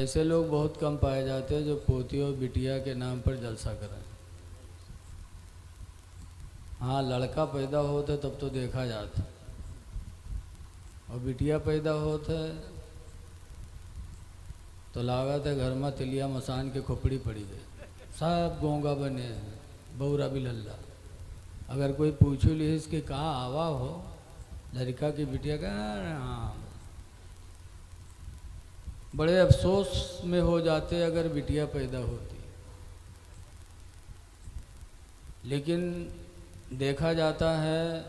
ऐसे लोग बहुत कम पाए जाते हैं जो पोती और बिटिया के नाम पर जलसा करें। हाँ, लड़का पैदा होते तब तो देखा जाता, और बिटिया पैदा होते तो लागत है घर में तिलिया मसान के खोपड़ी पड़ी गई, सब गोंगा बने हैं, बौरा भी लल्ला। अगर कोई पूछो लीस कि कहाँ आवा हो, लड़का की बिटिया का हाँ, बड़े अफसोस में हो जाते अगर बिटिया पैदा होती। लेकिन देखा जाता है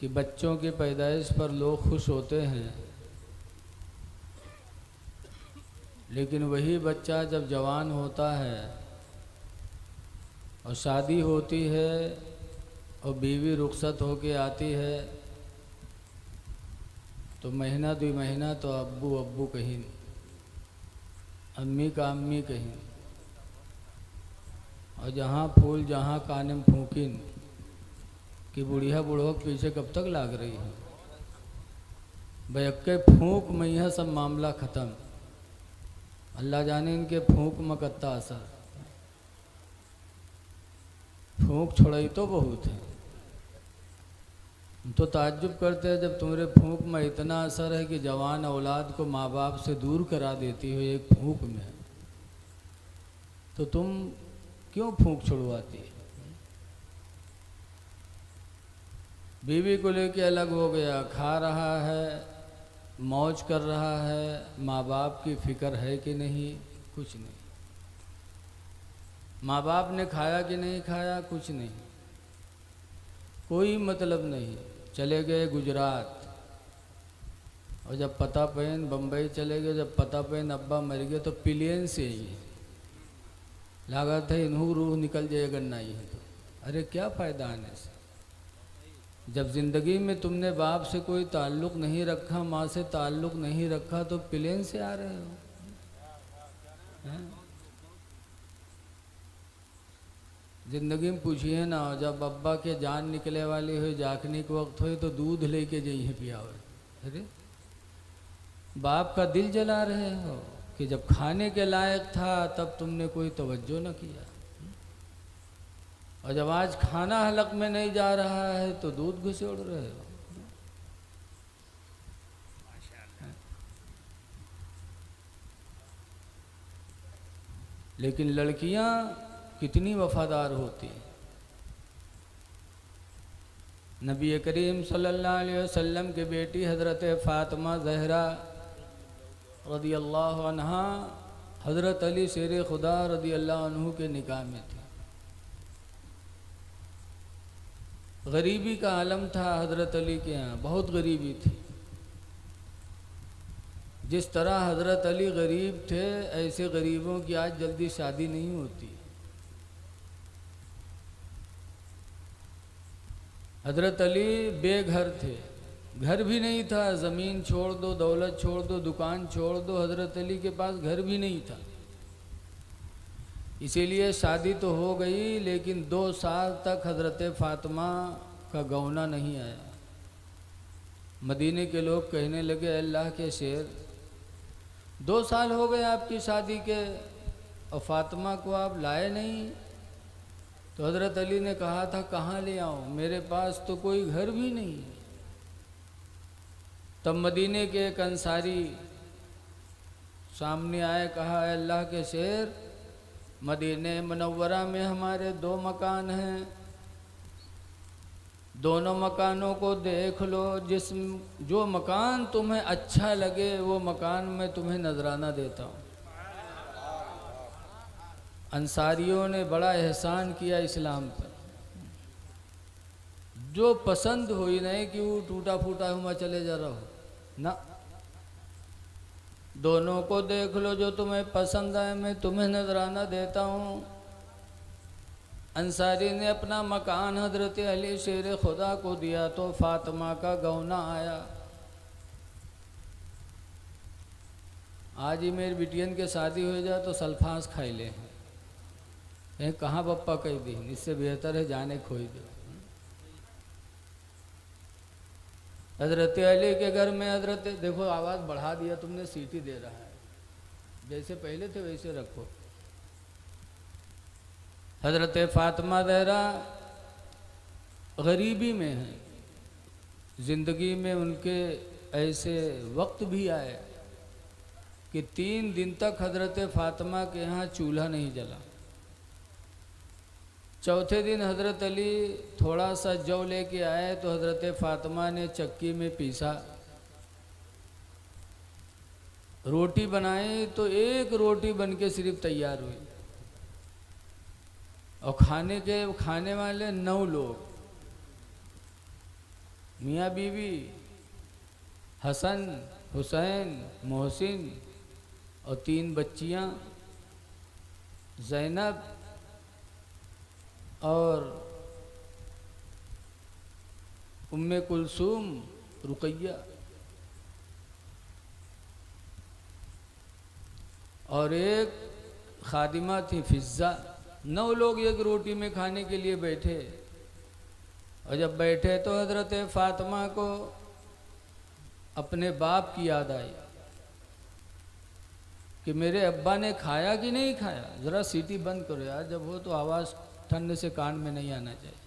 कि बच्चों की पैदाइश पर लोग खुश होते हैं, लेकिन वही बच्चा जब जवान होता है और शादी होती है और बीवी रुखसत होके आती है तो महीना 2 महीना तो अब्बू अब्बू कहीं, अम्मी का अम्मी कहीं, और जहाँ फूल जहाँ कानम फूकिन कि बुढ़िया बूढ़ों के पीछे कब तक लाग रही है। बैक्के फूंक में यह सब मामला ख़त्म। अल्लाह जाने इनके फूंक में कत्ता असर, फूंक छोड़ाई तो बहुत है। हम तो ताज्जुब करते हैं जब तुम्हारे फूंक में इतना असर है कि जवान औलाद को माँ बाप से दूर करा देती हो एक फूंक में, तो तुम क्यों फूंक छुड़वाती है। बीवी को लेके अलग हो गया, खा रहा है, मौज कर रहा है, माँ बाप की फिक्र है कि नहीं, कुछ नहीं। माँ बाप ने खाया कि नहीं खाया, कुछ नहीं, कोई मतलब नहीं। चले गए गुजरात, और जब पता पैन बम्बई चले गए, जब पता पैन अब्बा मर गए तो प्लेन से ही लागत है इन्हू रूह निकल जाए अगर नहीं है तो। अरे क्या फ़ायदा आने से, जब ज़िंदगी में तुमने बाप से कोई ताल्लुक़ नहीं रखा, माँ से ताल्लुक़ नहीं रखा, तो प्लेन से आ रहे हो हैं? ज़िंदगी में पूछिए ना, जब अब्बा के जान निकले वाली हो, जागने के वक्त हो, तो दूध लेके जाइए पियावे। अरे बाप का दिल जला रहे हो कि जब खाने के लायक था तब तुमने कोई तवज्जो न किया, और जब आज खाना हलक में नहीं जा रहा है तो दूध घुसेड़ रहे हो। लेकिन लड़कियां कितनी वफादार होती हैं। नबी करीम सल्लल्लाहु अलैहि वसल्लम की बेटी हज़रत फ़ातिमा ज़हरा रदी अल्लाह अन्हा हज़रत अली शेर खुदा रदी अल्लाह अन्हु के निकाह में थी। गरीबी का आलम था हज़रत अली के यहाँ, बहुत गरीबी थी। जिस तरह हज़रत अली गरीब थे, ऐसे गरीबों की आज जल्दी शादी नहीं होती। हज़रत अली बेघर थे, घर भी नहीं था, ज़मीन छोड़ दो, दौलत छोड़ दो, दुकान छोड़ दो, हज़रत अली के पास घर भी नहीं था। इसीलिए शादी तो हो गई, लेकिन 2 साल तक हज़रत फ़ातिमा का गौना नहीं आया। मदीने के लोग कहने लगे, अल्लाह के शेर, 2 साल हो गए आपकी शादी के और फ़ातिमा को आप लाए नहीं। तो हज़रत अली ने कहा था, कहाँ ले आऊँ, मेरे पास तो कोई घर भी नहीं है। तब मदीने के एक अंसारी सामने आए, कहा, अल्लाह के शेर, मदीने मुनव्वरा में हमारे 2 मकान हैं, दोनों मकानों को देख लो, जो मकान तुम्हें अच्छा लगे वो मकान मैं तुम्हें नजराना देता हूँ। अंसारियों ने बड़ा एहसान किया इस्लाम पर। जो पसंद हुई नहीं कि वो टूटा फूटा हुआ चले जा रहा हो ना, दोनों को देख लो, जो तुम्हें पसंद आए मैं तुम्हें नजराना देता हूँ। अंसारी ने अपना मकान हज़रत अली शेर खुदा को दिया तो फ़ातिमा का गौना आया। आज ही मेरी बिटियन के शादी हो जाए तो सल्फास खाई ले, कहाँ पप्पा कह दी, इससे बेहतर है जाने खोई दो। हज़रत अली के घर में हज़रत, देखो आवाज़ बढ़ा दिया तुमने, सीटी दे रहा है, जैसे पहले थे वैसे रखो। हज़रत फ़ातिमा ज़हरा गरीबी में है, ज़िंदगी में उनके ऐसे वक्त भी आए कि 3 दिन तक हज़रत फ़ातिमा के यहाँ चूल्हा नहीं जला। चौथे दिन हज़रत अली थोड़ा सा जौ लेके आए तो हज़रत फ़ातिमा ने चक्की में पीसा, रोटी बनाई तो एक रोटी बनके सिर्फ तैयार हुई, और खाने वाले 9 लोग, मियाँ बीवी, हसन, हुसैन, मोहसिन और 3 बच्चियाँ, ज़ैनब और उम्मे कुलसूम, रुकैया, और एक खादिमा थी फिज़्ज़ा। 9 लोग एक रोटी में खाने के लिए बैठे, और जब बैठे तो हज़रत फ़ातिमा को अपने बाप की याद आई कि मेरे अब्बा ने खाया कि नहीं खाया। ज़रा सीटी बंद करो यार, जब हो तो आवाज़ ठंड से कान में नहीं आना चाहिए।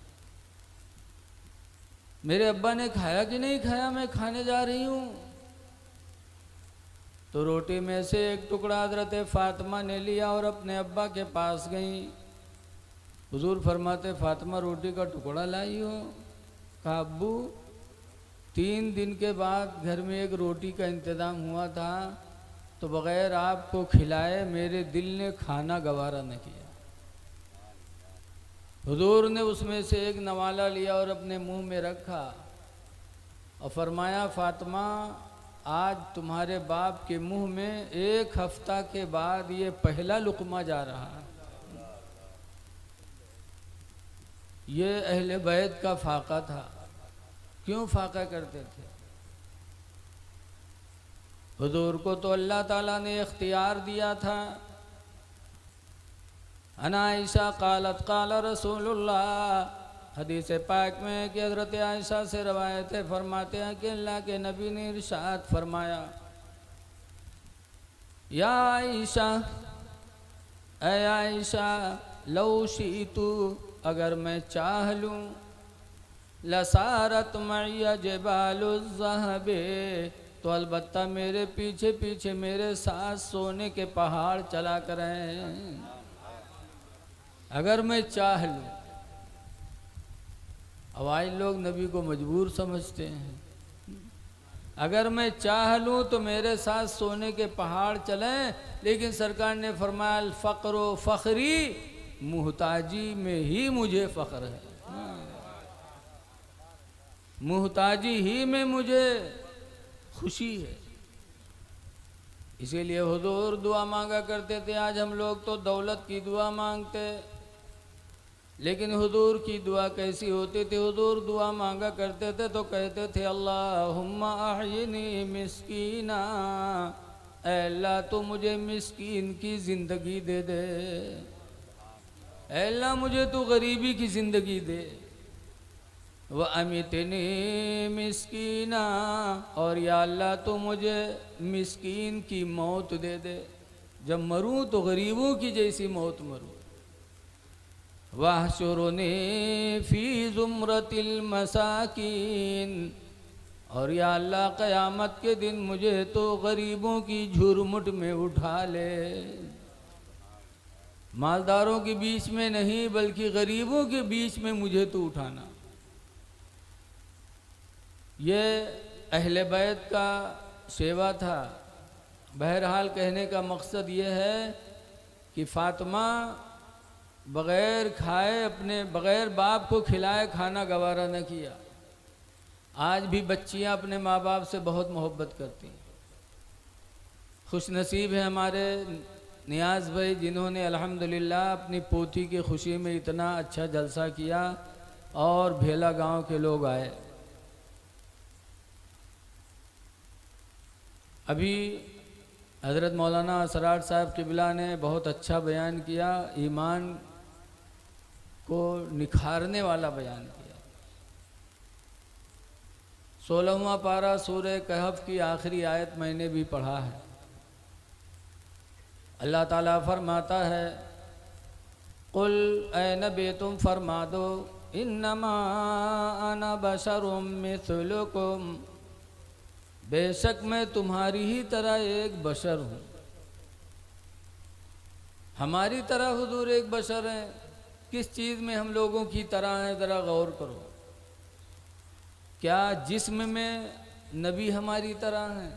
मेरे अब्बा ने खाया कि नहीं खाया, मैं खाने जा रही हूँ। तो रोटी में से एक टुकड़ा हज़रत फ़ातिमा ने लिया और अपने अब्बा के पास गई। हुजूर फरमाते, फ़ातिमा रोटी का टुकड़ा लाई हो? कहा अब्बू 3 दिन के बाद घर में एक रोटी का इंतज़ाम हुआ था, तो बग़ैर आपको खिलाए मेरे दिल ने खाना गवारा न किया। हुजूर ने उसमें से एक नवाला लिया और अपने मुंह में रखा और फरमाया, फ़ातिमा आज तुम्हारे बाप के मुंह में 1 हफ्ता के बाद ये पहला लुक़मा जा रहा है। ये अहले बैत का फाका था। क्यों फाका करते थे? हुजूर को तो अल्लाह ताला ने इख्तियार दिया था। अना आयशा क़ालत क़ाल रसूलुल्लाह, हदीस पाक में कि हज़रत आयशा से रवायत है, फरमाते हैं कि अल्लाह के नबी ने इरशाद फरमाया, या आयशा, ऐ आयशा, लौ शीतु, अगर मैं चाह लूँ, लसारत मैया जबालुज़्ज़हबे, तो अलबत्ता मेरे पीछे पीछे मेरे साथ सोने के पहाड़ चला करें। अगर मैं चाह लूँ। अब आज लोग नबी को मजबूर समझते हैं। अगर मैं चाह लूँ तो मेरे साथ सोने के पहाड़ चलें, लेकिन सरकार ने फरमाया फ़क़्र फ़ख़्री, मुहताजी में ही मुझे फ़ख्र है, मुहताजी ही में मुझे खुशी है। इसीलिए हुजूर दुआ मांगा करते थे। आज हम लोग तो दौलत की दुआ मांगते, लेकिन हुजूर की दुआ कैसी होती थी? हुजूर दुआ मांगा करते थे तो कहते थे, अल्लाहुम्मा अहयिनी मिस्कीना, ऐ अल्लाह तो मुझे मिस्कीन की ज़िंदगी दे दे, ऐ अल्लाह मुझे तो गरीबी की ज़िंदगी दे। व अमितनी मिस्कीना, और या अल्लाह तो मुझे मिस्कीन की मौत दे दे, जब मरूं तो गरीबों की जैसी मौत मरूं। वाहशुरनी फ़ी ज़ुमरतिल मसाकीन, और या अल्लाह क़यामत के दिन मुझे तो गरीबों की झुरमुट में उठा ले। मालदारों के बीच में नहीं, बल्कि गरीबों के बीच में मुझे तो उठाना। ये अहले बैत का सेवा था। बहरहाल कहने का मकसद ये है कि फ़ातिमा बग़ैर खाए, अपने बग़ैर बाप को खिलाए खाना गवारा न किया। आज भी बच्चियां अपने माँ बाप से बहुत मोहब्बत करती हैं। खुश नसीब है हमारे नियाज़ भाई, जिन्होंने अल्हम्दुलिल्लाह अपनी पोती की खुशी में इतना अच्छा जलसा किया और भेला गांव के लोग आए। अभी हज़रत मौलाना असरार साहब क़िबला ने बहुत अच्छा बयान किया, ईमान को निखारने वाला बयान किया। 16वां पारा सूरह कहफ की आखिरी आयत मैंने भी पढ़ा है। अल्लाह ताला फरमाता है, कुल ए नबी तुम फरमा दो, इन्नमा अना बशरुम मिथलुकुम, बेशक मैं तुम्हारी ही तरह एक बशर हूँ। हमारी तरह हुजूर एक बशर हैं। किस चीज़ में हम लोगों की तरह हैं, ज़रा गौर करो। क्या जिस्म में नबी हमारी तरह हैं?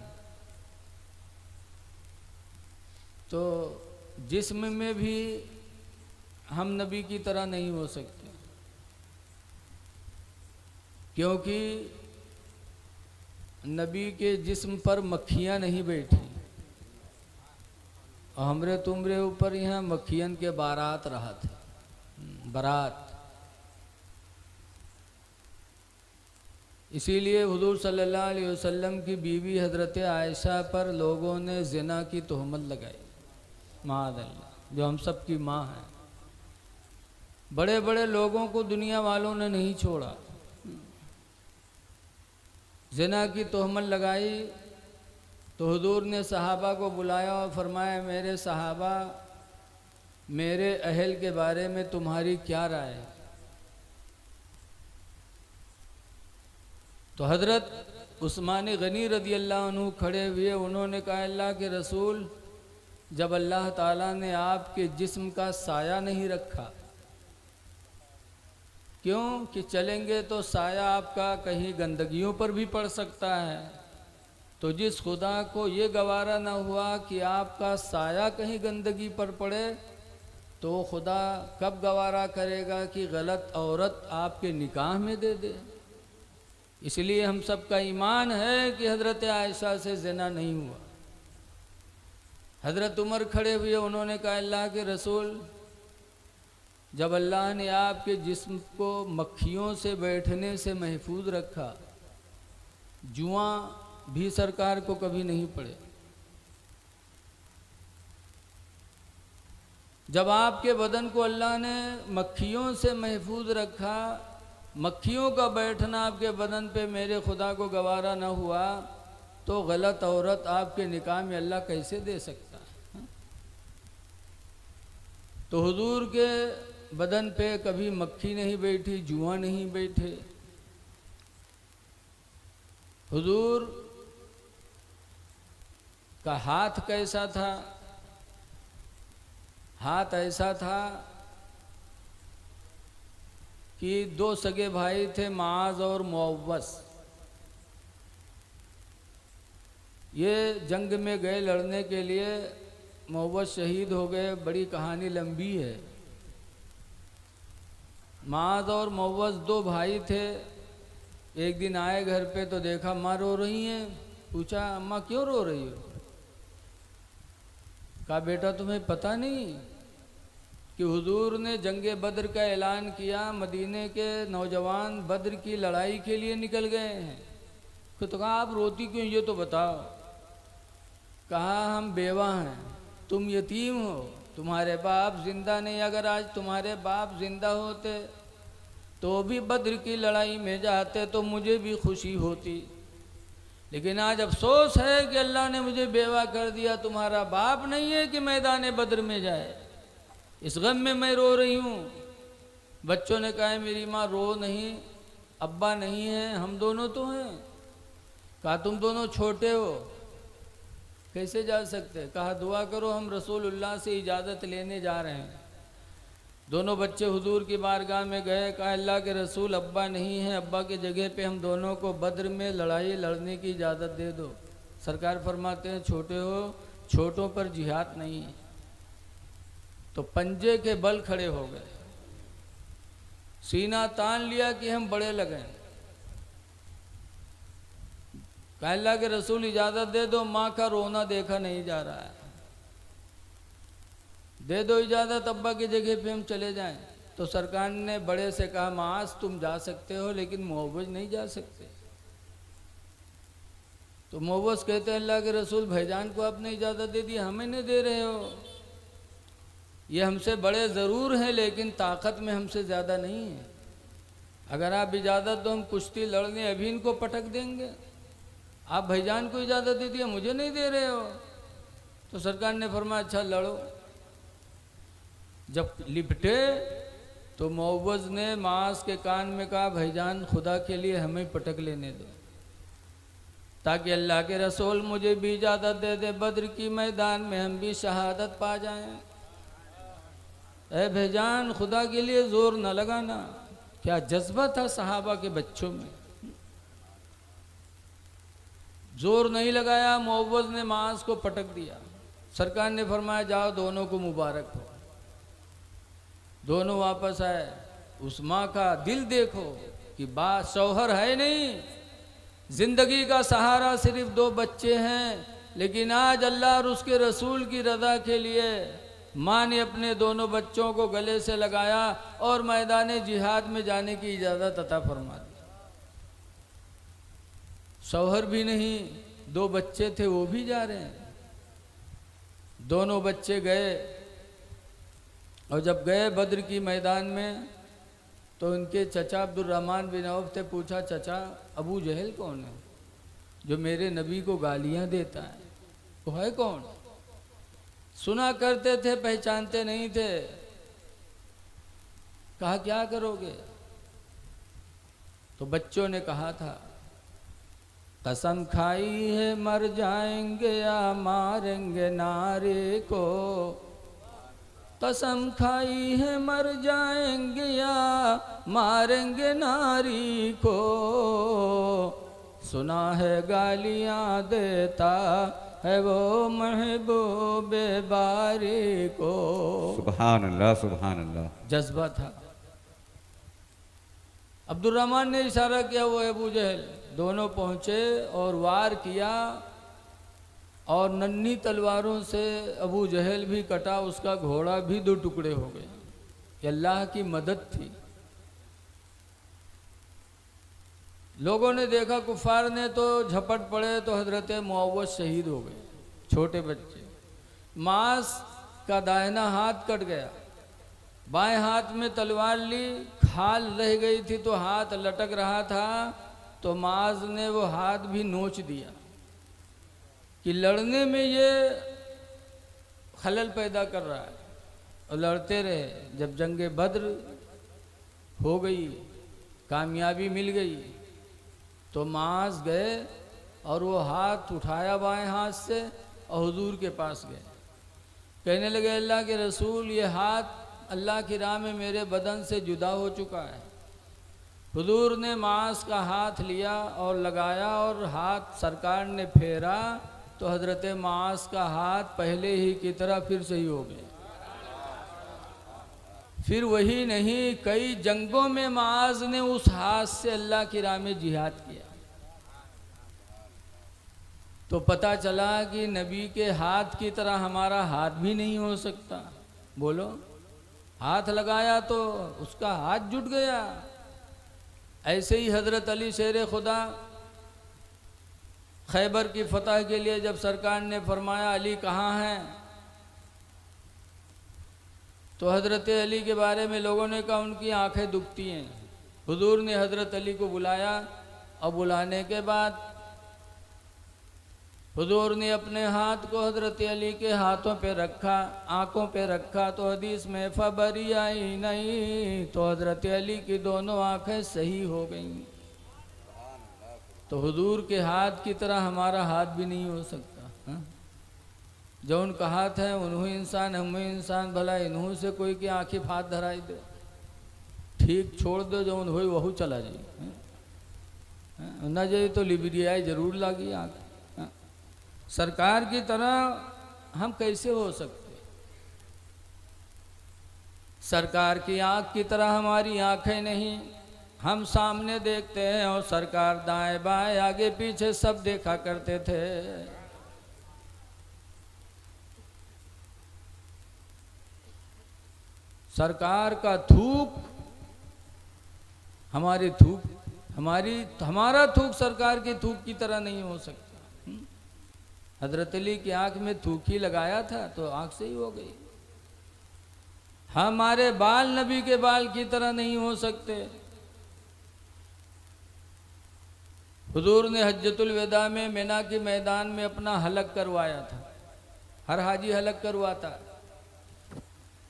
तो जिस्म में भी हम नबी की तरह नहीं हो सकते, क्योंकि नबी के जिस्म पर मक्खियाँ नहीं बैठी और हमरे तुमरे ऊपर यहाँ मक्खियन के बारात रहा थे, बारात। इसीलिए हुजूर सल्लल्लाहु अलैहि वसल्लम की बीवी हज़रत आयशा पर लोगों ने ज़िना की तोहमत लगाई, माअल्लाह, जो हम सब की माँ है। बड़े बड़े लोगों को दुनिया वालों ने नहीं छोड़ा, ज़िना की तोहमत लगाई। तो हुजूर ने सहाबा को बुलाया और फरमाया, मेरे सहाबा, मेरे अहल के बारे में तुम्हारी क्या राय है? तो हज़रत उस्मान गनी रज़ी अल्लाह अन्हु खड़े हुए, उन्होंने कहा, अल्लाह के रसूल, जब अल्लाह ताला ने आपके जिस्म का साया नहीं रखा, क्यों कि चलेंगे तो साया आपका कहीं गंदगियों पर भी पड़ सकता है। तो जिस खुदा को ये गवारा ना हुआ कि आपका साया कहीं गंदगी पर पड़े, तो खुदा कब गवारा करेगा कि गलत औरत आपके निकाह में दे दे। इसलिए हम सब का ईमान है कि हज़रत आयशा से ज़िना नहीं हुआ। हज़रत उमर खड़े हुए, उन्होंने कहा, अल्लाह के रसूल, जब अल्लाह ने आपके जिस्म को मक्खियों से बैठने से महफूज रखा, जुआ भी सरकार को कभी नहीं पड़े। जब आपके बदन को अल्लाह ने मक्खियों से महफूज रखा, मक्खियों का बैठना आपके बदन पे मेरे खुदा को गवारा न हुआ, तो गलत औरत आपके निकाह में अल्लाह कैसे दे सकता है? तो हुजूर के बदन पे कभी मक्खी नहीं बैठी, जुआ नहीं बैठे। हुजूर का हाथ कैसा था? हाथ ऐसा था कि दो सगे भाई थे, माज और मुअव्वस। ये जंग में गए लड़ने के लिए, मुअव्वस शहीद हो गए। बड़ी कहानी लंबी है। माज और मुअव्वस दो भाई थे। एक दिन आए घर पे तो देखा माँ रो रही हैं। पूछा, अम्मा क्यों रो रही हो? कहा, बेटा तुम्हें पता नहीं कि हुजूर ने जंगे बद्र का ऐलान किया, मदीने के नौजवान बद्र की लड़ाई के लिए निकल गए हैं। तो कहा, आप रोती क्यों, ये तो बताओ। कहा, हम बेवा हैं, तुम यतीम हो, तुम्हारे बाप जिंदा नहीं। अगर आज तुम्हारे बाप जिंदा होते तो भी बद्र की लड़ाई में जाते तो मुझे भी खुशी होती, लेकिन आज अफसोस है कि अल्लाह ने मुझे बेवा कर दिया। तुम्हारा बाप नहीं है कि मैदान बद्र में जाए। इस गम में मैं रो रही हूँ। बच्चों ने कहा, मेरी माँ रो नहीं, अब्बा नहीं है, हम दोनों तो हैं। कहा, तुम दोनों छोटे हो, कैसे जा सकते? कहा, दुआ करो, हम रसूलुल्लाह से इजाज़त लेने जा रहे हैं। दोनों बच्चे हुजूर की बारगाह में गए। कहा, अल्लाह के रसूल, अब्बा नहीं है, अब्बा की जगह पे हम दोनों को बद्र में लड़ाई लड़ने की इजाज़त दे दो। सरकार फरमाते हैं, छोटे हो, छोटों पर जिहाद नहीं है। तो पंजे के बल खड़े हो गए, सीना तान लिया कि हम बड़े लगे। कहा, अल्लाह के रसूल इजाज़त दे दो, माँ का रोना देखा नहीं जा रहा है, दे दो इजाज़त, अब्बा की जगह पे हम चले जाएं। तो सरकार ने बड़े से कहा, मास तुम जा सकते हो, लेकिन मुअव्वज नहीं जा सकते। तो मुअव्वज कहते हैं, अल्लाह के रसूल, भाईजान को आपने इजाज़त दे दी, हमें नहीं दे रहे हो। ये हमसे बड़े ज़रूर हैं, लेकिन ताकत में हमसे ज़्यादा नहीं है। अगर आप इजाज़त दो हम कुश्ती लड़ने अभी इनको पटक देंगे। आप भाईजान को इजाज़त दे दिया, मुझे नहीं दे रहे हो। तो सरकार ने फरमाया अच्छा लड़ो। जब लिपटे तो मुअव्वज़ ने मास के कान में कहा भाईजान खुदा के लिए हमें पटक लेने दो, ताकि अल्लाह के रसूल मुझे भी इजाज़त दे दे, बद्र की मैदान में हम भी शहादत पा जाएं। ऐ भाईजान खुदा के लिए जोर न लगाना। क्या जज्बा था सहाबा के बच्चों में। जोर नहीं लगाया, मुअव्वज़ ने मास को पटक दिया। सरकार ने फरमाया जाओ दोनों को मुबारक हो। दोनों वापस आए। उस माँ का दिल देखो कि बात शौहर है नहीं, जिंदगी का सहारा सिर्फ 2 बच्चे हैं, लेकिन आज अल्लाह और उसके रसूल की रज़ा के लिए माँ ने अपने दोनों बच्चों को गले से लगाया और मैदान जिहाद में जाने की इजाज़त अता फरमा दी। शौहर भी नहीं, 2 बच्चे थे वो भी जा रहे हैं। दोनों बच्चे गए और जब गए बद्र की मैदान में तो उनके चचा अब्दुर्रहमान बिन औफ थे। पूछा चचा अबू जहल कौन है जो मेरे नबी को गालियां देता है, वो है कौन? सुना करते थे, पहचानते नहीं थे। कहा क्या करोगे? तो बच्चों ने कहा था कसम खाई है मर जाएंगे या मारेंगे नारे को, कसम खाई है मर जाएंगे या मारेंगे नारी को, सुना है गालियां देता है वो महबूबे बारी को। सुभान अल्लाह सुभान अल्लाह। जज्बा था। अब्दुर्रहमान ने इशारा किया वो अबू जहल। दोनों पहुंचे और वार किया और नन्ही तलवारों से अबू जहल भी कटा, उसका घोड़ा भी 2 टुकड़े हो गए। ये अल्लाह की मदद थी। लोगों ने देखा कुफार ने तो झपट पड़े तो हजरत मुअव्वज़ शहीद हो गए, छोटे बच्चे। मास का दाहिना हाथ कट गया, बाएं हाथ में तलवार ली, खाल रह गई थी तो हाथ लटक रहा था, तो माज ने वो हाथ भी नोच दिया कि लड़ने में ये खलल पैदा कर रहा है। और लड़ते रहे। जब जंगे बद्र हो गई, कामयाबी मिल गई, तो माज गए और वो हाथ उठाया बाएं हाथ से और हुजूर के पास गए। कहने लगे अल्लाह के रसूल ये हाथ अल्लाह की राह में मेरे बदन से जुदा हो चुका है। हुजूर ने मास का हाथ लिया और लगाया और हाथ सरकार ने फेरा तो हजरत मास का हाथ पहले ही की तरह फिर सही हो गया। फिर वही नहीं, कई जंगों में माज ने उस हाथ से अल्लाह की राह में जिहाद किया। तो पता चला कि नबी के हाथ की तरह हमारा हाथ भी नहीं हो सकता। बोलो, हाथ लगाया तो उसका हाथ जुट गया। ऐसे ही हजरत अली शेर खुदा खैबर की फतह के लिए जब सरकार ने फरमाया अली कहाँ हैं, तो हजरत अली के बारे में लोगों ने कहा उनकी आंखें दुखती हैं। हुजूर ने हजरत अली को बुलाया और बुलाने के बाद हुजूर ने अपने हाथ को हजरत अली के हाथों पे रखा, आंखों पे रखा, तो हदीस में फबरी आई नहीं, तो हजरत अली की दोनों आंखें सही हो गईं। तो हुजूर के हाथ की तरह हमारा हाथ भी नहीं हो सकता। हा? जो उनका हाथ है उन्हों इंसान हम इंसान, भला इन्हों से कोई की आंखें हाथ धराई दे, ठीक छोड़ दो, जो उन हो वहू चला जाए न जाए तो लिबरियाई जरूर लागी आँख। सरकार की तरह हम कैसे हो सकते? सरकार की आँख की तरह हमारी आँखें नहीं। हम सामने देखते हैं और सरकार दाएं बाएं आगे पीछे सब देखा करते थे। सरकार का थूक हमारा थूक सरकार के थूक की तरह नहीं हो सकता। हजरत अली की आंख में थूक ही लगाया था तो आंख से ही हो गई। हमारे बाल नबी के बाल की तरह नहीं हो सकते। हुजूर ने हज्जतुल विदा में मिना के मैदान में अपना हलक करवाया था। हर हाजी हलक करवाता।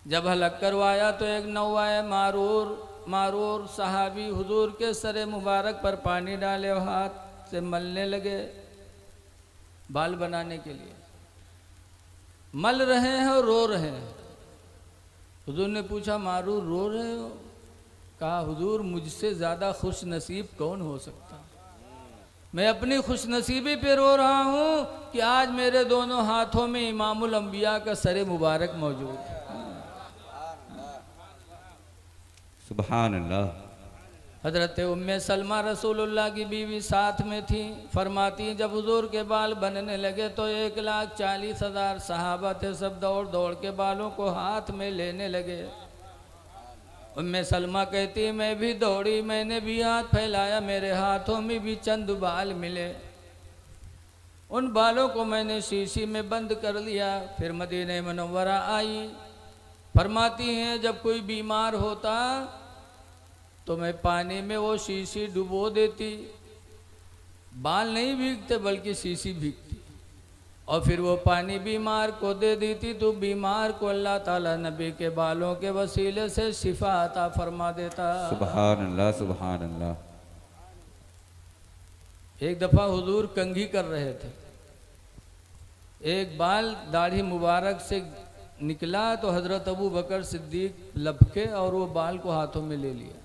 जब हलक करवाया तो एक नौवाए मारूर सहाबी हुजूर के सरे मुबारक पर पानी डाले और हाथ से मलने लगे बाल बनाने के लिए। मल रहे हैं और रो रहे हैं। हुजूर ने पूछा मारूर रो रहे हो? कहा हुजूर मुझसे ज़्यादा खुश नसीब कौन हो सकता। मैं अपनी खुश नसीबी पे रो रहा हूँ कि आज मेरे दोनों हाथों में इमामुल अंबिया का सरे मुबारक मौजूद है। सुभान अल्लाह। हज़रत उम्मे सलमा रसूलुल्लाह की बीवी साथ में थी। फरमाती जब हुजूर के बाल बनने लगे तो 1,40,000 सहाबा थे, सब दौड़ दौड़ के बालों को हाथ में लेने लगे। उम्मे सलमा कहती मैं भी दौड़ी, मैंने भी हाथ फैलाया, मेरे हाथों में भी चंद बाल मिले। उन बालों को मैंने शीशी में बंद कर लिया। फिर मदीने मुनव्वरा आई। फरमाती हैं जब कोई बीमार होता तो मैं पानी में वो शीशी डुबो देती, बाल नहीं भीगते बल्कि शीशी भीगती, और फिर वो पानी बीमार को दे देती तो बीमार को अल्लाह ताला नबी के बालों के वसीले से शिफा अता फरमा देता। सुभान अल्लाह, सुभान अल्लाह। एक दफ़ा हुजूर कंघी कर रहे थे, एक बाल दाढ़ी मुबारक से निकला तो हज़रत अबू बकर सिद्दीक लपके और वो बाल को हाथों में ले लिया,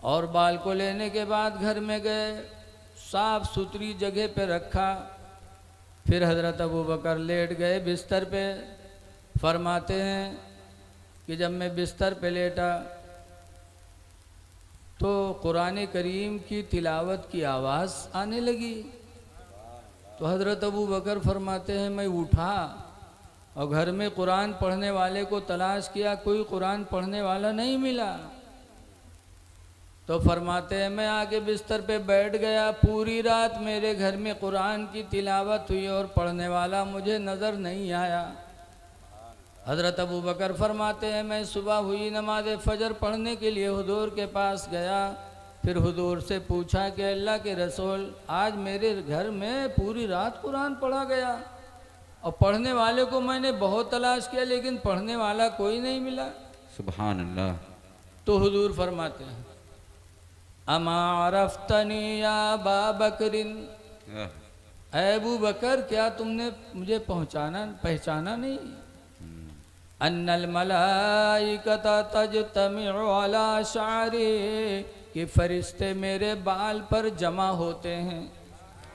और बाल को लेने के बाद घर में गए, साफ सुथरी जगह पे रखा। फिर हज़रत अबू बकर लेट गए बिस्तर पे। फरमाते हैं कि जब मैं बिस्तर पे लेटा तो कुरान करीम की तिलावत की आवाज़ आने लगी। तो हज़रत अबू बकर फरमाते हैं मैं उठा और घर में कुरान पढ़ने वाले को तलाश किया, कोई कुरान पढ़ने वाला नहीं मिला। तो फरमाते हैं मैं आके बिस्तर पे बैठ गया, पूरी रात मेरे घर में कुरान की तिलावत हुई और पढ़ने वाला मुझे नज़र नहीं आया। हज़रत अबू बकर फरमाते हैं मैं सुबह हुई नमाज फ़जर पढ़ने के लिए हुजूर के पास गया। फिर हुजूर से पूछा कि अल्लाह के रसूल आज मेरे घर में पूरी रात कुरान पढ़ा गया और पढ़ने वाले को मैंने बहुत तलाश किया लेकिन पढ़ने वाला कोई नहीं मिला। सुभान अल्लाह। तो हुजूर फरमाते हैं अमा अरफ्तनी या अबा बकरिन, अबू बकर क्या तुमने मुझे पहचाना नहीं। अन्नल मलाइकता तजतमिउ अला शारी, कि फरिश्ते मेरे बाल पर जमा होते हैं।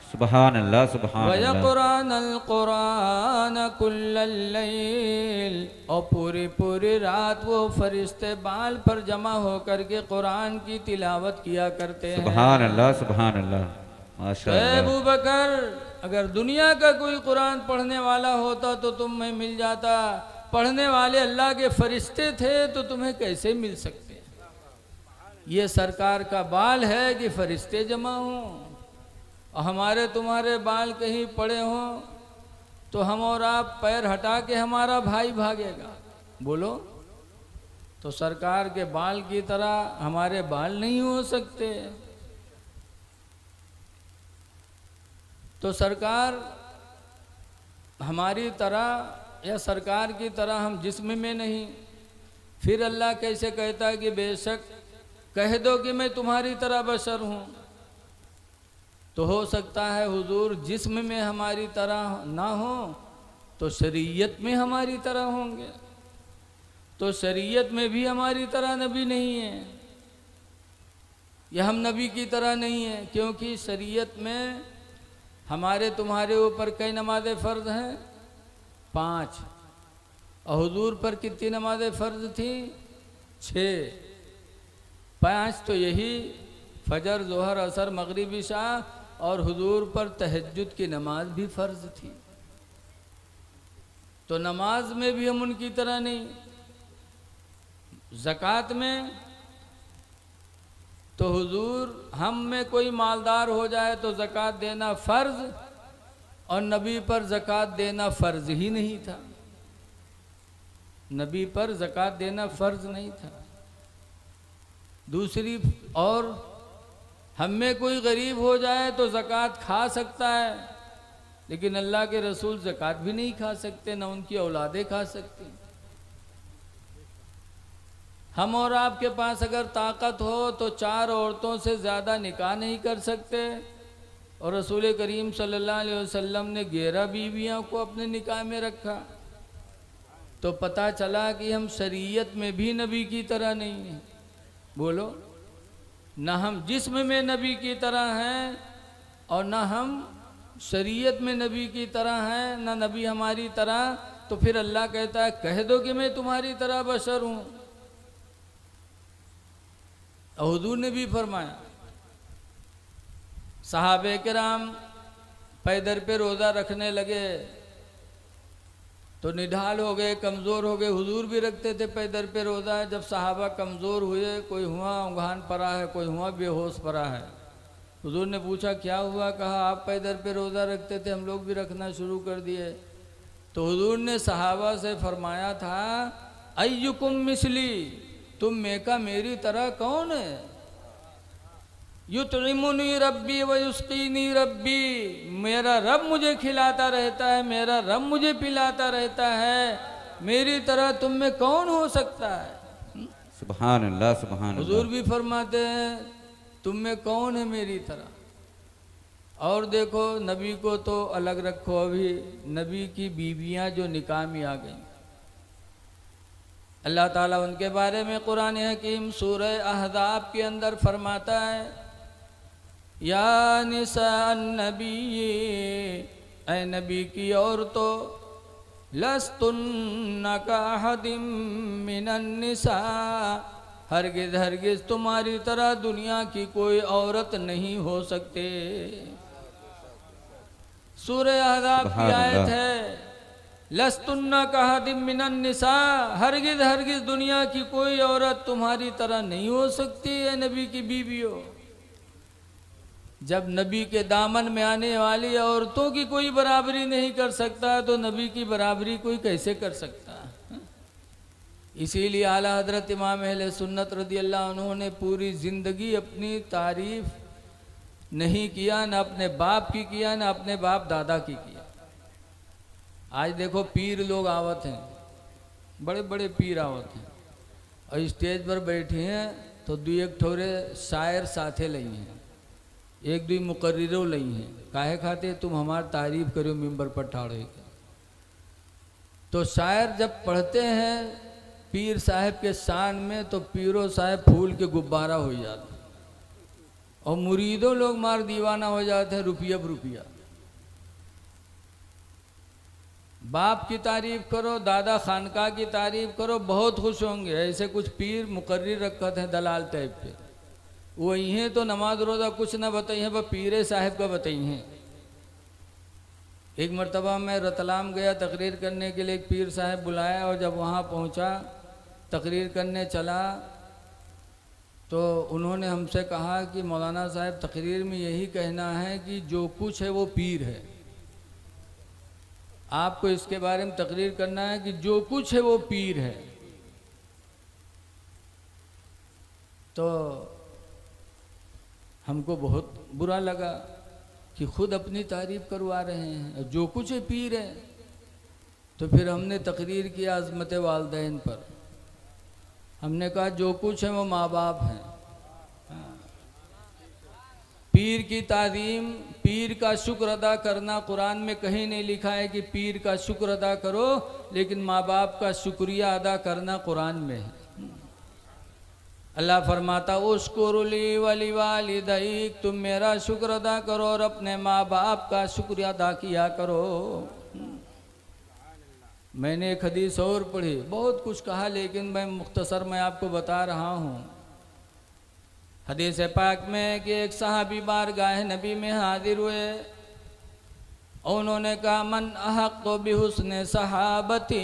सुभान अल्लाह, सुभान अल्लाह। वयक़ुरानल कुरान कुल्लल लैल, और पूरी पूरी रात वो फरिश्ते बाल पर जमा होकर के कुरान की तिलावत किया करते हैं। सुभान अल्लाह, सुभान अल्लाह, माशाअल्लाह। अबू बकर अगर दुनिया का कोई कुरान पढ़ने वाला होता तो तुम्हें मिल जाता, पढ़ने वाले अल्लाह के फरिश्ते थे तो तुम्हें कैसे मिल सकते। ये सरकार का बाल है कि फरिश्ते जमा हों, और हमारे तुम्हारे बाल कहीं पड़े हों तो हम और आप पैर हटा के हमारा भाई भागेगा। बोलो, तो सरकार के बाल की तरह हमारे बाल नहीं हो सकते। तो सरकार हमारी तरह या सरकार की तरह हम जिस्म में नहीं। फिर अल्लाह कैसे कहता है कि बेशक कह दो कि मैं तुम्हारी तरह बशर हूँ। तो हो सकता है हुजूर जिस्म में हमारी तरह ना हो तो शरीयत में हमारी तरह होंगे। तो शरीयत में भी हमारी तरह नबी नहीं है, या हम नबी की तरह नहीं है, क्योंकि शरीयत में हमारे तुम्हारे ऊपर कई नमाज़ें फ़र्ज हैं, 5, और हुजूर पर कितनी नमाज़ें फ़र्ज थी, 6। 5 तो यही फजर, जोहर, असर, मगरिब, इशा, और हुजूर पर तहज्जुद की नमाज भी फ़र्ज थी। तो नमाज में भी हम उनकी तरह नहीं। ज़कात में तो हुजूर हम में कोई मालदार हो जाए तो ज़कात देना फ़र्ज, और नबी पर ज़कात देना फ़र्ज ही नहीं था। नबी पर ज़कात देना फ़र्ज नहीं था। दूसरी और हम में कोई गरीब हो जाए तो ज़कात खा सकता है, लेकिन अल्लाह के रसूल ज़कात भी नहीं खा सकते, ना उनकी औलादें खा सकती। हम और आपके पास अगर ताकत हो तो 4 औरतों से ज़्यादा निकाह नहीं कर सकते, और रसूल करीम सल्लल्लाहु अलैहि वसल्लम ने 11 बीवियों को अपने निकाह में रखा। तो पता चला कि हम शरीयत में भी नबी की तरह नहीं हैं। बोलो, ना हम जिस्म में नबी की तरह हैं और ना हम शरीयत में नबी की तरह हैं, ना नबी हमारी तरह। तो फिर अल्लाह कहता है कह दो कि मैं तुम्हारी तरह बशर हूँ। हुजूर ने भी फरमाया, सहाबे किराम पैदर पे रोज़ा रखने लगे तो निढाल हो गए, कमज़ोर हो गए। हुजूर भी रखते थे पैदर पे रोज़ा। जब सहाबा कमज़ोर हुए, कोई हुआ उंघान पड़ा है, कोई हुआ बेहोश पड़ा है, हुजूर ने पूछा क्या हुआ? कहा आप पैदर पे रोज़ा रखते थे, हम लोग भी रखना शुरू कर दिए। तो हुजूर ने सहाबा से फरमाया था, अय्युकुम मिसली, तुम में का मेरी तरह कौन है? युतइमुनी रब्बी व युस्कीनी रब्बी, मेरा रब मुझे खिलाता रहता है, मेरा रब मुझे पिलाता रहता है, मेरी तरह तुम में कौन हो सकता है? सुभान अल्लाह, सुभान अल्लाह। हुजूर भी फरमाते हैं तुम में कौन है मेरी तरह। और देखो, नबी को तो अलग रखो, अभी नबी की बीवियां जो निकाह में आ गई, अल्लाह ताला उनके बारे में कुरान हकीम सूरह अहज़ाब के अंदर फरमाता है, या निसा नबी, ऐ नबी की औरतों, लस्तुन्ना का अहदिम मिनन निसा, हरगिज़ हरगिज़ तुम्हारी तरह दुनिया की कोई औरत नहीं हो सकते। सूरह अहज़ाब की आयत है, लस्तुन्ना का अहदिम मिनन निसा, हरगिज़ हरगिज़ दुनिया की कोई औरत तुम्हारी तरह नहीं हो सकती है नबी की बीवियों। जब नबी के दामन में आने वाली औरतों की कोई बराबरी नहीं कर सकता, तो नबी की बराबरी कोई कैसे कर सकता है? इसीलिए आला हजरत इमाम अहले सुन्नत रज़ियल्लाहु अन्हु ने पूरी ज़िंदगी अपनी तारीफ नहीं किया, ना अपने बाप की किया, ना अपने बाप दादा की किया। आज देखो पीर लोग आवत हैं, बड़े बड़े पीर आवत हैं, और स्टेज पर बैठे हैं तो 2-1 ठोरे शायर साथे लई हैं, 1-2 मुकर्रिरों लई हैं। काहे खाते? तुम हमारी तारीफ करो मिंबर पर ठाड़े के। तो शायर जब पढ़ते हैं पीर साहब के शान में, तो पीरो साहब फूल के गुब्बारा हो जाते, और मुरीदों लोग मार दीवाना हो जाते हैं, रुपया रुपया। बाप की तारीफ करो, दादा खानका की तारीफ करो, बहुत खुश होंगे। ऐसे कुछ पीर मुकर्रिर रखते हैं दलाल टाइप पे, वही हैं तो नमाज रोज़ा कुछ ना बताई हैं, वह पीरे साहब का बताई हैं। एक मरतबा मैं रतलाम गया तकरीर करने के लिए, एक पीर साहब बुलाया, और जब वहाँ पहुँचा तकरीर करने चला तो उन्होंने हमसे कहा कि मौलाना साहब तकरीर में यही कहना है कि जो कुछ है वो पीर है, आपको इसके बारे में तकरीर करना है कि जो कुछ है वो पीर है। तो हमको बहुत बुरा लगा कि खुद अपनी तारीफ करवा रहे हैं, जो कुछ है पीर है। तो फिर हमने तकरीर किया अज़मत वालदैन पर। हमने कहा जो कुछ है वो माँ बाप हैं। पीर की ताज़ीम, पीर का शुक्र अदा करना, कुरान में कहीं नहीं लिखा है कि पीर का शुक्र अदा करो, लेकिन माँ बाप का शुक्रिया अदा करना कुरान में है। अल्लाह फरमाता उश्कुरुली वली वालिदैक, तुम मेरा शुक्र अदा करो और अपने माँ बाप का शुक्रिया अदा किया करो। मैंने एक हदीस और पढ़ी, बहुत कुछ कहा, लेकिन मैं मुख्तसर में आपको बता रहा हूँ। हदीस पाक में कि एक सहाबी बारगाह नबी में हाजिर हुए और उन्होंने कहा मन अहक़ तो बिहुस्न सहाबती,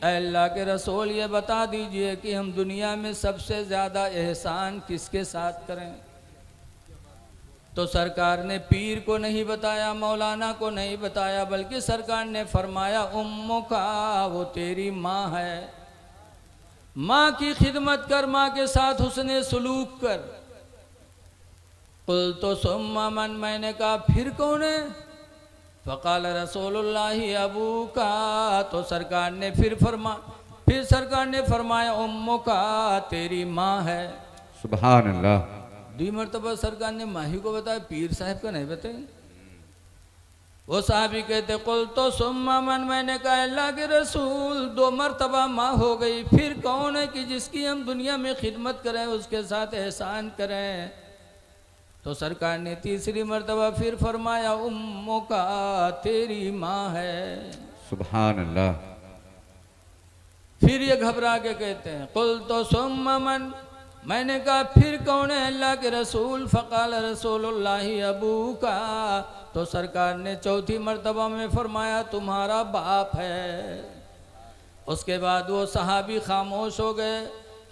अल्लाह के रसूल ये बता दीजिए कि हम दुनिया में सबसे ज़्यादा एहसान किसके साथ करें। तो सरकार ने पीर को नहीं बताया, मौलाना को नहीं बताया, बल्कि सरकार ने फरमाया उम्मुका, वो तेरी माँ है। माँ की खिदमत कर, माँ के साथ हुस्ने सुलूक कर। कुल तो सुम्मा मन, मैंने कहा फिर कौन है? फ़क़ाल रसूलुल्लाहि अबू का, तो सरकार ने फिर सरकार ने फरमाया उम्मु का, तेरी माँ है। सुभान अल्लाह। 2 मरतबा सरकार ने माही को बताया, पीर साहब का नहीं बताया। वो साहबी कहते कुल तो सुम्मा मन, मैंने कहा अल्लाह के रसूल 2 मरतबा माँ हो गई, फिर कौन है कि जिसकी हम दुनिया में खिदमत करें, उसके साथ एहसान करें? तो सरकार ने तीसरी मरतबा फिर फरमाया उम्मु का, तेरी माँ है। सुभान अल्लाह। फिर ये घबरा के कहते हैं कुल तो सुम्मा मन, मैंने कहा फिर कौन है अल्लाह के रसूल? फ़क़ाल रसूलुल्लाहि अबू का, तो सरकार ने चौथी मरतबा में फरमाया तुम्हारा बाप है। उसके बाद वो सहाबी खामोश हो गए।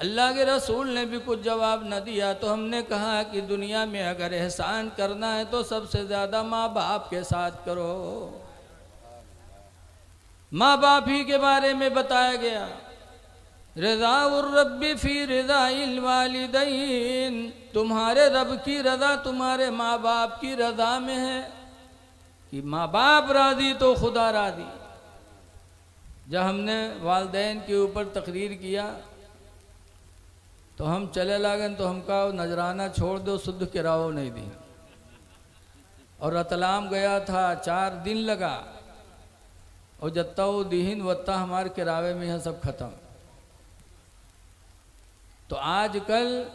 अल्लाह के रसूल ने भी कुछ जवाब न दिया। तो हमने कहा कि दुनिया में अगर एहसान करना है तो सबसे ज़्यादा माँ बाप के साथ करो। माँ बाप ही के बारे में बताया गया, रज़ाउर रब्बी फ़ी रिज़ाइल वालिदैन, तुम्हारे रब की रज़ा तुम्हारे माँ बाप की रज़ा में है कि माँ बाप राज़ी तो खुदा राज़ी। जब हमने वालिदैन के ऊपर तकरीर किया तो हम चले लागन, तो हम कहा नजराना छोड़ दो, शुद्ध किराओ नहीं दी। और रतलाम गया था, 4 दिन लगा, और जत्ता वो दीहिन वत्ता हमारे किरावे में है सब खत्म। तो आजकल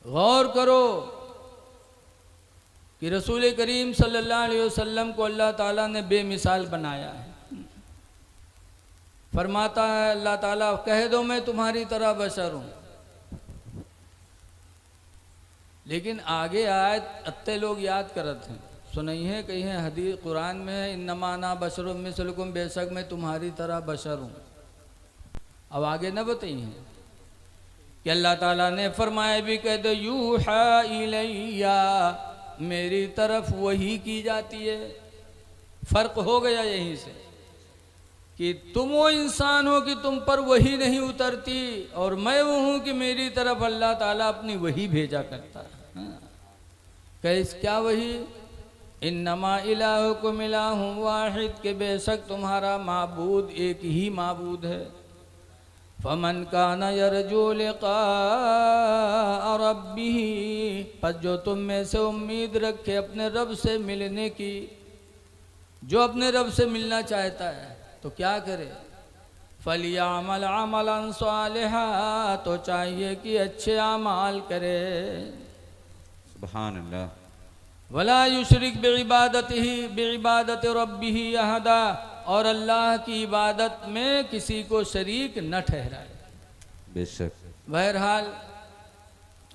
गौर करो कि रसूल करीम सल्लल्लाहु अलैहि वसल्लम को अल्लाह ताला ने बेमिसाल बनाया है। फरमाता है अल्लाह ताला, कह दो मैं तुम्हारी तरह बशर हूँ। लेकिन आगे आयत अत्ते लोग याद करते हैं, सुनई है कहीं है हदीस कुरान में है, इन्नमा अना बशरुम मिसलुकुम, बेशक मैं तुम्हारी तरह बशर हूँ। अब आगे न बताइए कि अल्लाह ताला ने फरमाया भी कह दो यूहा इलैया, मेरी तरफ वही की जाती है। फ़र्क हो गया यहीं से कि तुम वो इंसान हो कि तुम पर वही नहीं उतरती, और मैं वो हूँ कि मेरी तरफ अल्लाह ताला अपनी वही भेजा करता है। कैस क्या वही? इन्नमा इलाहुकुम इलाहुम वाहिद, के बेशक तुम्हारा माबूद एक ही माबूद है। फमन काना यरजू लिक़ा रब्बिही, पर जो तुम में से उम्मीद रखे अपने रब से मिलने की, जो अपने रब से मिलना चाहता है तो क्या करे? फलियामल अमलन सालिहा, तो चाहिए कि अच्छे अमाल करे। सुभान अल्लाह। वला युशरिक बिइबादति रब्बिही अहदा, और अल्लाह की इबादत में किसी को शरीक न ठहराए। बेशक। बहरहाल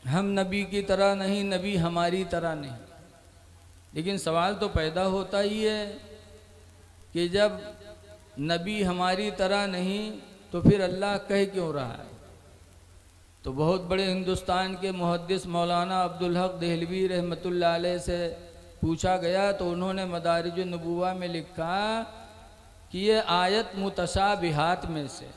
हम नबी की तरह नहीं, नबी हमारी तरह नहीं। लेकिन सवाल तो पैदा होता ही है कि जब नबी हमारी तरह नहीं तो फिर अल्लाह कह क्यों रहा है? तो बहुत बड़े हिंदुस्तान के मुहद्दिस मौलाना अब्दुल हक देहलवी रहमतुल्लाह अलैह से पूछा गया, तो उन्होंने मदारिज नबुवा में लिखा कि ये आयत मुतशाबिहात में से,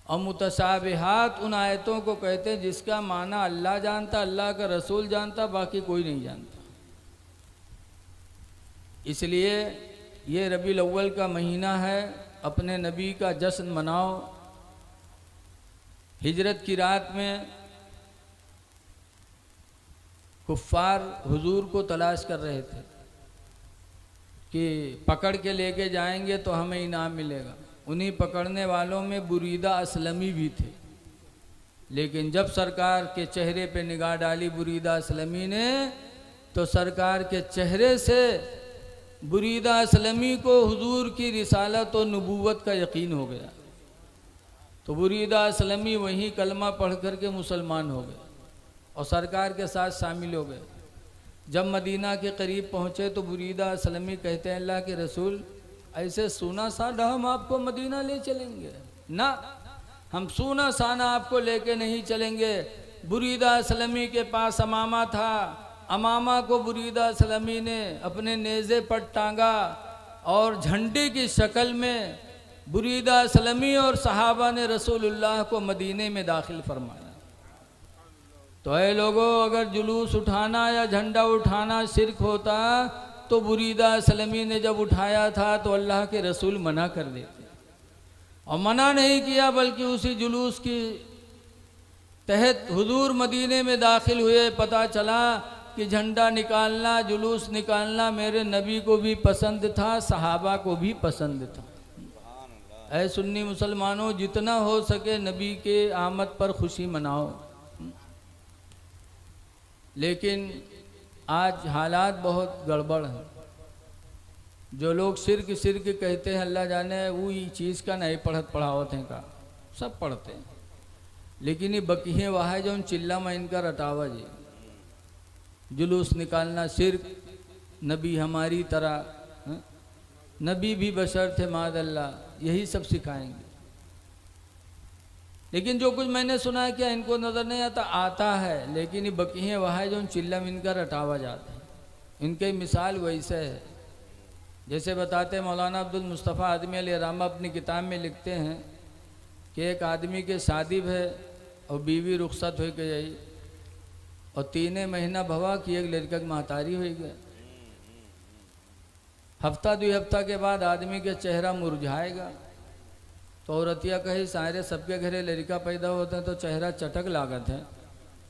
और मुतशाबिहात उन आयतों को कहते हैं जिसका माना अल्लाह जानता, अल्लाह का रसूल जानता, बाकी कोई नहीं जानता। इसलिए ये रबीउल अव्वल का महीना है, अपने नबी का जश्न मनाओ। हिजरत की रात में कुफ्फार हुजूर को तलाश कर रहे थे कि पकड़ के लेके जाएंगे तो हमें इनाम मिलेगा। उन्हीं पकड़ने वालों में बुरीदा असलमी भी थे। लेकिन जब सरकार के चेहरे पे निगाह डाली बुरीदा असलमी ने, तो सरकार के चेहरे से बुरीदा असलमी को हुजूर की रिसालत और नबूवत का यकीन हो गया। तो बुरीदा असलमी वहीं कलमा पढ़ कर के मुसलमान हो गए और सरकार के साथ शामिल हो गए। जब मदीना के करीब पहुँचे तो बुरीदा असलमी कहते हैं अल्लाह के रसूल, ऐसे सूना साना हम आपको मदीना ले चलेंगे ना, हम सूना साना आपको लेके नहीं चलेंगे। बुरीदा असलमी के पास अमामा था, अमामा को बुरीदा असलमी ने अपने नेज़े पर टांगा और झंडे की शक्ल में बुरीदा असलमी और सहाबा ने रसूलुल्लाह को मदीने में दाखिल फरमाया। तो ऐ लोगों, अगर जुलूस उठाना या झंडा उठाना शिरक होता तो बुरीदा असलमी ने जब उठाया था तो अल्लाह के रसूल मना कर देते, और मना नहीं किया बल्कि उसी जुलूस की तहत हुजूर मदीने में दाखिल हुए। पता चला कि झंडा निकालना, जुलूस निकालना मेरे नबी को भी पसंद था, सहाबा को भी पसंद था। ऐ सुन्नी मुसलमानों, जितना हो सके नबी के आमद पर खुशी मनाओ। लेकिन आज हालात बहुत गड़बड़ हैं। जो लोग सिर्क कहते हैं, अल्लाह जाने वो ये चीज़ का नहीं पढ़ावत हैं का, सब पढ़ते हैं, लेकिन ये बकिए वहाँ जो चिल्ला में इनका रटावा जी, जुलूस निकालना सिर्क, नबी हमारी तरह, नबी भी बशर थे मादल्ला, यही सब सिखाएंगे। लेकिन जो कुछ मैंने सुना है क्या इनको नज़र नहीं आता, आता है, लेकिन ये बकिए वहाँ जो चिल्ला में इनका रटावा जाता है। इनकी मिसाल वैसे है जैसे बताते मौलाना अब्दुल मुस्तफ़ा आदमी अलैहिर्रहमा अपनी किताब में लिखते हैं कि एक आदमी के शादी है और बीवी रुखसत हो के जाई, और 3 महीना भवा कि एक लड़का की महतारी हो गया। हफ्ता 2 हफ्ता के बाद आदमी के चेहरा मुरझाएगा। तो औरतिया कही सारे सबके घरे लड़का पैदा होते हैं तो चेहरा चटक लागत है,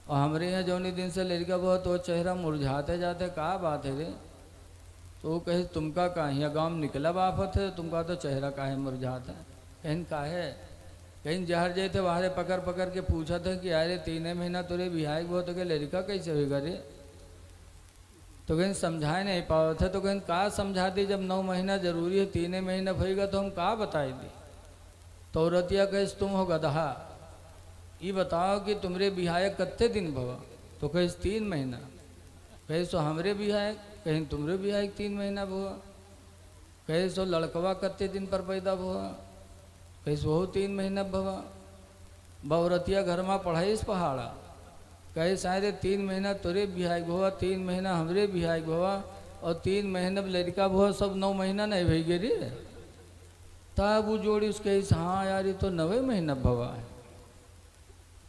और हमारे यहाँ जौनी दिन से लड़का बहुत तो चेहरा मुरझाते जाते, कहा बात है रे? तो वो कहे तुमका का यहाँ गाँव में निकला बाफत है, तुमका तो चेहरा काहे मुरझाता है? कहीं काहे? कहीं जहर जाए थे वहाँ पकड़ के पूछा था कि अरे 3 महीना तुरे बिहाई बहुत हो गया, लड़का कैसे होगा रे? तो कहीं समझाए नहीं पाओ थे। तो कहीं कहा समझा दी, जब 9 महीना जरूरी है, 3 महीना होगा तो हम कहा बताए दी। तो औरतिया कहे तुम हो गधा, ये बताओ कि तुमरे बिहाय कत्ते दिन भवा? तो कहे 3 महीना। कहे सो हमरे बिहाय, कहीं तुमरे बिहाय 3 महीना भवा। कहे सो लड़कवा कत्ते दिन पर पैदा हुआ? कहे सो 3 महीना भवा। बौरतिया घर में पढ़ाई पहाड़ा, कहे शायद 3 महीना तुरे बिहाय भवा, 3 महीना हमरे बिहाय भवा, और 3 महीना लड़का भवा, सब 9 महीना नहीं भई गे रे। तब वो जोड़ी उसके हाँ यार ये तो 9 महीना भवा है।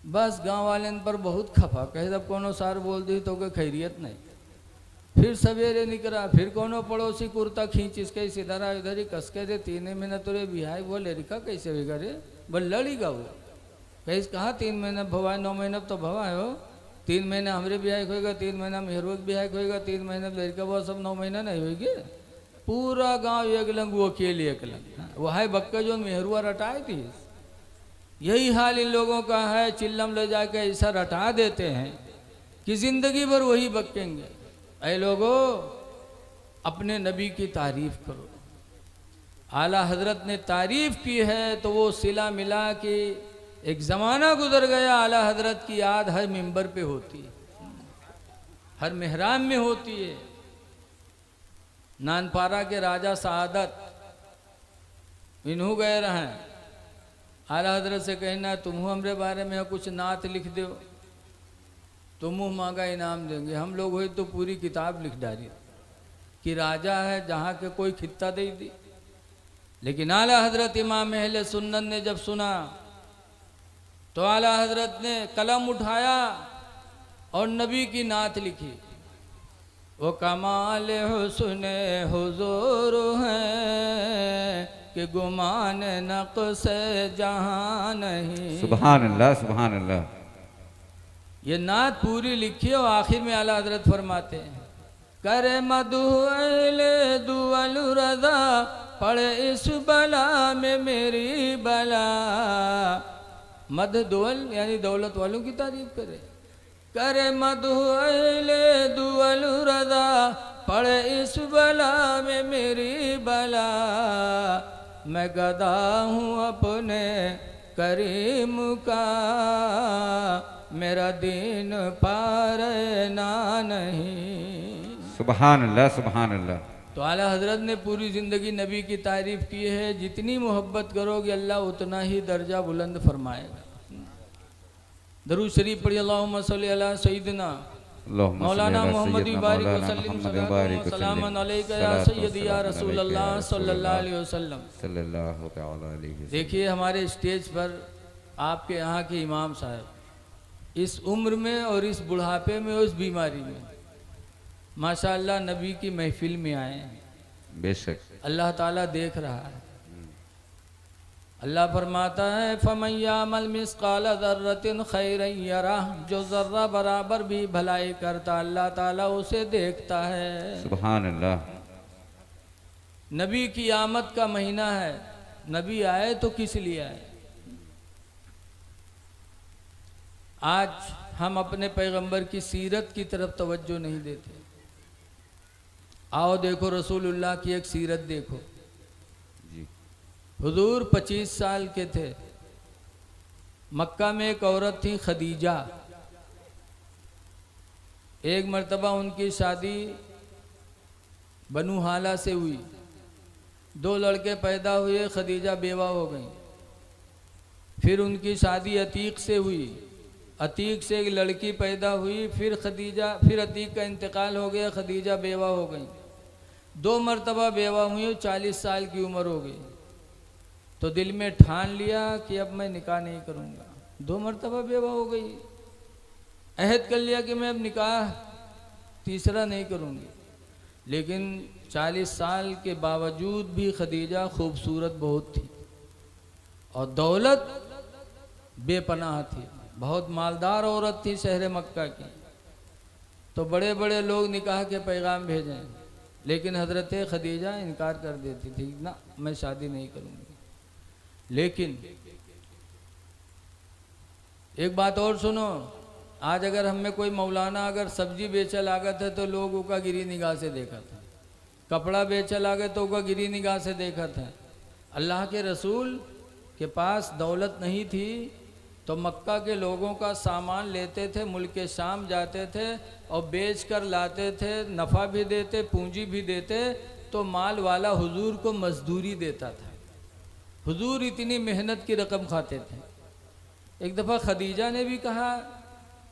बस गांव वाले पर बहुत खफा, कहे जब कोनो सार बोल दी तो के खैरियत नहीं। फिर सवेरे निकला, फिर कोनो पड़ोसी कुर्ता खींच इसके इधर आ इधर ही कस के दे, 3 महीना तुरे बिहाय वो लड़का कैसे होगा रे? बोल लड़ीगा वो। कहे कहा 3 महीना भवा है, 9 महीना तो भवा है हो। 3 महीना हमरे बिहाय होगा, 3 महीना मेहरुआ बिहाय होगा, 3 महीना लड़का वो, सब 9 महीना नहीं होगी। पूरा गांव एक लंग, वो अकेले एक लंग। वह है बक्का जो मेहरुआ रटाई थी। यही हाल इन लोगों का है, चिल्लम ले जाके ऐसा रटा देते हैं कि जिंदगी भर वही बकेंगे। ऐ लोगों, अपने नबी की तारीफ करो। आला हजरत ने तारीफ की है तो वो सिला मिला कि एक ज़माना गुजर गया, आला हजरत की याद हर मिंबर पे होती है, हर मेहराम में होती है। नानपारा के राजा सादत इन्हू गए रहें, आला हजरत से कहना तुम हमरे बारे में कुछ नात लिख दो, तुम मांगा इनाम देंगे। हम लोग हुई तो पूरी किताब लिख डाली कि राजा है जहाँ के कोई खित्ता दे दी। लेकिन आला हजरत इमाम अहले सुन्नत ने जब सुना तो आला हजरत ने कलम उठाया और नबी की नात लिखी। वो कमाल हुस्ने हुजूर है कि गुमान नक़्स जहां नहीं। सुभान अल्लाह, सुभान अल्लाह। ये नात पूरी लिखी और आखिर में आला हजरत फरमाते हैं करे मदुअले दुअल रज़ा, पड़े इस बला में मेरी बला। मद दुअल यानी दौलत वालों की तारीफ करे। करे मदुअले दुअल रज़ा, पड़े इस बला में मेरी बला। मैं गदा हूँ अपने करीम का, मेरा दीन पार ना नहीं। सुभान अल्लाह, सुभान अल्लाह। तो आला हजरत ने पूरी ज़िंदगी नबी की तारीफ़ की है। जितनी मोहब्बत करोगे अल्लाह उतना ही दर्जा बुलंद फरमाएगा। दरूद शरीफ पढ़ी, अल्लाहुम्मा सल्ली अला सय्यिदना मौलाना मोहम्मद बारिक वसल्लम सलाम अलैका या सय्यदी या रसूल अल्लाह सल्लल्लाहु अलैहि वसल्लम। सल्लल्लाहु तआला अलैहि वसल्लम। देखिए हमारे स्टेज पर आपके यहाँ के इमाम साहब इस उम्र में और इस बुढ़ापे में और इस बीमारी में माशाअल्लाह नबी की महफिल में आए हैं। बेशक अल्लाह ताला देख रहा है। अल्लाह फरमाता है फमय्यामल मिस्काल ज़र्रतिन खैरन यरह, जो ज़र्रा बराबर भी भलाई करता अल्लाह ताला उसे देखता है। सुभान अल्लाह। नबी की आमद का महीना है। नबी आए तो किस लिए आए? आज हम अपने पैगंबर की सीरत की तरफ तवज्जो नहीं देते। आओ देखो रसूलुल्लाह की एक सीरत देखो। जी हुजूर 25 साल के थे। मक्का में एक औरत थी खदीजा। एक मर्तबा उनकी शादी बनु हाला से हुई। 2 लड़के पैदा हुए, खदीजा बेवा हो गई। फिर उनकी शादी अतीक से हुई। अतीक से एक लड़की पैदा हुई। फिर अतीक का इंतकाल हो गया, खदीजा बेवा हो गई। 2 मरतबा बेवा हुई, 40 साल की उम्र हो गई। तो दिल में ठान लिया कि अब मैं निकाह नहीं करूँगा। 2 मरतबा बेवा हो गई, अहद कर लिया कि मैं अब निकाह तीसरा नहीं करूँगी। लेकिन 40 साल के बावजूद भी खदीजा खूबसूरत बहुत थी और दौलत बेपनाह थी। बहुत मालदार औरत थी शहर मक्का की। तो बड़े बड़े लोग निकाह के पैगाम भेजें, लेकिन हज़रत खदीजा इनकार कर देती थी, ना मैं शादी नहीं करूँगी। लेकिन एक बात और सुनो, आज अगर हम में कोई मौलाना अगर सब्जी बेचा लागत है तो लोग उसका गिरी निगाह से देखा था। कपड़ा बेचा लागत तो उसका गिरी निगाह से देखा था। अल्लाह के रसूल के पास दौलत नहीं थी तो मक्का के लोगों का सामान लेते थे, मुल्क शाम जाते थे और बेच कर लाते थे। नफ़ा भी देते, पूंजी भी देते। तो माल वाला हुजूर को मजदूरी देता था। हुजूर इतनी मेहनत की रकम खाते थे। एक दफ़ा खदीजा ने भी कहा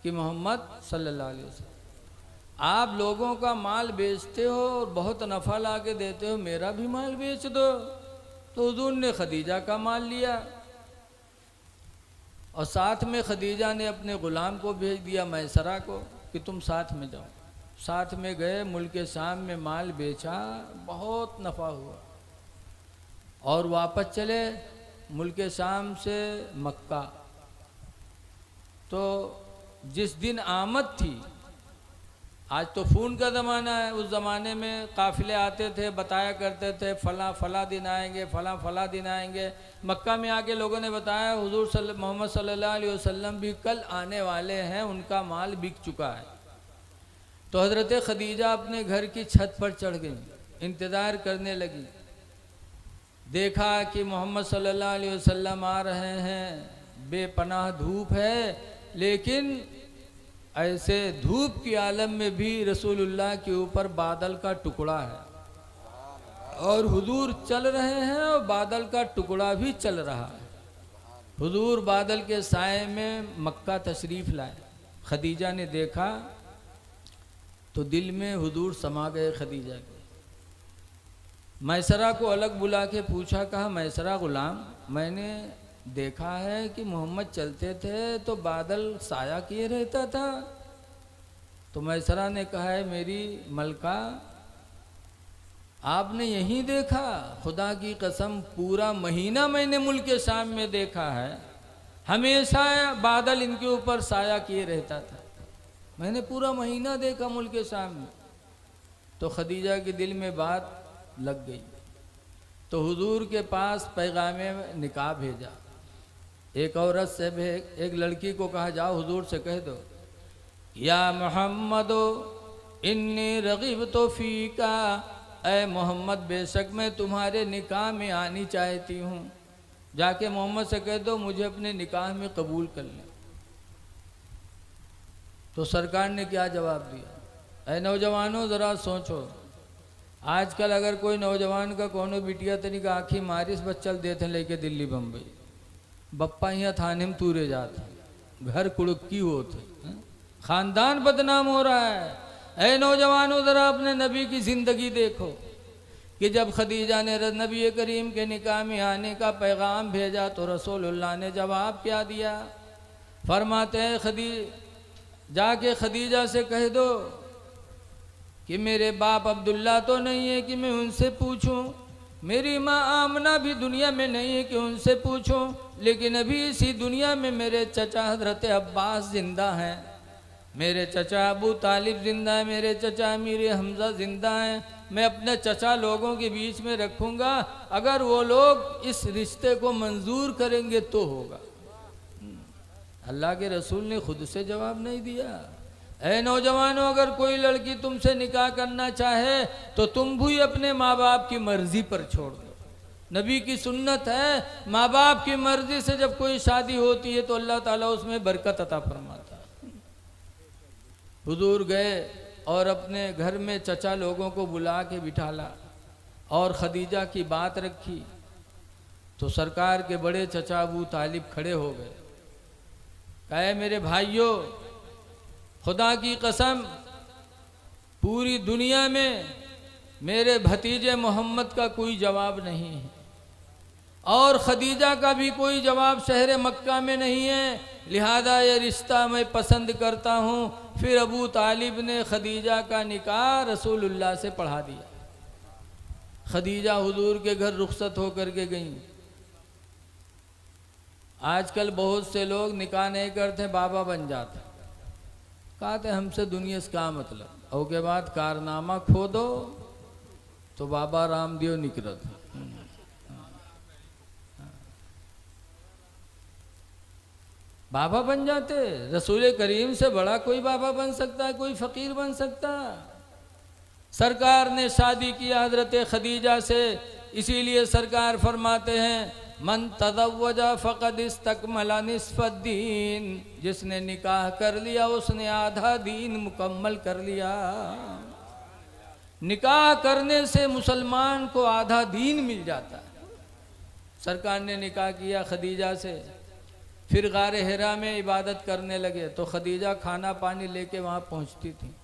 कि मोहम्मद सल्लल्लाहु अलैहि वसल्लम, आप लोगों का माल बेचते हो और बहुत नफ़ा ला के देते हो, मेरा भी माल बेच दो। तो हुजूर ने खदीजा का माल लिया और साथ में खदीजा ने अपने ग़ुलाम को भेज दिया मैसरा को कि तुम साथ में जाओ। साथ में गए, मुल्क शाम में माल बेचा, बहुत नफ़ा हुआ और वापस चले मुल्क शाम से मक्का। तो जिस दिन आमद थी, आज तो फ़ोन का ज़माना है, उस ज़माने में काफ़िले आते थे, बताया करते थे फला दिन आएंगे, फला दिन आएंगे। मक्का में आके लोगों ने बताया हुजूर मोहम्मद सल्लल्लाहु अलैहि वसल्लम भी कल आने वाले हैं, उनका माल बिक चुका है। तो हज़रत खदीजा अपने घर की छत पर चढ़ गई, इंतज़ार करने लगी। देखा कि मोहम्मद सल्लल्लाहु अलैहि वसल्लम आ रहे हैं, बेपनाह धूप है, लेकिन ऐसे धूप के आलम में भी रसूलुल्लाह के ऊपर बादल का टुकड़ा है और हुजूर चल रहे हैं और बादल का टुकड़ा भी चल रहा है। हुजूर बादल के साए में मक्का तशरीफ़ लाए। खदीजा ने देखा तो दिल में हुजूर समा गए खदीजा के। मैसरा को अलग बुला के पूछा, कहा मैसरा ग़ुलाम, मैंने देखा है कि मोहम्मद चलते थे तो बादल साया किए रहता था। तो मैसरा ने कहा है मेरी मलका, आपने यही देखा? खुदा की कसम पूरा महीना मैंने मुल्क शाम में देखा है, हमेशा बादल इनके ऊपर साया किए रहता था। मैंने पूरा महीना देखा मुल्क शाम में। तो खदीजा के दिल में बात लग गई। तो हुजूर के पास पैगामे निकाह भेजा। एक औरत से एक लड़की को कहा जाओ हुजूर से कह दो, या मोहम्मदो इन्नी रग़िब तो फ़ीका, ऐ मोहम्मद बेशक मैं तुम्हारे निकाह में आनी चाहती हूँ। जाके मोहम्मद से कह दो मुझे अपने निकाह में कबूल कर लें। तो सरकार ने क्या जवाब दिया? ऐ नौजवानों ज़रा सोचो, आजकल अगर कोई नौजवान का कोनो बिटिया तनिक आँखी मारिस बस चल देते लेके दिल्ली बम्बई, बप्पा यहाँ थाने में तूरे जाते, घर कुड़की होते, ख़ानदान बदनाम हो रहा है। ऐ नौजवानों, ज़रा अपने नबी की ज़िंदगी देखो कि जब खदीजा ने नबी करीम के निकाह में आने का पैगाम भेजा तो रसूलुल्लाह ने जवाब क्या दिया। फरमाते हैं जाके खदीजा से कह दो कि मेरे बाप अब्दुल्ला तो नहीं है कि मैं उनसे पूछूं, मेरी माँ आमना भी दुनिया में नहीं है कि उनसे पूछूं, लेकिन अभी इसी दुनिया में मेरे चचा हज़रत अब्बास ज़िंदा हैं, मेरे चचा अबू तालिब ज़िंदा है, मेरे चचा अमीर हमज़ा ज़िंदा हैं। मैं अपने चचा लोगों के बीच में रखूँगा, अगर वो लोग इस रिश्ते को मंजूर करेंगे तो होगा। अल्लाह के रसूल ने खुद से जवाब नहीं दिया। ऐ नौजवानों, अगर कोई लड़की तुमसे निकाह करना चाहे तो तुम भी अपने माँ बाप की मर्ज़ी पर छोड़ दो। नबी की सुन्नत है, माँ बाप की मर्ज़ी से जब कोई शादी होती है तो अल्लाह ताला उसमें बरकत अता फरमाता है। हुजूर गए और अपने घर में चचा लोगों को बुला के बिठाला और खदीजा की बात रखी तो सरकार के बड़े चचा अबू तालिब खड़े हो गए। कहे मेरे भाइयों, खुदा की कसम पूरी दुनिया में मेरे भतीजे मोहम्मद का कोई जवाब नहीं है और खदीजा का भी कोई जवाब शहर मक्का में नहीं है, लिहाजा ये रिश्ता मैं पसंद करता हूँ। फिर अबू तालिब ने खदीजा का निकाह रसूलुल्लाह से पढ़ा दिया। खदीजा हुजूर के घर रुखसत होकर के गईं। आजकल बहुत से लोग निकाह नहीं करते, बाबा बन जाते। कहते हमसे दुनिया से क्या मतलब, और के बाद कारनामा खो दो तो बाबा रामदेव निकलत। बाबा बन जाते। रसूल करीम से बड़ा कोई बाबा बन सकता है, कोई फ़कीर बन सकता। सरकार ने शादी किया हज़रत खदीजा से, इसीलिए सरकार फरमाते हैं मन तज़व्वजा फ़क़द इस्तकमला निस्फ़द्दीन, जिसने निकाह कर लिया उसने आधा दीन मुकम्मल कर लिया। निकाह करने से मुसलमान को आधा दीन मिल जाता है। सरकार ने निकाह किया खदीजा से, फिर गारे हिरा में इबादत करने लगे तो खदीजा खाना पानी लेके वहाँ पहुँचती थी।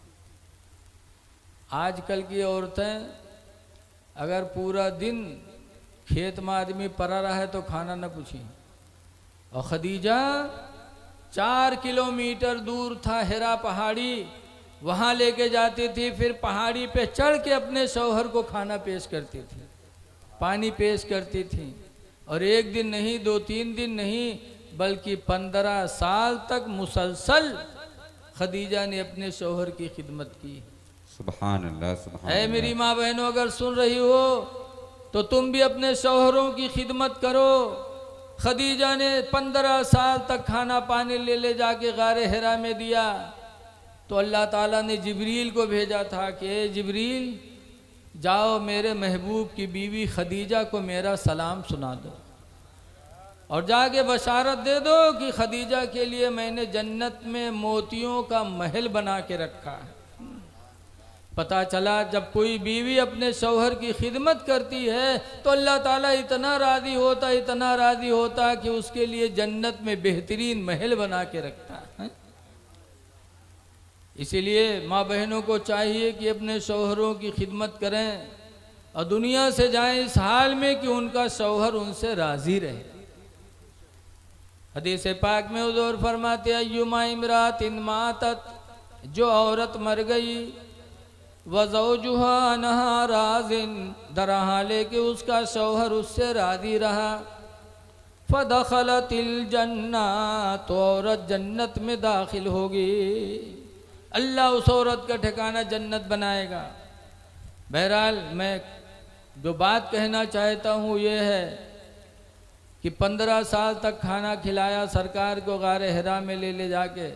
आजकल की औरतें अगर पूरा दिन खेत में आदमी पड़ा रहा है तो खाना न पूछी, और खदीजा 4 किलोमीटर दूर था हिरा पहाड़ी, वहाँ लेके जाती थी, फिर पहाड़ी पे चढ़ के अपने शौहर को खाना पेश करती थी, पानी पेश करती थी। और एक दिन नहीं, 2-3 दिन नहीं, बल्कि 15 साल तक मुसलसल खदीजा ने अपने शौहर की खिदमत की। सुभान अल्लाह, सुभान है मेरी माँ बहनों, अगर सुन रही हो तो तुम भी अपने शौहरों की खिदमत करो। खदीजा ने 15 साल तक खाना पानी ले जाके गारे हिरा में दिया तो अल्लाह ताला ने जिब्रील को भेजा था कि ए जिब्रील, जाओ मेरे महबूब की बीवी खदीजा को मेरा सलाम सुना दो और जाके बशारत दे दो कि खदीजा के लिए मैंने जन्नत में मोतियों का महल बना के रखा है। पता चला जब कोई बीवी अपने शौहर की खिदमत करती है तो अल्लाह ताला इतना राज़ी होता, इतना राज़ी होता कि उसके लिए जन्नत में बेहतरीन महल बना के रखता है। इसीलिए माँ बहनों को चाहिए कि अपने शौहरों की खिदमत करें और दुनिया से जाएं इस हाल में कि उनका शौहर उनसे राज़ी रहे। हदीस पाक में हुज़ूर फरमाते अय्युमा इमरातिन मातत, जो औरत मर गई वज़ौजुहा अनहा राज़िन, दरा हाले कि उसका शौहर उससे राज़ी रहा, फ़दख़लतिल जन्ना, तो औरत जन्नत में दाखिल होगी। अल्लाह उस औरत का ठिकाना जन्नत बनाएगा। बहरहाल मैं जो बात कहना चाहता हूँ ये है कि 15 साल तक खाना खिलाया सरकार को गारे हिरा में ले जाके,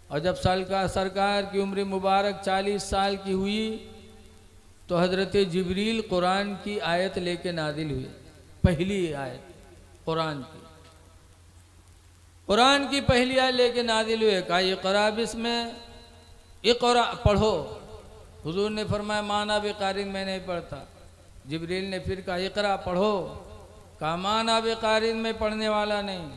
और जब सरकार की उम्र मुबारक 40 साल की हुई तो हज़रत जिब्रील कुरान की आयत लेके नाजिल हुई। पहली आयत कुरान की पहली आयत लेके नाजिल हुए। कहा इक़रा बिस्मिल्लाह, इक़रा पढ़ो। हुजूर ने फरमाया माना बेकारिन मैं नहीं पढ़ता। जिब्रील ने फिर कहा इक़रा पढ़ो। कहा माना बेकारिन में पढ़ने वाला नहीं।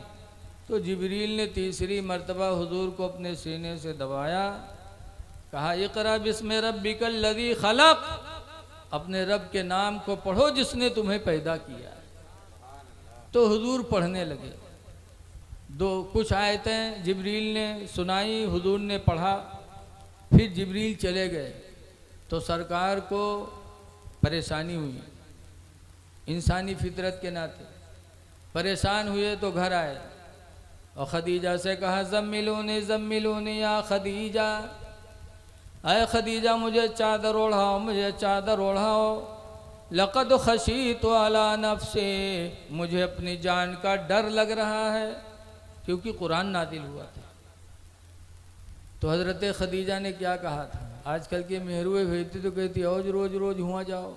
तो जिब्रील ने तीसरी मर्तबा हुजूर को अपने सीने से दबाया, कहा इक़रा बिस्मि रब्बिकल लज़ी खलक़, अपने रब के नाम को पढ़ो जिसने तुम्हें पैदा किया। तो हुजूर पढ़ने लगे। कुछ आयतें जिब्रील ने सुनाई, हुजूर ने पढ़ा, फिर जिब्रील चले गए। तो सरकार को परेशानी हुई, इंसानी फितरत के नाते परेशान हुए, तो घर आए और खदीजा से कहा ज़म्मिलूनी ज़म्मिलूनी या खदीजा, अय खदीजा मुझे चादर ओढ़ाओ, मुझे चादर ओढ़ाओ। लक़द खशीतु अला नफ़्सी, मुझे अपनी जान का डर लग रहा है, क्योंकि कुरान नाज़िल हुआ था। तो हज़रत खदीजा ने क्या कहा था, आजकल के मेहरुए भेजती तो कहती और रोज़ रोज़ हुआ जाओ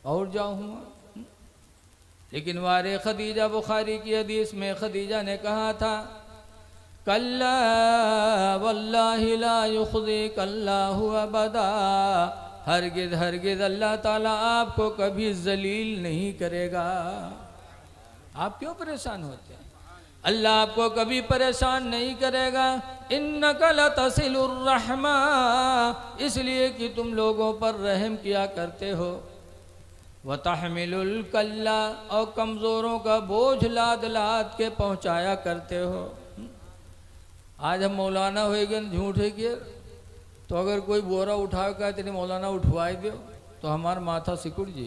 और जाओ हुआ, लेकिन वारे खदीजा बुखारी की हदीस में खदीजा ने कहा था कल्ला वल्लाहि ला युख़ज़िक अल्लाहु अबदा, हरगिज़ हरगिज़ अल्लाह ताला आपको कभी ज़लील नहीं करेगा। आप क्यों परेशान होते हैं? अल्लाह आपको कभी परेशान नहीं करेगा। इन्नका लतसिलुर रहमा, इसलिए कि तुम लोगों पर रहम किया करते हो। व तहमिलुल कल्ला, और कमज़ोरों का बोझ लाद लाद के पहुँचाया करते हो। आज हम मौलाना हो गए झूठ है कि तो अगर कोई बोरा उठा कर तेरे मौलाना उठवाए दो तो हमारा माथा सिकुड़ जी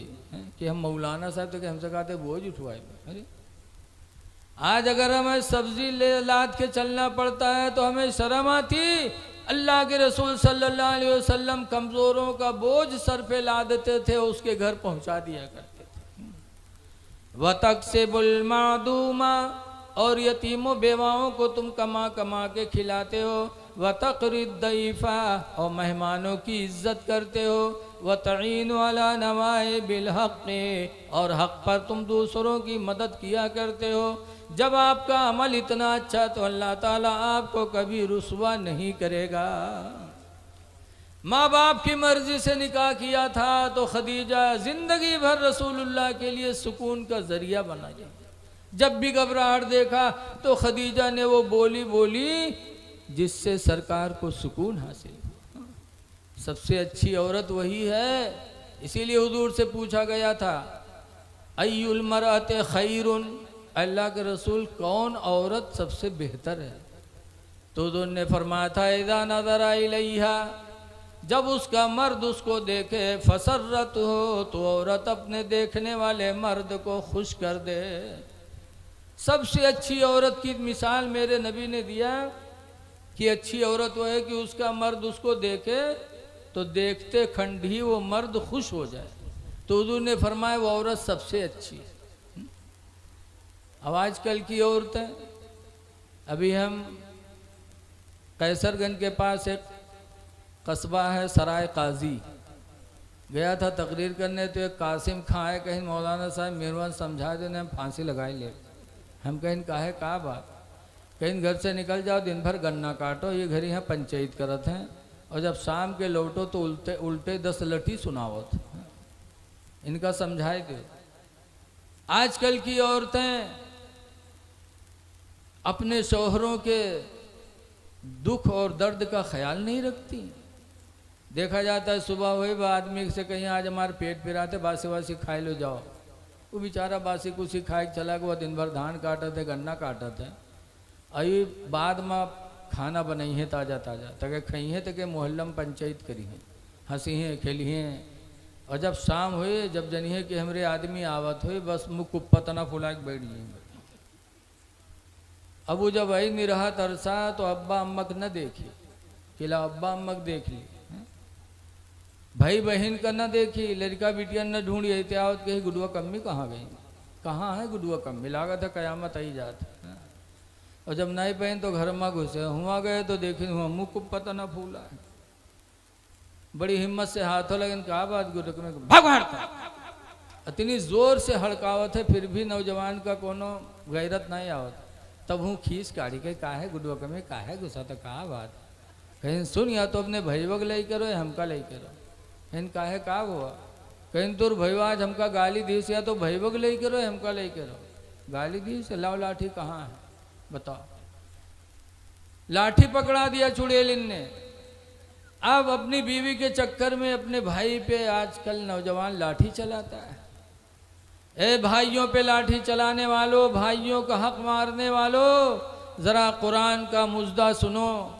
कि हम मौलाना साहब तो हमसे कहते बोझ उठवाए दो। अरे आज अगर हमें सब्जी ले लाद के चलना पड़ता है तो हमें शर्म आती। अल्लाह के रसूल सल्लल्लाहु अलैहि वसल्लम कमज़ोरों का बोझ सर पे लादते थे, उसके घर पहुंचा दिया करते थे। व तक्सिबुल मादूमा, और यतीमों बेवाओं को तुम कमा कमा के खिलाते हो। व तक़रिद दईफ़ा, और मेहमानों की इज्जत करते हो। व तईनु अला नवाए बिल हक़, और हक़ पर तुम दूसरों की मदद किया करते हो। जब आपका अमल इतना अच्छा तो अल्लाह ताला आपको कभी रुसवा नहीं करेगा। माँ बाप की मर्जी से निकाह किया था तो खदीजा जिंदगी भर रसूलुल्लाह के लिए सुकून का जरिया बना जाए। जब भी घबराहट देखा तो खदीजा ने वो बोली बोली जिससे सरकार को सुकून हासिल हो। सबसे अच्छी औरत वही है। इसीलिए हुजूर से पूछा गया था अय्युल मरअति खैरुन, अल्लाह के रसूल कौन औरत सबसे बेहतर है? तो उन्होंने फरमाया था इज़ा नज़रा इलैहा, जब उसका मर्द उसको देखे, फसर्रत हो, तो औरत अपने देखने वाले मर्द को खुश कर दे। सबसे अच्छी औरत की मिसाल मेरे नबी ने दिया कि अच्छी औरत वो है कि उसका मर्द उसको देखे तो देखते खंड ही वो मर्द खुश हो जाए। तो हुजूर ने फरमाया वो औरत सबसे अच्छी। अब आजकल की औरतें, अभी हम कैसरगंज के पास एक कस्बा है सराय काजी, गया था तकरीर करने, तो एक कासिम खां है, कहीं मौलाना साहब मेहरबान समझा देने हम फांसी लगाई ले। हम कहीं काहे का बात, कहीं घर से निकल जाओ दिन भर गन्ना काटो, ये घर यहाँ पंचायत करत हैं, और जब शाम के लौटो तो उल्टे उल्टे 10 लठी सुनावत। इनका समझाए दो। आजकल की औरतें अपने शौहरों के दुख और दर्द का ख्याल नहीं रखती। देखा जाता है सुबह हुई आदमी से कहीं आज हमारे पेट पिराते बासी वासी खाए लो जाओ, वो बेचारा बासी कुछ ही खाए चला गया, दिन भर धान काटते थे गन्ना काटते हैं। अभी बाद में खाना बनाई है ताज़ा ताज़ा तक खई है तक मोहल्ला में पंचायत करी है, हंसी हैं खेली हैं। और जब शाम हुई, जब जनी है कि हमारे आदमी आवत हुई, बस मुँह कुप्पा तना फुला के बैठ गई। अब वो जब वही नहीं रहा तरसा तो अब्बा अम्मक न देखी, किला अब्बा अम्मक देख ली, भाई बहन का न देखी, लड़का बिटिया न ढूंढी। एहतियात कही गुडुआ कम्मी कहाँ गई, कहाँ है गुडुआ कम्मी, लागा था कयामत आई जात। और जब नहीं पहन तो घर में घुसे, हुआ गए तो देखी मुँह को पता न फूला है। बड़ी हिम्मत से हाथों लगे, कहा बात गुडुआ में भगवान इतनी जोर से हड़कावत है, फिर भी नौजवान का कोनो गैरत नहीं आवत। तब हूँ खींच काढ़ी के काहे गुडुआ कमे काहे गुस्सा था, कहा बात कहीं सुन, या तो अपने भैया ले करो या हमका ले करो। इन काहे का हुआ, कहीं तुर भैया आज हमका गाली दी से, या तो भैया ले करो या हमका ले करो। गाली दी से लाओ लाठी कहाँ है, बताओ, लाठी पकड़ा दिया चुड़ैलिन ने। अब अपनी बीवी के चक्कर में अपने भाई पे आजकल नौजवान लाठी चलाता है। ए भाइयों पे लाठी चलाने वालों, भाइयों का हक मारने वालों, जरा कुरान का मुजदा सुनो।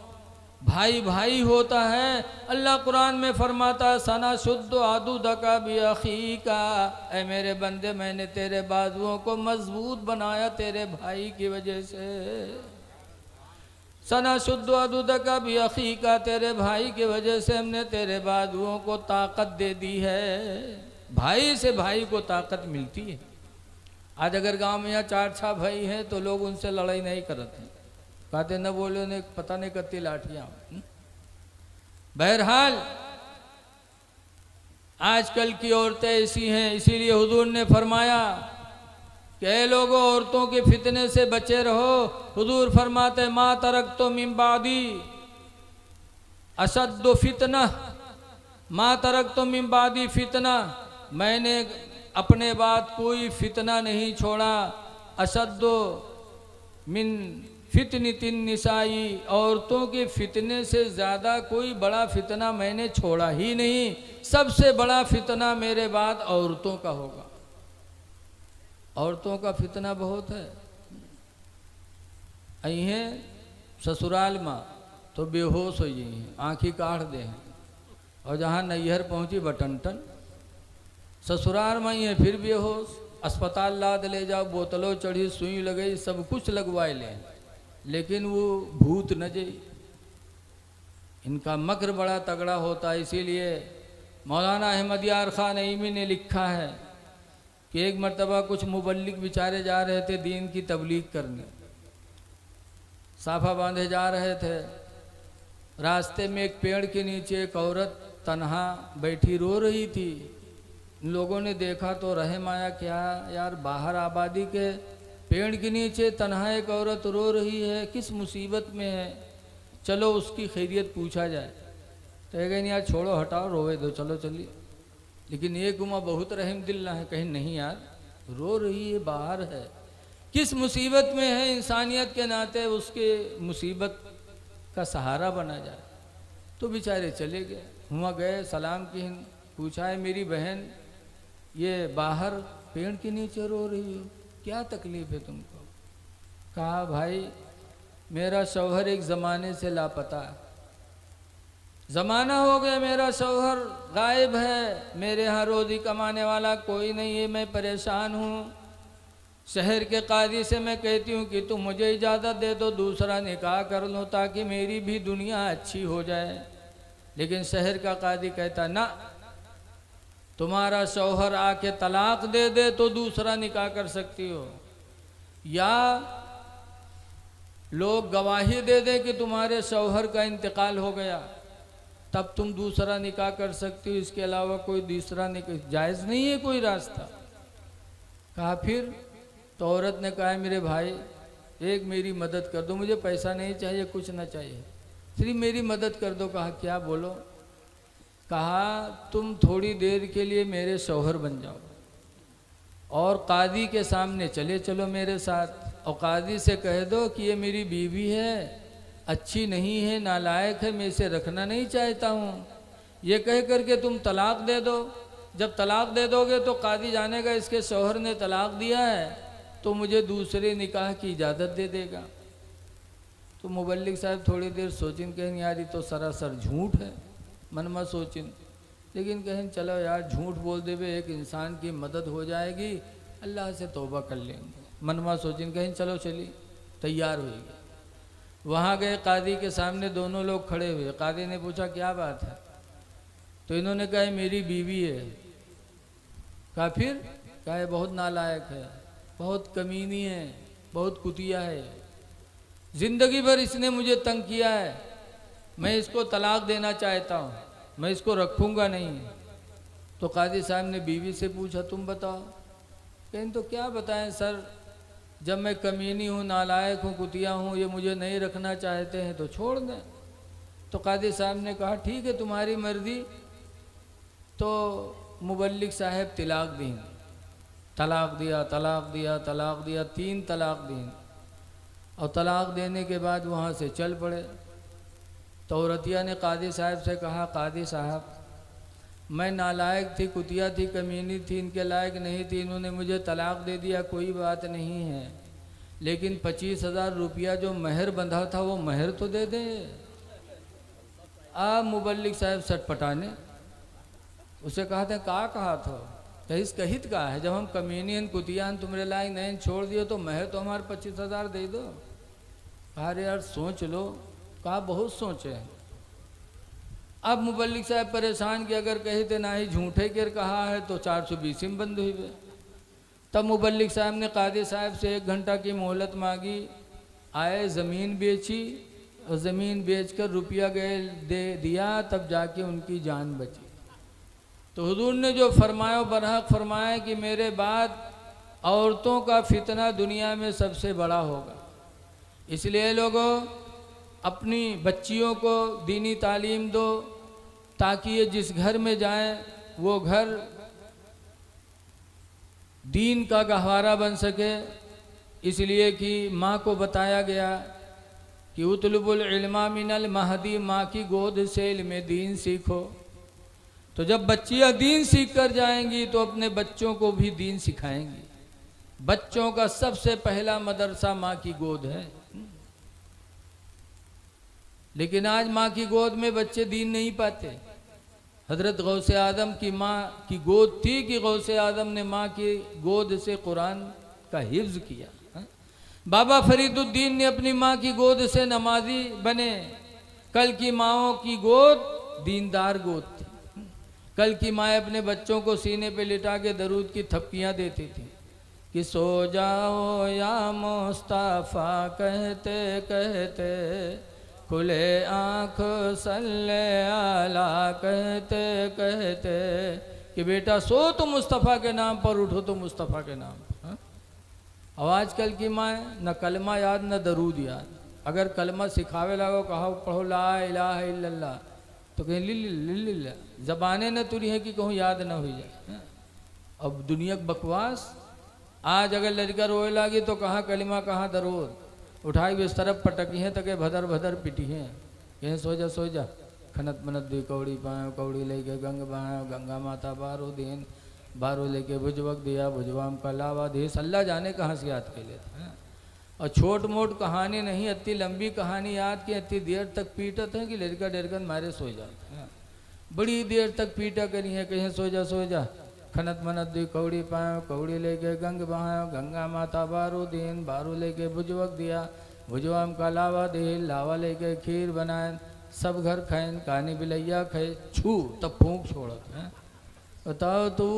भाई भाई होता है। अल्लाह कुरान में फरमाता है, सना शुद्ध आदू दका भी अखी का। ऐ मेरे बंदे, मैंने तेरे बाजुओं को मजबूत बनाया तेरे भाई की वजह से। सना शुद्ध आदू दका भी अखी का, तेरे भाई की वजह से हमने तेरे बाजुओं को ताकत दे दी है। भाई से भाई को ताकत मिलती है। आज अगर गांव में यहाँ 4-6 भाई हैं तो लोग उनसे लड़ाई नहीं करते, कहते न बोले ने पता नहीं करती लाठियां। बहरहाल आजकल की औरतें ऐसी हैं, इसीलिए हुजूर ने फरमाया कि ऐ लोगों, औरतों के फितने से बचे रहो। हुजूर फरमाते, मा तरक तो मिन बादी अशद्दु फितना, मा तरक तो मिन बादी फितना, मैंने अपने बाद कोई फितना नहीं छोड़ा। अशद्दु मिन फितनतिन निसाई, औरतों के फितने से ज़्यादा कोई बड़ा फितना मैंने छोड़ा ही नहीं। सबसे बड़ा फितना मेरे बाद औरतों का होगा। औरतों का फितना बहुत है। अहें ससुराल माँ तो बेहोश हो गई हैं, आँखी काढ़ दे हैं, और जहाँ नैहर पहुँची बटनटन, ससुराल में ही है फिर बेहोश। अस्पताल लाद ले जाओ, बोतलों चढ़ी, सुई लगी, सब कुछ लगवाए ले, लेकिन वो भूत न जाई। इनका मकर बड़ा तगड़ा होता है। इसीलिए मौलाना अहमद यार खान नईमी ने लिखा है कि एक मर्तबा कुछ मुबल्लिग बेचारे जा रहे थे दीन की तबलीग करने, साफा बांधे जा रहे थे। रास्ते में एक पेड़ के नीचे एक औरत तन्हा बैठी रो रही थी। लोगों ने देखा तो रहम आया, क्या यार, बाहर आबादी के पेड़ के नीचे तन्हा एक औरत रो रही है, किस मुसीबत में है, चलो उसकी खैरियत पूछा जाए। तो कहीं यार छोड़ो, हटाओ, रोवे दो, चलो चलिए। लेकिन ये गुमा बहुत रहम दिल ना है, कहीं नहीं यार, रो रही है, बाहर है, किस मुसीबत में है, इंसानियत के नाते उसके मुसीबत का सहारा बना जाए। तो बेचारे चले गए, हुआ गए, सलाम की, पूछा है मेरी बहन ये बाहर पेड़ के नीचे रो रही हो, क्या तकलीफ है तुमको? कहा भाई मेरा शौहर एक ज़माने से लापता है, ज़माना हो गया मेरा शौहर गायब है, मेरे यहाँ रोज़ी कमाने वाला कोई नहीं है, मैं परेशान हूँ। शहर के काजी से मैं कहती हूँ कि तुम मुझे इजाज़त दे दो, दूसरा निकाह कर लो ताकि मेरी भी दुनिया अच्छी हो जाए। लेकिन शहर का काजी कहता ना, तुम्हारा शौहर आके तलाक दे दे तो दूसरा निकाह कर सकती हो, या लोग गवाही दे दे कि तुम्हारे शौहर का इंतकाल हो गया, तब तुम दूसरा निकाह कर सकती हो। इसके अलावा कोई दूसरा निकाह जायज़ नहीं है कोई रास्ता। कहा फिर? तो औरत ने कहा मेरे भाई एक मेरी मदद कर दो, मुझे पैसा नहीं चाहिए, कुछ ना चाहिए, सिर्फ मेरी मदद कर दो। कहा क्या? बोलो। कहा तुम थोड़ी देर के लिए मेरे शौहर बन जाओ और काजी के सामने चले चलो मेरे साथ, और काजी से कह दो कि ये मेरी बीवी है, अच्छी नहीं है, नालायक है, मैं इसे रखना नहीं चाहता हूँ, ये कह करके तुम तलाक दे दो। जब तलाक दे दोगे तो काजी जानेगा इसके शौहर ने तलाक दिया है, तो मुझे दूसरे निकाह की इजाज़त दे देगा। तो मुबल्लिग साहब थोड़ी देर सोचिन, कहें यार ये तो सरासर झूठ है, मन में सोचिन, लेकिन कहें चलो यार झूठ बोल देवे, एक इंसान की मदद हो जाएगी, अल्लाह से तौबा कर लेंगे। मन में सोचिन, कहें चलो चली, तैयार हुई। वहाँ गए, काजी के सामने दोनों लोग खड़े हुए। काजी ने पूछा क्या बात है? तो इन्होंने कहा मेरी बीवी है। कहा फिर? कहा बहुत नालायक है, बहुत कमीनी है, बहुत कुतिया है, ज़िंदगी भर इसने मुझे तंग किया है, मैं इसको तलाक देना चाहता हूँ, मैं इसको रखूँगा नहीं। तो काजी साहब ने बीवी से पूछा तुम बताओ। कहें तो क्या बताएं सर, जब मैं कमीनी हूँ, नालायक हूँ, कुतिया हूँ, ये मुझे नहीं रखना चाहते हैं तो छोड़ दें। तो काजी साहब ने कहा ठीक है तुम्हारी मर्जी। तो मुबल्लिग साहब तलाक दी, तलाक दिया, तलाक दिया, तलाक दिया, 3 तलाक दी। और तलाक देने के बाद वहाँ से चल पड़े। तो औरतिया ने कादी साहब से कहा, कादी साहब मैं नालायक थी, कुतिया थी, कमीनी थी, इनके लायक नहीं थी, इन्होंने मुझे तलाक दे दिया, कोई बात नहीं है, लेकिन 25,000 रुपया जो महर बंधा था वो महर तो दे दे। आप मुबल्लिक साहब सटपटाने उसे कहा था, कहा था कहिस कहित कहा है, जब हम कमीनियन कुतियान तुमरे लायक नहीं छोड़ दिए तो महर तो हमारे 25,000 दे दो। कहा रे यार सोच लो। कहा बहुत सोचे हैं। अब मुबल्लिक साहब परेशान कि अगर कहे थे ना ही झूठे के कहा है तो 420 में बंद हुई। तब मुबल्लिक साहब ने कादी साहब से 1 घंटा की मोहलत मांगी। आए, ज़मीन बेची और ज़मीन बेचकर रुपया गए दे दिया, तब जाके उनकी जान बची। तो हुजूर ने जो फरमाया बरहक फरमाया कि मेरे बाद औरतों का फितना दुनिया में सबसे बड़ा होगा। इसलिए लोगों अपनी बच्चियों को दीनी तालीम दो ताकि ये जिस घर में जाएं वो घर दीन का गहवारा बन सके। इसलिए कि माँ को बताया गया कि उतलुबुल इल्मा मिनल महदी, माँ की गोद से इल्म दीन सीखो। तो जब बच्चियाँ दीन सीख कर जाएंगी तो अपने बच्चों को भी दीन सिखाएंगी। बच्चों का सबसे पहला मदरसा माँ की गोद है। लेकिन आज माँ की गोद में बच्चे दीन नहीं पाते। हज़रत गौसे आदम की माँ की गोद थी कि गौसे आदम ने माँ की गोद से कुरान का हिफ्ज़ किया। बाबा फरीदुद्दीन ने अपनी माँ की गोद से नमाजी बने। कल की माँओं की गोद दीनदार गोद थी। कल की माँ अपने बच्चों को सीने पे लिटा के दरूद की थप्पियाँ देती थी कि सो जाओ या मुस्तफ़ा कहते कहते, खुले आँख सल्ले आला कहते कहते, कि बेटा सो तो मुस्तफ़ा के नाम पर, उठो तो मुस्तफ़ा के नाम पर। अब आजकल की माँ न कलमा याद न दरूद याद। अगर कलमा सिखावे लगो, कहो पढ़ो ला इलाहा इल्लल्लाह, तो कहीं लिल्ला ज़बानें न तुरी है कि कहूँ याद न हो जाए। अब दुनिया बकवास। आज अगर लड़का रोए लागी तो कहाँ कलिमा कहाँ दरूद, उठाई भी इस तरफ पटकी हैं तके भदर भदर पिटी हैं। कहीं सो जा खनत मनत दी कौड़ी पाए, कौड़ी लेके गंग बाए, गंगा माता बारो दिन, बारो लेके भुजवक दिया, भुजवाम का लावा दे। अल्लाह जाने कहाँ से याद के लेते हैं। और छोट मोट कहानी नहीं, इतनी लंबी कहानी याद की, इतनी देर तक पीटत है कि लड़का डेरकन मारे सो जाते हैं। बड़ी देर तक पीटा करी है। कहीं सो जा खनत मनत दी कौड़ी पाए, कौड़ी लेके गंग बहायो, गंगा माता बारो दिन, बारो लेके भुजवक दिया, भुजवाम का लावा दे, लावा लेके खीर बनाए, सब घर खाएं, कहानी बिलैया खाए, छू तब फूंक छोड़त है। बताओ तू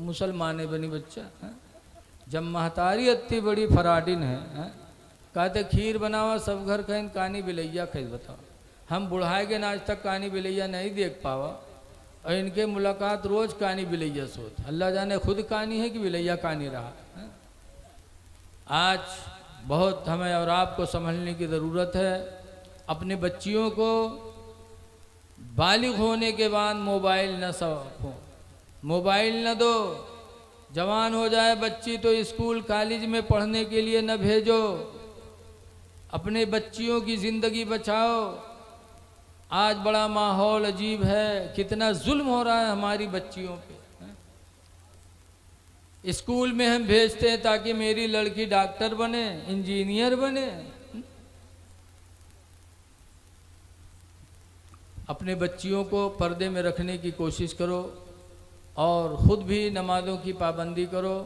मुसलमाने बनी बच्चा है? जब महतारी इतनी बड़ी फराडिन है, कहते खीर बनावा सब घर खाएं, कहानी बिलैया खाए। बताओ हम बुढ़ाए के आज तक कहानी बिलैया नहीं देख पावा, और इनके मुलाकात रोज कहानी बिलैया से होती। अल्लाह जाने खुद कहानी है कि बिलैया कहानी रहा है। आज बहुत हमें और आपको समझने की ज़रूरत है। अपने बच्चियों को बालिग होने के बाद मोबाइल न सौंपो, मोबाइल न दो। जवान हो जाए बच्ची तो स्कूल कॉलेज में पढ़ने के लिए न भेजो। अपने बच्चियों की ज़िंदगी बचाओ। आज बड़ा माहौल अजीब है, कितना जुल्म हो रहा है हमारी बच्चियों पे। स्कूल में हम भेजते हैं ताकि मेरी लड़की डॉक्टर बने, इंजीनियर बने। अपने बच्चियों को पर्दे में रखने की कोशिश करो और ख़ुद भी नमाज़ों की पाबंदी करो।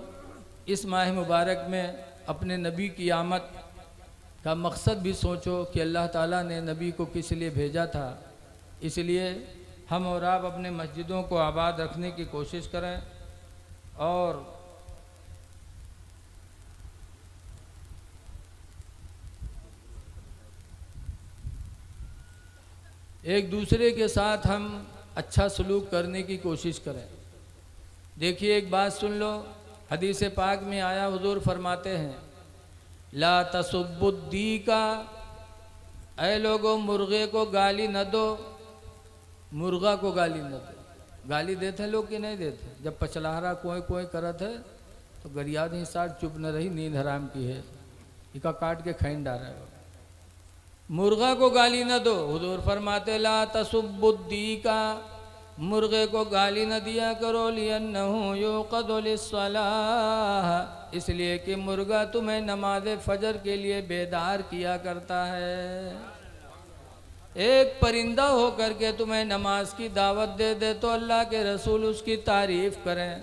इस माह मुबारक में अपने नबी की आमद का मकसद भी सोचो कि अल्लाह ताला ने नबी को किस लिए भेजा था। इसलिए हम और आप अपने मस्जिदों को आबाद रखने की कोशिश करें और एक दूसरे के साथ हम अच्छा सलूक करने की कोशिश करें। देखिए एक बात सुन लो, हदीस पाक में आया, हुजूर फरमाते हैं ला तसुब्बुद्दी का, ऐ लोगों मुर्गे को गाली न दो, मुर्गा को गाली न दो। गाली देते हैं लोग कि नहीं देते? जब पचलहरा कोई कोई करत है तो गरियाद ही साथ चुप न रही, नींद हराम की है। इका काट के खैन डाला। मुर्गा को गाली न दो, हुजूर फरमाते ला तसुब्बुद्दी का, मुर्गे को गाली न दिया करो, लियन्नहु युक़दु लिस्सलाह, इसलिए कि मुर्गा तुम्हें नमाज फजर के लिए बेदार किया करता है। एक परिंदा होकर के तुम्हें नमाज की दावत दे दे तो अल्लाह के रसूल उसकी तारीफ करें।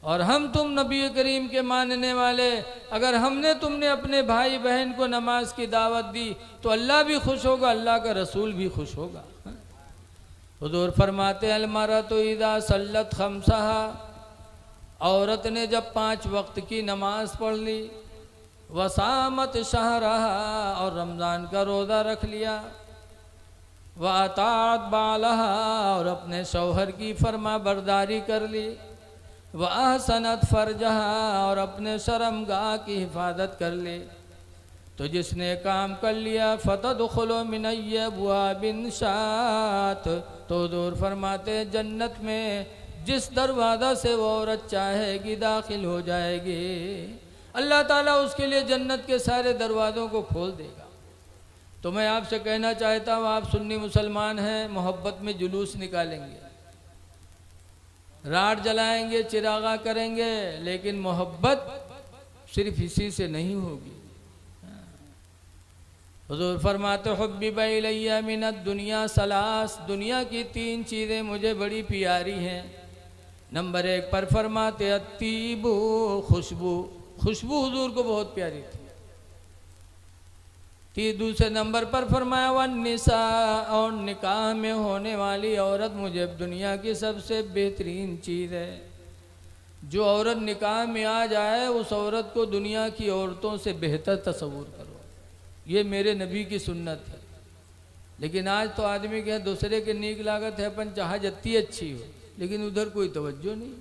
और हम तुम नबी करीम के मानने वाले, अगर हमने तुमने अपने भाई बहन को नमाज की दावत दी तो अल्लाह भी खुश होगा, अल्लाह का रसूल भी खुश होगा। हुजूर फरमाते अलमरतु इज़ा सल्लत खम्सहा, औरत ने जब 5 वक्त की नमाज पढ़ ली, वसामत शहरहा, और रमज़ान का रोज़ा रख लिया, वअताअत बालहा, और अपने शौहर की फरमा बरदारी कर ली, वअहसनत फरजहा, और अपने शर्मगाह की हिफाजत कर ली, तो जिसने काम कर लिया फतदखुलु मिन अब्वाबिन शात, तो दूर फरमाते जन्नत में जिस दरवाज़ा से वो औरत चाहेगी दाखिल हो जाएगी। अल्लाह ताला उसके लिए जन्नत के सारे दरवाज़ों को खोल देगा। तो मैं आपसे कहना चाहता हूँ, आप सुन्नी मुसलमान हैं, मोहब्बत में जुलूस निकालेंगे, राड जलाएंगे, चिरागा करेंगे, लेकिन मोहब्बत सिर्फ इसी से नहीं होगी। हुजूर फरमाते हुब्बिबा इलैया मिनद दुनिया सलास, दुनिया की 3 चीज़ें मुझे बड़ी प्यारी हैं। नंबर 1 पर फरमाते अत्तीबु, खुशबू, खुशबू हुजूर को बहुत प्यारी थी। दूसरे नंबर पर फरमाया वन्निसा, और निकाह में होने वाली औरत मुझे दुनिया की सबसे बेहतरीन चीज़ है। जो औरत निकाह में आ जाए उस औरत को दुनिया की औरतों से बेहतर तस्वूर करो, ये मेरे नबी की सुन्नत है। लेकिन आज तो आदमी के दूसरे के नीक लागत है, अपन चाह जत्ती अच्छी हो, लेकिन उधर कोई तवज्जो नहीं।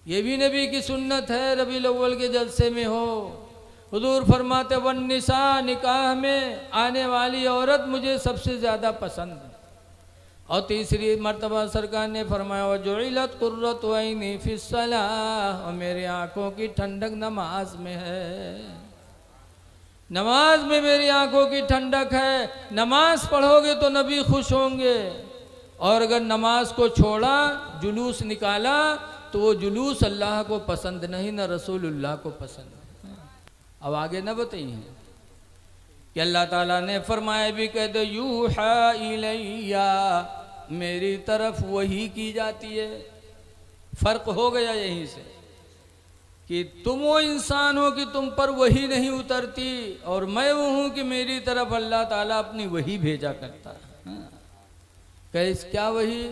ये भी नबी की सुन्नत है, रबीउल अव्वल के जलसे में हो। हुजूर फरमाते वन्निसा, निकाह में आने वाली औरत मुझे सबसे ज़्यादा पसंद है। और तीसरी मर्तबा सरकार ने फरमाया वजुइलत कुर्रतु ऐनी फिस्सलाह, और मेरी आँखों की ठंडक नमाज में है। नमाज में मेरी आंखों की ठंडक है। नमाज पढ़ोगे तो नबी खुश होंगे, और अगर नमाज को छोड़ा, जुलूस निकाला, तो वो जुलूस अल्लाह को पसंद नहीं, न रसूलुल्लाह को पसंद। अब आगे न बताइए कि अल्लाह ताला ने फरमाया भी कह दो यूहा इलैया, मेरी तरफ वही की जाती है। फ़र्क हो गया यहीं से कि तुम वो इंसान हो कि तुम पर वही नहीं उतरती, और मैं वो हूँ कि मेरी तरफ अल्लाह ताला अपनी वही भेजा करता है। कैस क्या वही?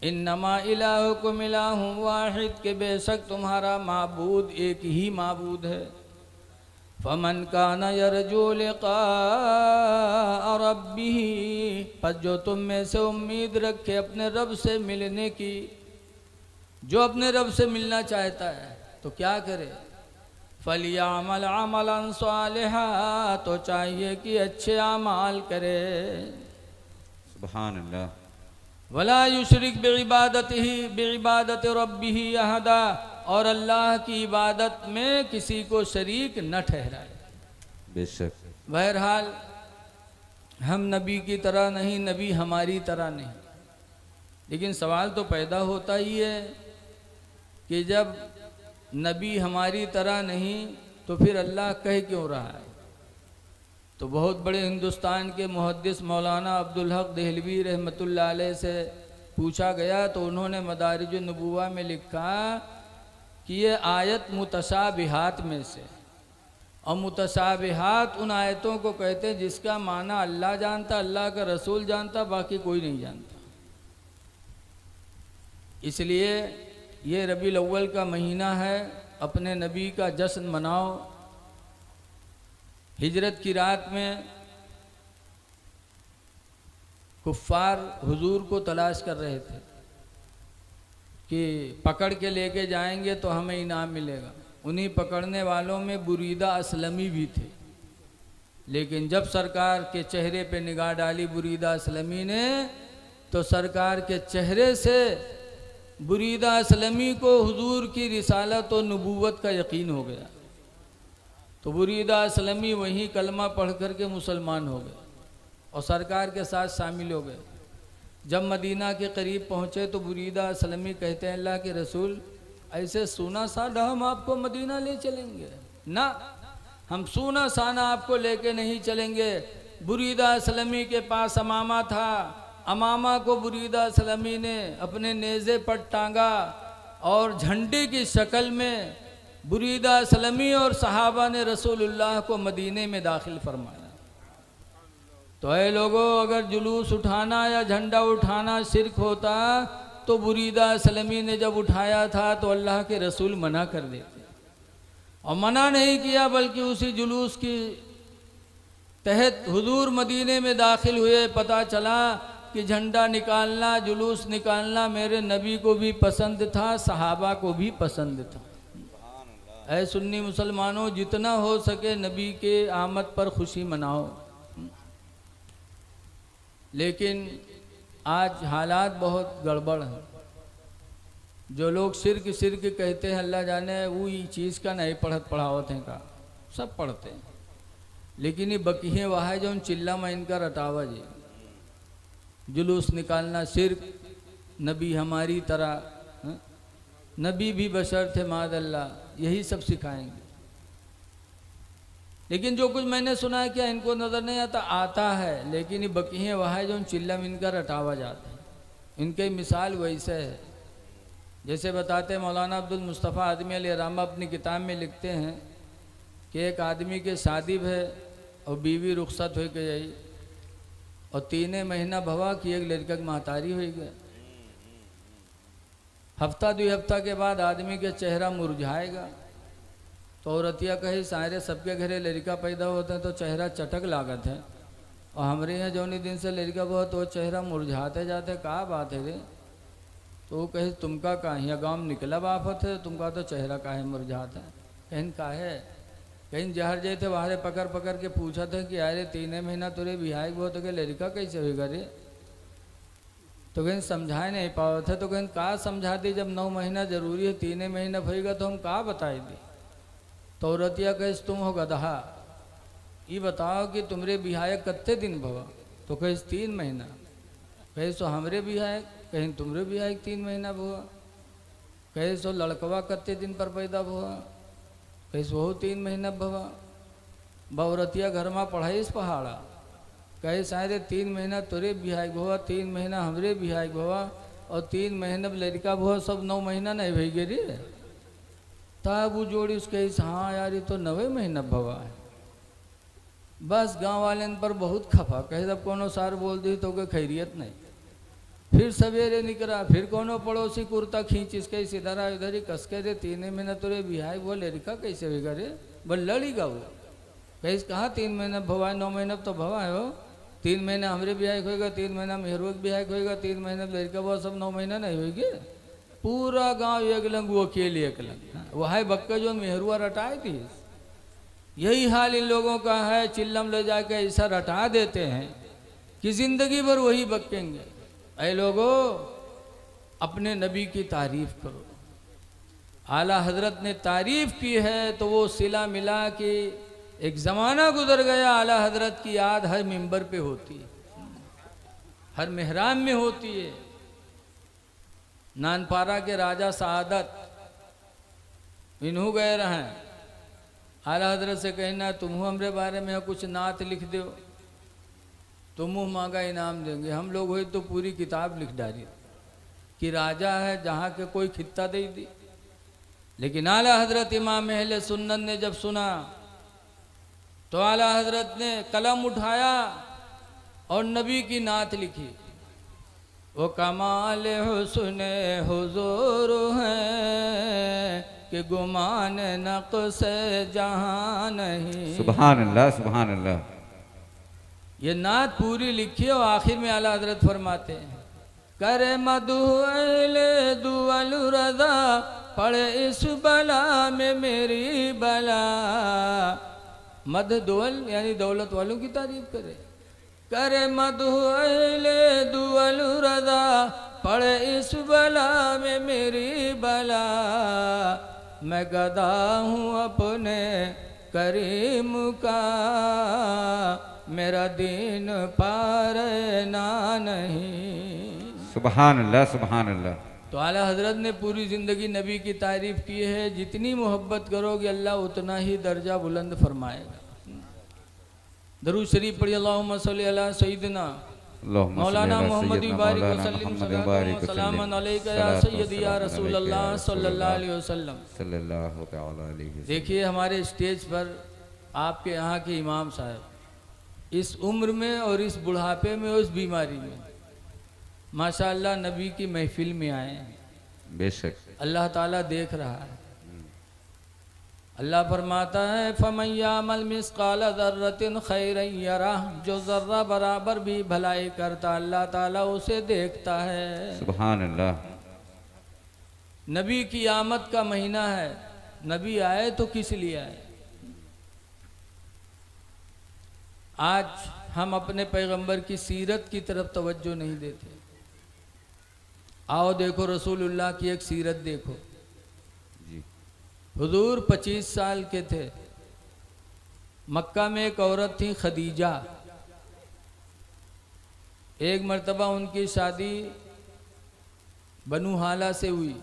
इन्नमा इलाहुकुम इलाहुन वाहिद, के बेशक तुम्हारा माबूद एक ही माबूद है। फमन काना यरजू लिक़ा रब्बिही, पर जो तुम में से उम्मीद रखे अपने रब से मिलने की, जो अपने रब से मिलना चाहता है तो क्या करे? फलियामल अमलन सालिहा, तो चाहिए कि अच्छे अमाल करे। सुभान अल्लाह। वला युशरिक बिइबादति रब्बिही अहदा, और अल्लाह की इबादत में किसी को शरीक न ठहराए। बेशक। बहरहाल हम नबी की तरह नहीं, नबी हमारी तरह नहीं, लेकिन सवाल तो पैदा होता ही है कि जब नबी हमारी तरह नहीं तो फिर अल्लाह कह क्यों रहा है? तो बहुत बड़े हिंदुस्तान के मुहद्दिस मौलाना अब्दुल हक देहलवी रहमतुल्लाह अलैह से पूछा गया, तो उन्होंने मदारिजुन नबुव्वा में लिखा कि ये आयत मुतशाबिहात में से, और मुतशाबिहात उन आयतों को कहते हैं जिसका माना अल्लाह जानता, अल्लाह का रसूल जानता, बाकी कोई नहीं जानता। इसलिए ये रबीउल अव्वल का महीना है, अपने नबी का जश्न मनाओ। हिजरत की रात में कुफ्फार हुजूर को तलाश कर रहे थे कि पकड़ के लेके जाएंगे तो हमें इनाम मिलेगा। उन्हीं पकड़ने वालों में बुरीदा असलमी भी थे, लेकिन जब सरकार के चेहरे पे निगाह डाली बुरीदा असलमी ने, तो सरकार के चेहरे से बुरीदा असलमी को हुजूर की रिसालत और नबूवत का यकीन हो गया। तो बुरीदा असलमी वहीं कलमा पढ़ कर के मुसलमान हो गए और सरकार के साथ शामिल हो गए। जब मदीना के करीब पहुँचे तो बुरीदा असलमी कहते हैं अल्लाह के रसूल, ऐसे सूना साना हम आपको मदीना ले चलेंगे ना, हम सूना साना आपको लेके नहीं चलेंगे। बुरीदा असलमी के पास अमामा था, अमामा को बुरीदा असलमी ने अपने नेज़े पर टांगा और झंडे की शक्ल में बुरीदा असलमी और सहाबा ने रसूलुल्लाह को मदीने में दाखिल फरमाया। तो ऐ लोगों, अगर जुलूस उठाना या झंडा उठाना शिर्क होता तो बुरीदा असलमी ने जब उठाया था तो अल्लाह के रसूल मना कर देते, और मना नहीं किया बल्कि उसी जुलूस की तहत हुजूर मदीने में दाखिल हुए। पता चला कि झंडा निकालना, जुलूस निकालना मेरे नबी को भी पसंद था, सहाबा को भी पसंद था। ऐ सुन्नी मुसलमानों, जितना हो सके नबी के आमद पर खुशी मनाओ। लेकिन आज हालात बहुत गड़बड़ हैं। जो लोग शिर्क शिर्क कहते हैं, अल्लाह जाने वो ये चीज़ का नहीं पढ़त पढ़ावत हैं का, सब पढ़ते हैं, लेकिन ये बकीहे वहाँ जो चिल्ला में इनका रटावा जी, जुलूस निकालना शिर्क, नबी हमारी तरह, नबी भी बशर थे मादल्ला, यही सब सिखाएंगे। लेकिन जो कुछ मैंने सुना है क्या इनको नज़र नहीं आता, आता है, लेकिन ये बकीहे वहाँ जो चिल्ला में इनका रटावा जाता है। इनकी मिसाल वैसे है जैसे बताते मौलाना अब्दुल मुस्तफ़ा आदमी अलैहिर्रहमा अपनी किताब में लिखते हैं कि एक आदमी के शादी है और बीवी रुखसत हो गई और 3 महीना भवा कि एक लड़का की महतारी हो गई। हफ्ता 2 हफ्ता के बाद आदमी के चेहरा मुरझाएगा तो औरतिया कहे सारे सबके घरे लड़का पैदा होते हैं तो चेहरा चटक लागत है, और हमारे यहाँ जौनी दिन से लड़का हुआ तो चेहरा मुरझाते जाते, कहा बात है रे? तो वो कहे तुमका का यहाँ गाँव में निकला बाफत है, तुमका तो चेहरा काहे मुरझाता है? कहीं का है, कहीं जहर जाए थे वहाँ पकड़ पकड़ के पूछा था कि अरे 3 महीना तुरे बिहाई हुआ तो क्या लड़का कैसे होगा रे? तो कहीं समझाए नहीं पाओ थे, तो कहीं कहा समझा दी, जब 9 महीना जरूरी है 3 महीना होगा तो हम कहा बताए दी। तो औरतिया कहे तुम हो गधा, ये बताओ कि तुमरे बिहाय कत्ते दिन भवा? तो कहे 3 महीना। कहे सो हमरे बिहाय, कहीं तुमरे बिहाय 3 महीना भुआ। कहे सो लड़कवा कत्ते दिन पर पैदा भुआ? कहे सो 3 महीना भवा। बौरतिया घर में पढ़ाईस पहाड़ा, कहे शायद 3 महीना तुरे बिहाय भुआ, 3 महीना हमरे बिहाय भुआ, और 3 महीना लड़का भुआ, सब 9 महीना नहीं भई गे रे। तब वो जोड़ी उसके हाँ यार ये तो 9 महीना भवा है। बस गांव वाले पर बहुत खफा, कहे जब कोनो सार बोल दी तो के खैरियत नहीं। फिर सवेरे निकला, फिर कोनो पड़ोसी कुर्ता खींच इसके इधर आ इधर ही कस के दे 3 महीना तुरे बिहाय वो लड़का कैसे होगा रे? बोल लड़ीगा वो। कहे कहा 3 महीना भवा, 9 महीना तो भवा है वो। 3 महीना हमरे बिहाय होगा, 3 महीना मेहरुआ बिहाय होगा, 3 महीना लड़का वो, सब 9 महीना नहीं होगी। पूरा गांव एक लंग, वो अकेले एक लंग, वह है बक्का जो मेहरुआ रटाई थी। यही हाल इन लोगों का है, चिल्लम ले जाके ऐसा रटा देते हैं कि जिंदगी भर वही बकेंगे। ऐ लोगों, अपने नबी की तारीफ करो। आला हजरत ने तारीफ की है तो वो सिला मिला कि एक ज़माना गुजर गया, आला हजरत की याद हर मिंबर पे होती है, हर मेहराम में होती है। नानपारा के राजा सादत इन्हू गए रहें, आला हजरत से कहना तुम हमरे बारे में कुछ नात लिख दो तो मुँह मांगा इनाम देंगे। हम लोग हुई तो पूरी किताब लिख डाली कि राजा है जहाँ के कोई खित्ता दे दी। लेकिन आला हजरत इमाम अहले सुन्नत ने जब सुना तो आला हजरत ने कलम उठाया और नबी की नात लिखी। वो कमाल हुस्ने हुजूर है कि गुमान नक़्स जहां नहीं। सुभान अल्लाह, सुभान अल्लाह। ये नात पूरी लिखी और आखिर में आला हजरत फरमाते हैं करे मदुअले दुअल रज़ा, पड़े इस बला में मेरी बला। मद दुअल यानी दौलत वालों की तारीफ करे, करे मदुअले दुअल रज़ा, पड़े इस बला में मेरी बला। मैं गदा हूँ अपने करीम का मेरा दीन पार ना नहीं। सुभान अल्लाह, सुभान अल्लाह। तो आला हजरत ने पूरी ज़िंदगी नबी की तारीफ़ की है। जितनी मोहब्बत करोगे अल्लाह उतना ही दर्जा बुलंद फरमाएगा। दरूद शरीफ पढ़िए, अल्लाहुम्मा सल्ली अला सय्यिदना मौलाना मोहम्मद बारिक वसल्लम सलामन अलैका या सय्यदी या रसूल अल्लाह सल्लल्लाहु अलैहि वसल्लम। सल्लल्लाहु तआला अलैहि वसल्लम। देखिए हमारे स्टेज पर आपके यहाँ के इमाम साहब इस उम्र में और इस बुढ़ापे में और इस बीमारी में माशाअल्लाह नबी की महफिल में आए हैं। बेशक अल्लाह ताला देख रहा है। अल्लाह फरमाता है फमन यामल मिस्काल ज़र्रतिन खैरन यरह, जो ज़र्रा बराबर भी भलाई करता अल्लाह ताला उसे देखता है। सुभान अल्लाह। नबी की आमद का महीना है। नबी आए तो किस लिए आए? आज हम अपने पैगंबर की सीरत की तरफ तवज्जो नहीं देते। आओ देखो रसूलुल्लाह की एक सीरत देखो। जी। हुजूर 25 साल के थे। मक्का में एक औरत थी खदीजा। एक मर्तबा उनकी शादी बनु हाला से हुई।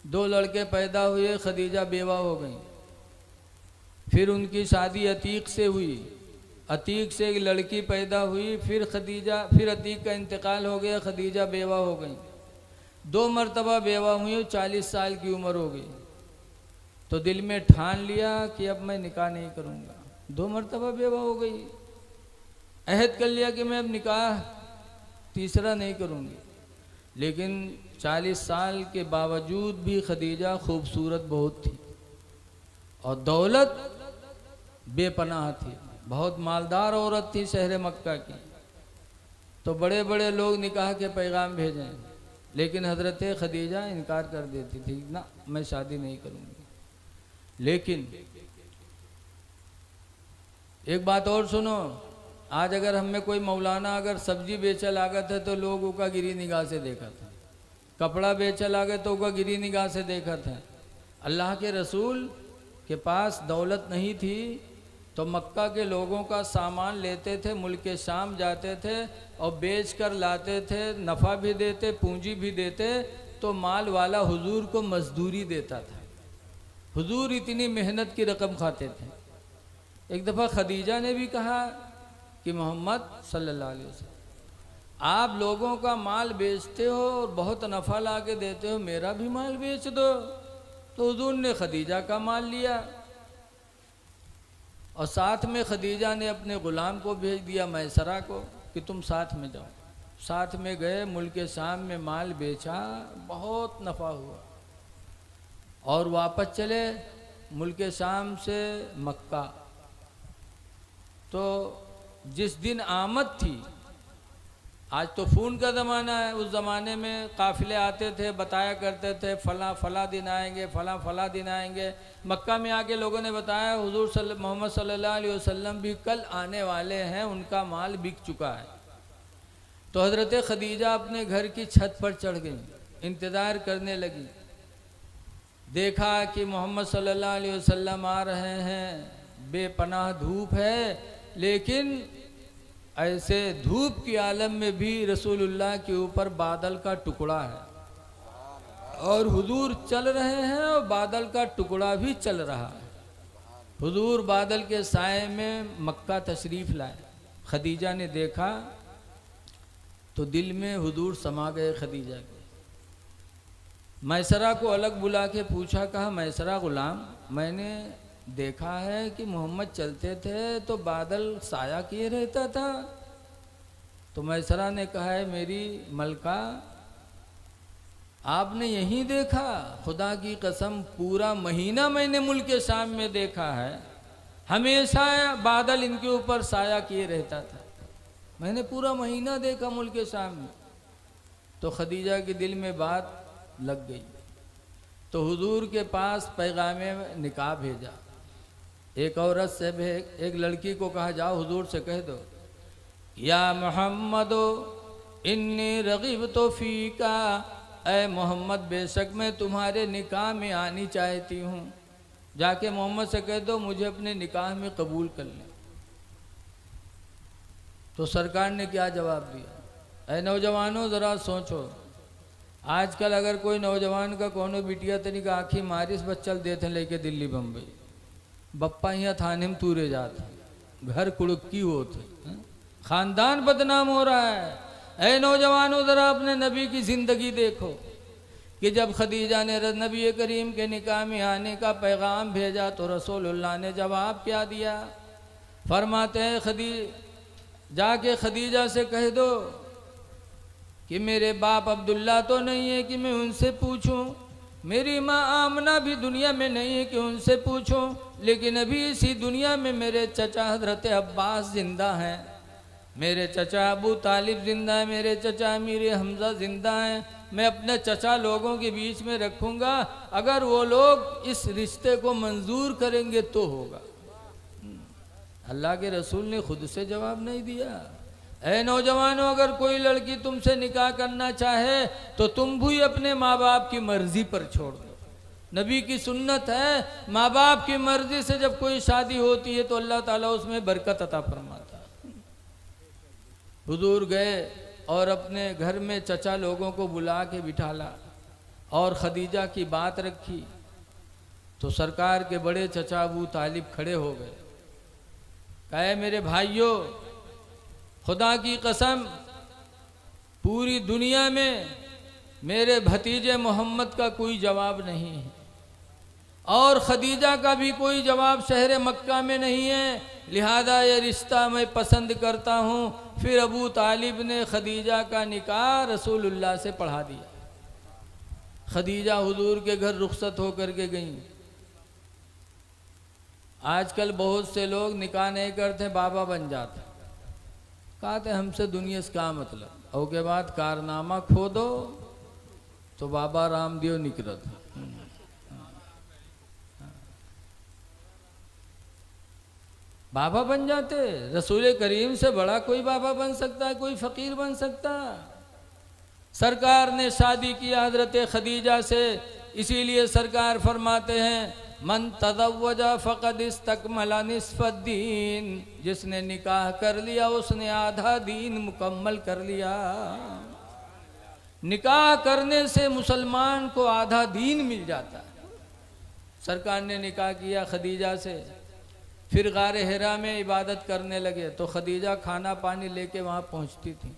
2 लड़के पैदा हुए, खदीजा बेवा हो गई। फिर उनकी शादी अतीक से हुई। अतीक से एक लड़की पैदा हुई। फिर अतीक का इंतकाल हो गया, खदीजा बेवा हो गई। 2 मरतबा बेवा हुई, 40 साल की उम्र हो गई। तो दिल में ठान लिया कि अब मैं निकाह नहीं करूँगा। 2 मरतबा बेवा हो गई, अहद कर लिया कि मैं अब निकाह तीसरा नहीं करूँगी। लेकिन 40 साल के बावजूद भी खदीजा खूबसूरत बहुत थी और दौलत बेपनाह थी। बहुत मालदार औरत थी शहर मक्का की। तो बड़े बड़े लोग निकाह के पैगाम भेजें, लेकिन हज़रत खदीजा इनकार कर देती थी, ना मैं शादी नहीं करूँगी। लेकिन एक बात और सुनो, आज अगर हम में कोई मौलाना अगर सब्जी बेचा लागत है तो लोग उसका गिरी निगाह से देखा था। कपड़ा बेचा लागत तो उसका गिरी निगाह से देखा था। अल्लाह के रसूल के पास दौलत नहीं थी तो मक्का के लोगों का सामान लेते थे, मुल्क शाम जाते थे और बेच कर लाते थे। नफ़ा भी देते, पूंजी भी देते। तो माल वाला हुजूर को मजदूरी देता था। हुजूर इतनी मेहनत की रकम खाते थे। एक दफ़ा खदीजा ने भी कहा कि मोहम्मद सल्लल्लाहु अलैहि वसल्लम, आप लोगों का माल बेचते हो और बहुत नफ़ा ला के देते हो, मेरा भी माल बेच दो। तो हुजूर ने खदीजा का माल लिया और साथ में खदीजा ने अपने ग़ुलाम को भेज दिया मैसरा को कि तुम साथ में जाओ। साथ में गए, मुल्क शाम में माल बेचा, बहुत नफ़ा हुआ और वापस चले मुल्क शाम से मक्का। तो जिस दिन आमद थी, आज तो फ़ोन का ज़माना है, उस ज़माने में काफ़िले आते थे, बताया करते थे फला दिन आएंगे, फला दिन आएंगे। मक्का में आके लोगों ने बताया हुजूर मोहम्मद सल्लल्लाहु अलैहि वसल्लम भी कल आने वाले हैं, उनका माल बिक चुका है। तो हज़रत खदीजा अपने घर की छत पर चढ़ गई, इंतज़ार करने लगी। देखा कि मोहम्मद सल्लल्लाहु अलैहि वसल्लम आ रहे हैं, बेपनाह धूप है, लेकिन ऐसे धूप के आलम में भी रसूलुल्लाह के ऊपर बादल का टुकड़ा है और हुजूर चल रहे हैं और बादल का टुकड़ा भी चल रहा है। हुजूर बादल के साए में मक्का तशरीफ़ लाए। खदीजा ने देखा तो दिल में हुजूर समा गए खदीजा के। मैसरा को अलग बुला के पूछा, कहा मैसरा ग़ुलाम, मैंने देखा है कि मोहम्मद चलते थे तो बादल साया किए रहता था। तो मैसरा ने कहा है मेरी मलका, आपने यहीं देखा? खुदा की कसम पूरा महीना मैंने मुल्क शाम में देखा है, हमेशा बादल इनके ऊपर साया किए रहता था। मैंने पूरा महीना देखा मुल्क शाम में। तो खदीजा के दिल में बात लग गई। तो हुजूर के पास पैगामे निकाह भेजा। एक औरत से एक लड़की को कहा जाओ हुजूर से कह दो, या मोहम्मदो इन्नी रग़िब तो फ़ीका, ऐ मोहम्मद बेशक मैं तुम्हारे निकाह में आनी चाहती हूँ। जाके मोहम्मद से कह दो मुझे अपने निकाह में कबूल कर लें। तो सरकार ने क्या जवाब दिया? ऐ नौजवानों ज़रा सोचो, आजकल अगर कोई नौजवान का कोनो बिटिया तनिक आँखी मारिस बस चल देते लेके दिल्ली बम्बई, बप्पा यहाँ थाने में तूरे जाते, घर कुड़की होते, ख़ानदान बदनाम हो रहा है। ऐ नौजवानों ज़रा अपने नबी की ज़िंदगी देखो कि जब खदीजा ने नबी करीम के निकाह में आने का पैगाम भेजा तो रसूलुल्लाह ने जवाब क्या दिया? फरमाते हैं जाके खदीजा से कह दो कि मेरे बाप अब्दुल्ला तो नहीं है कि मैं उनसे पूछूं, मेरी माँ आमना भी दुनिया में नहीं है कि उनसे पूछूं, लेकिन अभी इसी दुनिया में मेरे चचा हजरत अब्बास जिंदा हैं, मेरे चचा अबू तालिब जिंदा है, मेरे चचा अमीर हमजा जिंदा हैं। मैं अपने चचा लोगों के बीच में रखूँगा, अगर वो लोग इस रिश्ते को मंजूर करेंगे तो होगा। अल्लाह के रसूल ने खुद से जवाब नहीं दिया। ऐ नौजवानों, अगर कोई लड़की तुमसे निकाह करना चाहे तो तुम भी अपने माँ बाप की मर्जी पर छोड़ दो। नबी की सुन्नत है, माँ बाप की मर्जी से जब कोई शादी होती है तो अल्लाह ताला उसमें बरकत अता फरमाता है। हुजूर गए और अपने घर में चचा लोगों को बुला के बिठाला और खदीजा की बात रखी तो सरकार के बड़े चचा अबू तालिब खड़े हो गए। कहे मेरे भाइयों, खुदा की कसम पूरी दुनिया में मेरे भतीजे मोहम्मद का कोई जवाब नहीं है और खदीजा का भी कोई जवाब शहर मक्का में नहीं है, लिहाजा ये रिश्ता मैं पसंद करता हूँ। फिर अबू तालिब ने खदीजा का निकाह रसूलुल्लाह से पढ़ा दिया। खदीजा हुजूर के घर रुखसत होकर के गईं। आजकल बहुत से लोग निकाह नहीं करते, बाबा बन जाते। कहते हमसे दुनिया से क्या मतलब, और के बाद कारनामा खो दो तो बाबा रामदेव निकलत। बाबा बन जाते। रसूल करीम से बड़ा कोई बाबा बन सकता है, कोई फ़कीर बन सकता? सरकार ने शादी किया हज़रत खदीजा से, इसीलिए सरकार फरमाते हैं मन तज़व्वजा फ़क़द इस्तकमला निस्फ़द्दीन, जिसने निकाह कर लिया उसने आधा दीन मुकम्मल कर लिया। निकाह करने से मुसलमान को आधा दीन मिल जाता है। सरकार ने निकाह किया खदीजा से, फिर गारे हिरा में इबादत करने लगे तो खदीजा खाना पानी लेके वहाँ पहुँचती थी।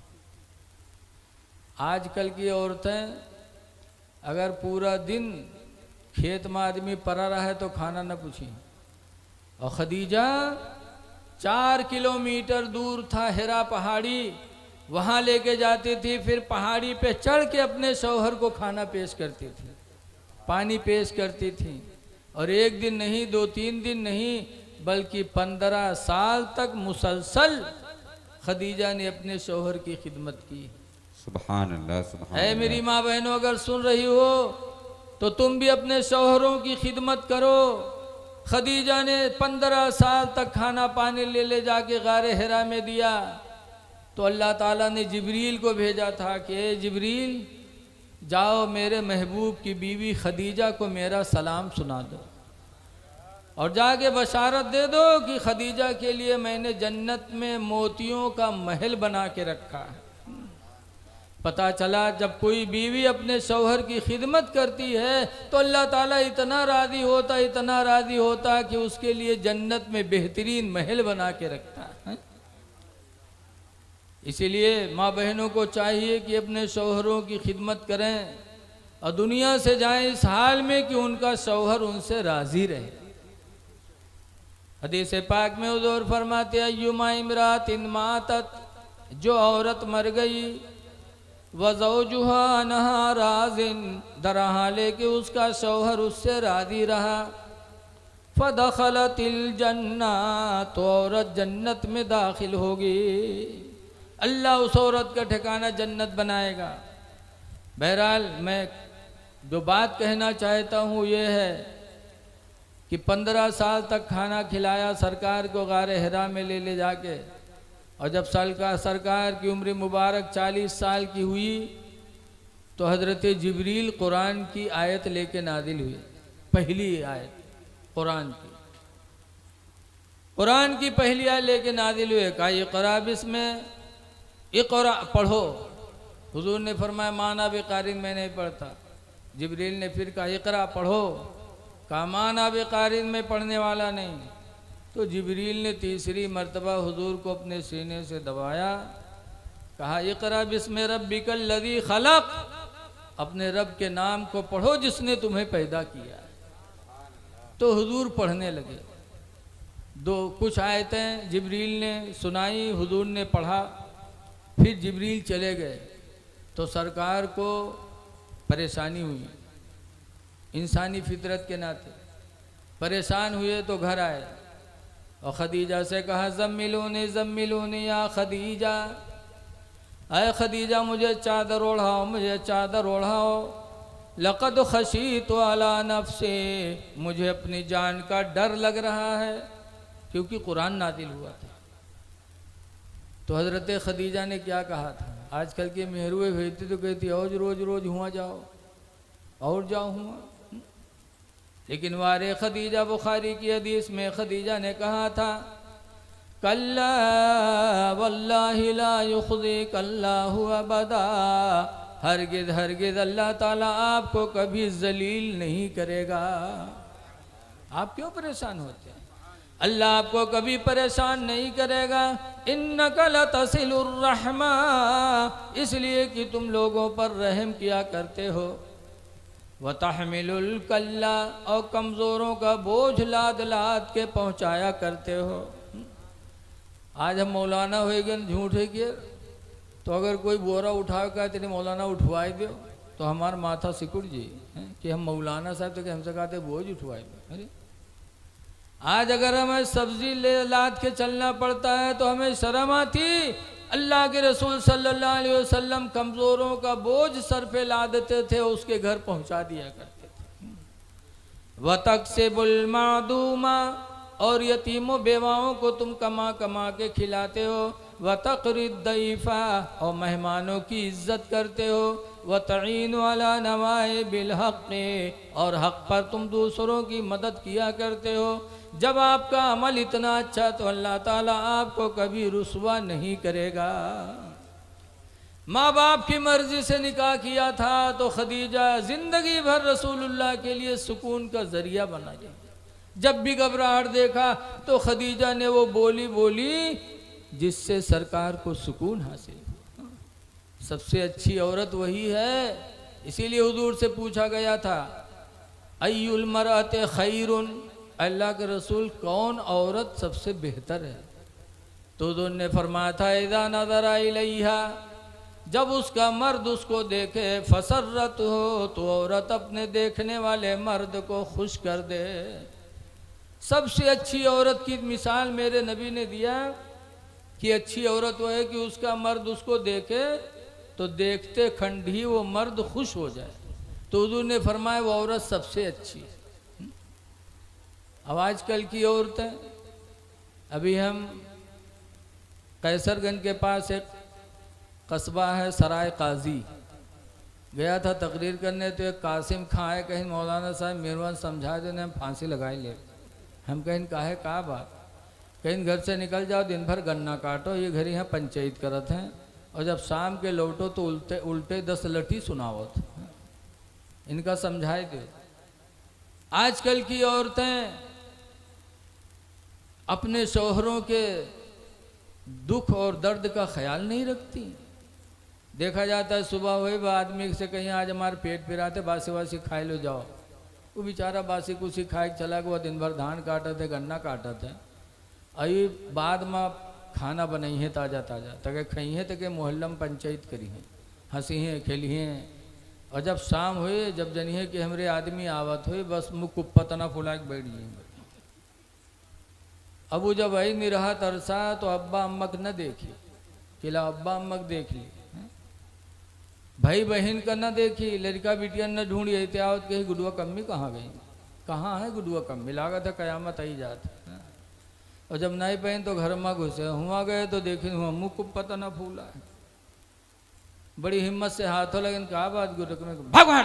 आजकल की औरतें अगर पूरा दिन खेत में आदमी पड़ा रहा है तो खाना न पूछी, और खदीजा 4 किलोमीटर दूर था हिरा पहाड़ी, वहाँ लेके जाती थी, फिर पहाड़ी पे चढ़ के अपने शौहर को खाना पेश करती थी, पानी पेश करती थी। और एक दिन नहीं, 2-3 दिन नहीं, बल्कि 15 साल तक मुसलसल खदीजा ने अपने शौहर की खिदमत की। सुभान अल्लाह, सुभान है मेरी माँ बहनों, अगर सुन रही हो तो तुम भी अपने शौहरों की खिदमत करो। खदीजा ने 15 साल तक खाना पानी ले जाके गारे हिरा में दिया तो अल्लाह ताला ने जिब्रील को भेजा था कि ए जिब्रील, जाओ मेरे महबूब की बीवी खदीजा को मेरा सलाम सुना दो और जाके बशारत दे दो कि खदीजा के लिए मैंने जन्नत में मोतियों का महल बना के रखा है। पता चला जब कोई बीवी अपने शौहर की खिदमत करती है तो अल्लाह ताला इतना राज़ी होता, इतना राज़ी होता कि उसके लिए जन्नत में बेहतरीन महल बना के रखता है। इसीलिए माँ बहनों को चाहिए कि अपने शौहरों की खिदमत करें और दुनिया से जाएं इस हाल में कि उनका शौहर उनसे राज़ी रहे। हदीस पाक में हुज़ूर फरमाते अय्युमा इमरातिन मातत, जो औरत मर गई वज़ौजुहा अनहा राज़िन, दरहाले कि उसका शौहर उससे राज़ी रहा, फ़दख़लतिल जन्ना, तो औरत जन्नत में दाखिल होगी। अल्लाह उस औरत का ठिकाना जन्नत बनाएगा। बहरहाल मैं जो बात कहना चाहता हूँ ये है कि 15 साल तक खाना खिलाया सरकार को गारे हिरा में ले जाके, और जब सरकार की उम्र मुबारक 40 साल की हुई तो हज़रत जिब्रील कुरान की आयत लेके नाजिल हुई। पहली आयत कुरान की। कुरान की पहली आयत लेके नाजिल हुए, कहा इक़रा बिस्मिक, इक़रा पढ़ो। हुजूर ने फरमाया माना बेकारिन मैं नहीं पढ़ता। जिब्रील ने फिर कहा इक़रा पढ़ो, कहा माना बेकारिन में पढ़ने वाला नहीं। तो जिब्रील ने तीसरी मर्तबा हुजूर को अपने सीने से दबाया, कहा इक़रा बिस्मि रब्बिकल लज़ी खलक़, अपने रब के नाम को पढ़ो जिसने तुम्हें पैदा किया। तो हुजूर पढ़ने लगे। कुछ आयतें जिब्रील ने सुनाई, हुजूर ने पढ़ा, फिर जिब्रील चले गए। तो सरकार को परेशानी हुई, इंसानी फितरत के नाते परेशान हुए तो घर आए और खदीजा से कहा ज़म्मिलूनी ज़म्मिलूनी या खदीजा, अय खदीजा मुझे चादर ओढ़ाओ, मुझे चादर ओढ़ाओ। लक़द खशीतु अला नफ्सी, मुझे अपनी जान का डर लग रहा है, क्योंकि कुरान नाज़िल हुआ था। तो हज़रत खदीजा ने क्या कहा था, आजकल के मेहरुए भेजती तो कहती और रोज़ रोज़ हुआ जाओ और जाओ हुआ। लेकिन वारे खदीजा, बुखारी की हदीस में खदीजा ने कहा था कल्ला वल्लाहि ला युख़ज़िक अल्लाहु अबदा, हरगिज़ हरगिज़ अल्लाह ताला आपको कभी जलील नहीं करेगा। आप क्यों परेशान होते हैं? अल्लाह आपको कभी परेशान नहीं करेगा। इन्नका लतसिलुर रहमा, इसलिए कि तुम लोगों पर रहम किया करते हो। व तहमिलुल कल्ला, और कमज़ोरों का बोझ लाद लाद के पहुँचाया करते हो। आज हम मौलाना हो गए झूठ है कि तो अगर कोई बोरा उठा कर तेरे मौलाना उठवाए दो तो हमारा माथा सिकुड़ जी कि हम मौलाना साहब तो हमसे कहते बोझ उठवाए दो। अरे आज अगर हमें सब्जी ले लाद के चलना पड़ता है तो हमें शर्म आती। अल्लाह के रसूल सल्लल्लाहु अलैहि वसल्लम कमज़ोरों का बोझ सर पे लादते थे, उसके घर पहुंचा दिया करते थे। व तक्सिबुल मादूमा, और यतीमों बेवाओं को तुम कमा कमा के खिलाते हो। व तक़रिद दईफ़ा, और मेहमानों की इज्जत करते हो। व तईनु अला नवाए बिल हक़, और हक़ पर तुम दूसरों की मदद किया करते हो। जब आपका अमल इतना अच्छा तो अल्लाह ताला आपको कभी रुस्वा नहीं करेगा। माँ बाप की मर्जी से निकाह किया था तो खदीजा जिंदगी भर रसूलुल्लाह के लिए सुकून का जरिया बना गई। जब भी घबराहट देखा तो खदीजा ने वो बोली बोली जिससे सरकार को सुकून हासिल हुआ। सबसे अच्छी औरत वही है। इसीलिए हुजूर से पूछा गया था अय्युल मरअते खैरुन, अल्लाह के रसूल कौन औरत सबसे बेहतर है? तो उन्होंने फरमाया था इज़ा नज़रा इलैहा, जब उसका मर्द उसको देखे, फसर्रत हो, तो औरत अपने देखने वाले मर्द को खुश कर दे। सबसे अच्छी औरत की मिसाल मेरे नबी ने दिया कि अच्छी औरत वो है कि उसका मर्द उसको देखे तो देखते खंड ही वो मर्द खुश हो जाए। तो हुजूर ने फरमाया वो औरत सबसे अच्छी। अब आजकल की औरतें, अभी हम कैसरगंज के पास एक कस्बा है सराय काजी, गया था तकरीर करने, तो एक कासिम खां है, कहीं मौलाना साहब मेहरबान समझा देने हम फांसी लगाई ले। हम कहीं काहे का बात, कहीं घर से निकल जाओ दिन भर गन्ना काटो, ये घर यहाँ पंचायत करत हैं, और जब शाम के लौटो तो उल्टे उल्टे 10 लठी सुनावत। इनका समझाए दो। आजकल की औरतें अपने शौहरों के दुख और दर्द का ख्याल नहीं रखती। देखा जाता है सुबह हुई आदमी से कहीं आज हमारे पेट पिराते बासी वासी खाए लो जाओ, वो बेचारा बासी कुछ खाए चला गया, दिन भर धान काटा थे गन्ना काटा थे, अभी बाद में खाना बनाई है ताज़ा ताज़ा तक खई है तक मोहल्ला में पंचायत करी है, हंसी हैं खेली हैं। और जब शाम हुए जब जनिए कि हमरे आदमी आवत हुए बस मुँह कुप्पा तना फुला के बैठ गई। अब वो जब वही नहीं रहा तरसा तो अब्बा अम्मक न देखी, किला अब्बा अम्मक देख ली, भाई बहन का न देखी, लड़का बिटिया न ढूंढी, ऐते आवत कही गुडुआ कम्मी कहाँ गई, कहाँ है गुडुआ कम्मी, लागा था कयामत आई जात। और जब नहीं पहन तो घर में घुसे, हुआ गए तो देखे हुआ मुँह को पता न फूला है। बड़ी हिम्मत से हाथों लगे, कहा बात गुरु में भगवान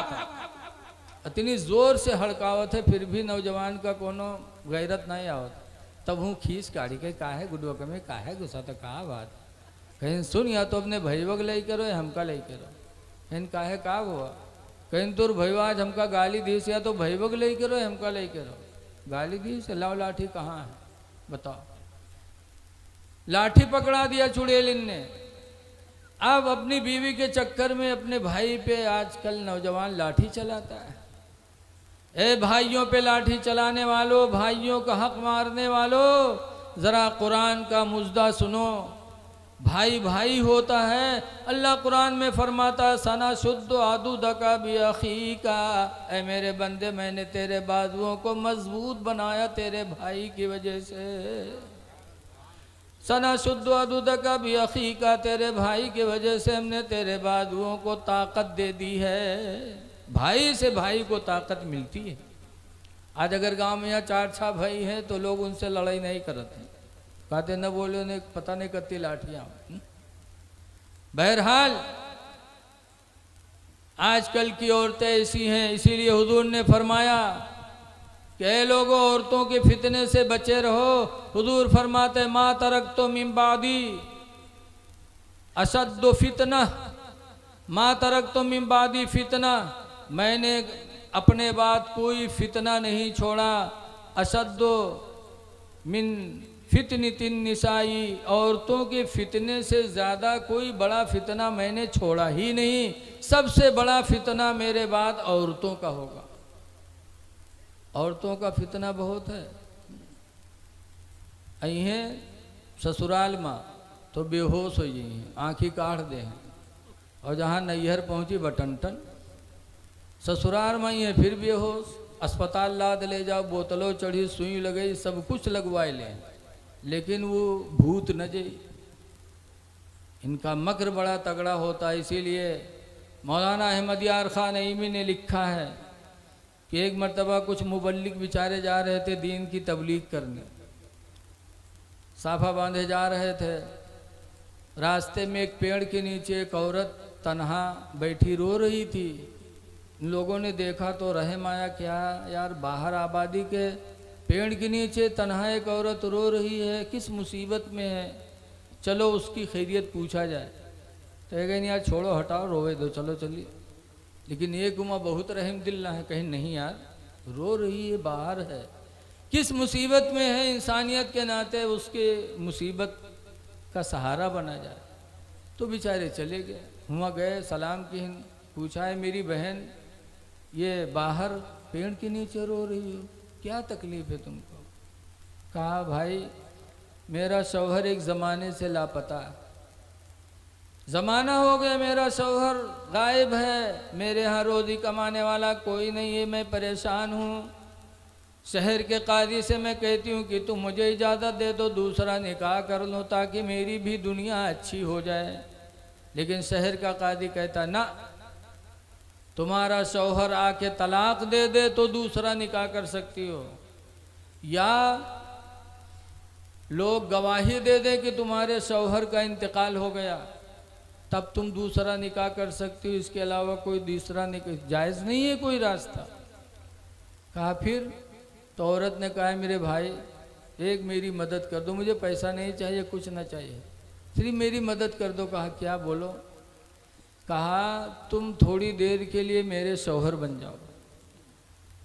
इतनी जोर से हड़कावत है, फिर भी नौजवान का कोनो गैरत नहीं आवत। तब हूँ खींच काढ़ी के काहे गुडवक में काहे गुस्सा, तो कहा बात कहीं सुन, या तो अपने भैवक ले करो या हमका ले करो। कहीं काहे का हुआ, कहीं तुर भैया आज हमका गाली दी से, या तो भैवक ले करो या हमका ले करो। गाली दी से, लाओ लाठी कहाँ है बताओ। लाठी पकड़ा दिया चुड़ैलिन ने। अब अपनी बीवी के चक्कर में अपने भाई पे आजकल नौजवान लाठी चलाता है। ए भाइयों पे लाठी चलाने वालों, भाइयों का हक मारने वालों, जरा कुरान का मुजदा सुनो। भाई भाई होता है। अल्लाह कुरान में फरमाता, सना शुद्ध आदू दका भी अखी का। ए मेरे बंदे, मैंने तेरे बाजुओं को मजबूत बनाया तेरे भाई की वजह से। सना शुद्ध आदू दका भी अखी का, तेरे भाई की वजह से हमने तेरे बाजुओं को ताकत दे दी है। भाई से भाई को ताकत मिलती है। आज अगर गांव में यहाँ 4-6 भाई हैं तो लोग उनसे लड़ाई नहीं करते, कहते न बोले ने पता नहीं करती लाठियां। बहरहाल आजकल की औरतें ऐसी हैं, इसीलिए हुजूर ने फरमाया कि ऐ लोगों, औरतों के फितने से बचे रहो। हुजूर फरमाते, मा तरक तो मिन बादी अशद्दु फितना, मा तरक तो मिन बादी फितना, मैंने अपने बाद कोई फितना नहीं छोड़ा। अशद्दु मिन फितनतिन निसाई, औरतों के फितने से ज़्यादा कोई बड़ा फितना मैंने छोड़ा ही नहीं। सबसे बड़ा फितना मेरे बाद औरतों का होगा। औरतों का फितना बहुत है। अहें ससुराल माँ तो बेहोश हो गई हैं, आँखी काढ़ दे हैं, और जहाँ नैहर पहुँची बटनटन। ससुराल में ही है फिर बेहोश, अस्पताल लाद ले जाओ, बोतलों चढ़ी, सुई लगी, सब कुछ लगवाए लें, लेकिन वो भूत न जाए। इनका मकर बड़ा तगड़ा होता है। इसीलिए मौलाना अहमद यार खान नईमी ने लिखा है कि एक मर्तबा कुछ मुबल्लिग बेचारे जा रहे थे दीन की तबलीग करने, साफा बांधे जा रहे थे। रास्ते में एक पेड़ के नीचे एक औरत तन्हा बैठी रो रही थी। लोगों ने देखा तो रहम आया, क्या यार बाहर आबादी के पेड़ के नीचे तन्हा एक औरत रो रही है, किस मुसीबत में है, चलो उसकी खैरियत पूछा जाए। तो कहीं यार छोड़ो हटाओ, रोवे दो, चलो चलिए। लेकिन एक उमा बहुत रहम दिल ना है, कहीं नहीं यार रो रही है, बाहर है, किस मुसीबत में है, इंसानियत के नाते उसके मुसीबत का सहारा बना जाए। तो बेचारे चले गए, हुआ गए, सलाम की, पूछा है मेरी बहन ये बाहर पेड़ के नीचे रो रही हो, क्या तकलीफ है तुमको? कहा भाई मेरा शौहर एक ज़माने से लापता है, ज़माना हो गया मेरा शौहर गायब है, मेरे यहाँ रोज़ी कमाने वाला कोई नहीं है, मैं परेशान हूँ। शहर के काजी से मैं कहती हूँ कि तुम मुझे इजाज़त दे दो, दूसरा निकाह कर लो ताकि मेरी भी दुनिया अच्छी हो जाए। लेकिन शहर का काजी कहता ना, तुम्हारा शौहर आके तलाक दे दे तो दूसरा निकाह कर सकती हो, या लोग गवाही दे दे कि तुम्हारे शौहर का इंतकाल हो गया, तब तुम दूसरा निकाह कर सकती हो। इसके अलावा कोई दूसरा निकाह जायज़ नहीं है कोई रास्ता। कहा फिर? तो औरत ने कहा मेरे भाई एक मेरी मदद कर दो, मुझे पैसा नहीं चाहिए, कुछ ना चाहिए, सिर्फ मेरी मदद कर दो। कहा क्या? बोलो। कहा तुम थोड़ी देर के लिए मेरे शौहर बन जाओ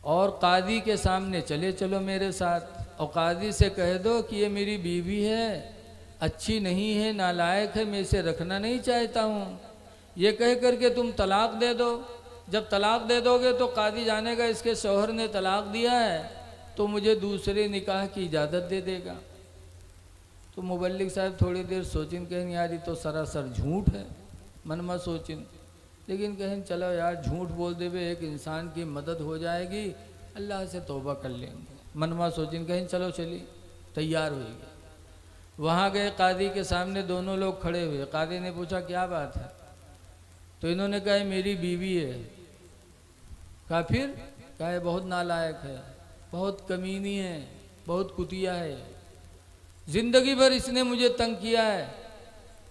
और काजी के सामने चले चलो मेरे साथ, और काजी से कह दो कि ये मेरी बीवी है, अच्छी नहीं है, नालायक है, मैं इसे रखना नहीं चाहता हूँ। ये कह करके तुम तलाक दे दो। जब तलाक दे दोगे तो काजी जानेगा इसके शौहर ने तलाक दिया है, तो मुझे दूसरे निकाह की इजाज़त दे देगा। तो मुबल्लिग साहब थोड़ी देर सोचिन, कहें यार ये तो सरासर झूठ है, मन में सोचिन, लेकिन कहें चलो यार झूठ बोल देवे, एक इंसान की मदद हो जाएगी, अल्लाह से तौबा कर लेंगे। मन में सोचिन, कहें चलो चलिए, तैयार हुई गए। वहाँ गए, काजी के सामने दोनों लोग खड़े हुए। काजी ने पूछा क्या बात है? तो इन्होंने कहा मेरी बीवी है। कहा फिर? कहा बहुत नालायक है, बहुत कमीनी है, बहुत कुतिया है, जिंदगी भर इसने मुझे तंग किया है,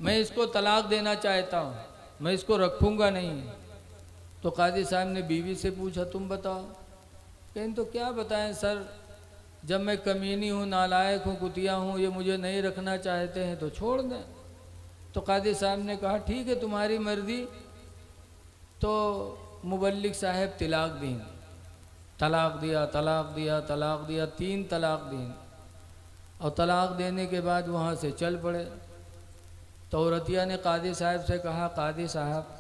मैं इसको तलाक देना चाहता हूँ, मैं इसको रखूँगा नहीं। तो कादी साहब ने बीवी से पूछा तुम बताओ। कहें तो क्या बताएं सर, जब मैं कमीनी हूँ, नालायक हूँ, कुतिया हूँ, ये मुझे नहीं रखना चाहते हैं तो छोड़ दें। तो कादी साहब ने कहा ठीक है तुम्हारी मर्जी। तो मुबल्लिग साहब तलाक दी, तलाक दिया, तलाक दिया, तलाक दिया, 3 तलाक दी। और तलाक देने के बाद वहाँ से चल पड़े। तो औरतिया ने कादी साहब से कहा कादी साहब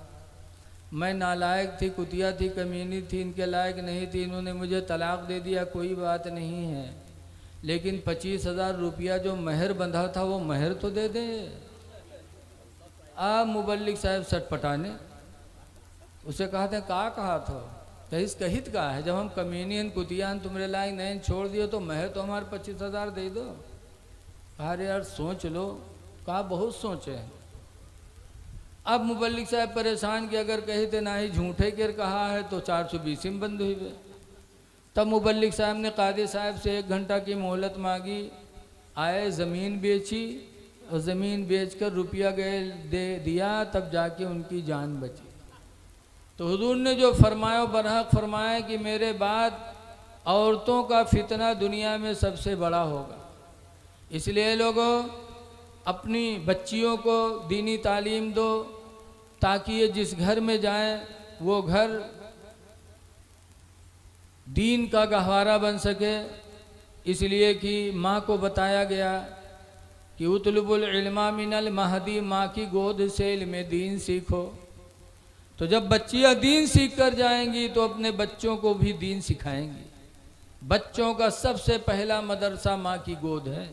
मैं नालायक थी, कुतिया थी, कमीनी थी, इनके लायक नहीं थी, इन्होंने मुझे तलाक दे दिया, कोई बात नहीं है, लेकिन 25,000 रुपया जो महर बंधा था वो महर तो दे दे। आप मुबल्लिग साहब सटपटाने उसे कहा था कहा था कहित कहा है, जब हम कमीनियन कुतियान तुम्हारे लायक नहीं छोड़ दिए तो महर तो हमारे 25,000 दे दो। कहा रे यार सोच लो। कहा बहुत सोचे। अब मुबल्लिग साहब परेशान कि अगर कही थे ना ही झूठे के कहा है तो 420 में बंद हुई। तब मुबल्लिग साहब ने कादी साहब से 1 घंटा की मोहलत मांगी। आए ज़मीन बेची और ज़मीन बेचकर रुपया गए दे दिया, तब जाके उनकी जान बची। तो हुजूर ने जो फरमाया बरहक फरमाया कि मेरे बाद औरतों का फितना दुनिया में सबसे बड़ा होगा। इसलिए लोगों अपनी बच्चियों को दीनी तालीम दो ताकि ये जिस घर में जाएं वो घर दीन का गहवारा बन सके। इसलिए कि माँ को बताया गया कि उतलुबुल इल्मा मिनल महदी, माँ की गोद से इल्म दीन सीखो। तो जब बच्चियाँ दीन सीख कर जाएंगी तो अपने बच्चों को भी दीन सिखाएंगी। बच्चों का सबसे पहला मदरसा माँ की गोद है।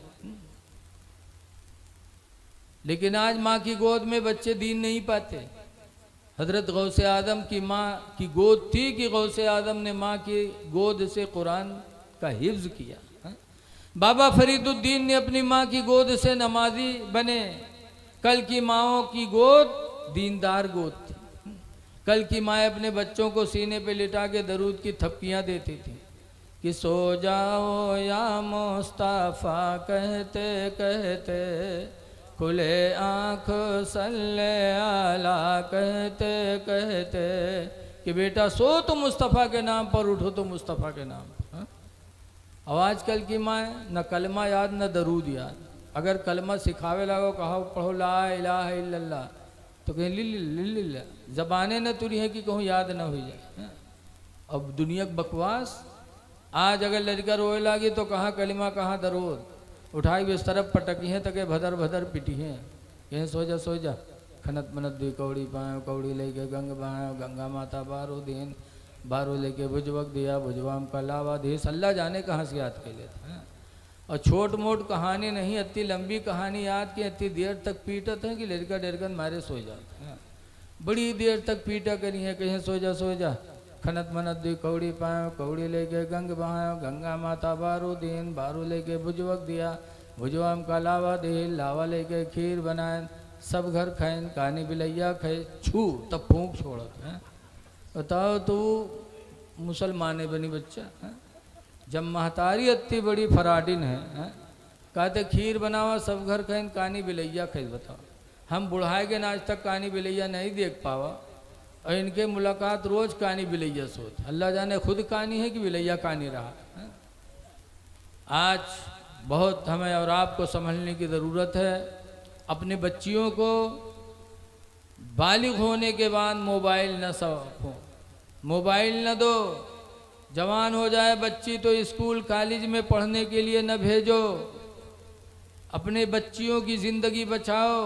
लेकिन आज माँ की गोद में बच्चे दीन नहीं पाते। हज़रत गौसे आदम की माँ की गोद थी कि गौसे आदम ने माँ की गोद से कुरान का हिफ्ज़ किया। बाबा फरीदुद्दीन ने अपनी माँ की गोद से नमाजी बने। कल की माँओं की गोद दीनदार गोद थी। कल की माँ अपने बच्चों को सीने पे लिटा के दरूद की थप्पियाँ देती थी कि सो जाओ या मुस्तफ़ा कहते कहते, खुले आँख सल्ले आला कहते कहते, कि बेटा सो तो मुस्तफ़ा के नाम पर, उठो तो मुस्तफ़ा के नाम पर। अब आजकल की माँ न कलमा याद न दरूद याद। अगर कलमा सिखावे लगो कहो पढ़ो ला इलाहा इल्लल्लाह तो कहीं लिल्ला ज़बानें न तुरी है कि कहूँ याद न हो जाए। अब दुनिया बकवास। आज अगर लड़का रोए लागी तो कहाँ कलिमा कहाँ दरूद, उठाई बिस्तर पटकी हैं तके भदर भदर पिटी हैं। कहीं सो जा खनत मनत दी कौड़ी पाए, कौड़ी लेके गंग बहाए, गंगा माता बारो दिन, बारो लेके भुजवक दिया, भुजवाम का लावा दे। अल्लाह जाने कहाँ से याद कर लेता है। और छोट मोट कहानी नहीं, इतनी लंबी कहानी याद की, इतनी देर तक पीटत है कि लड़का डेरकन मारे सो जाता है। बड़ी देर तक पीटा करी है। कहीं सो जा खनत मनत दी कौड़ी पाए, कौड़ी लेके गंग बहाए, गंगा माता बारो दिन, बारो लेके भुजवक दिया, भुजवाम का लावा दे, लावा लेके खीर बनाए, सब घर खाएं, कहानी बिलैया खाए, छू तब फूंक छोड़त है। बताओ तू मुसलमाने बनी बच्चा है? जब महतारी इतनी बड़ी फराडिन है, कहते खीर बनावा सब घर खाएं, कहानी बिलैया खाए। बताओ हम बुढ़ाए के आज तक कहानी बिलैया नहीं देख पावा और इनके मुलाकात रोज कहानी बिलैया सोत। अल्लाह जाने खुद कहानी है कि बिलैया कहानी रहा है। आज बहुत हमें और आपको समझने की ज़रूरत है। अपने बच्चियों को बालिग होने के बाद मोबाइल न सौंपो, मोबाइल न दो। जवान हो जाए बच्ची तो स्कूल कॉलेज में पढ़ने के लिए न भेजो। अपने बच्चियों की ज़िंदगी बचाओ।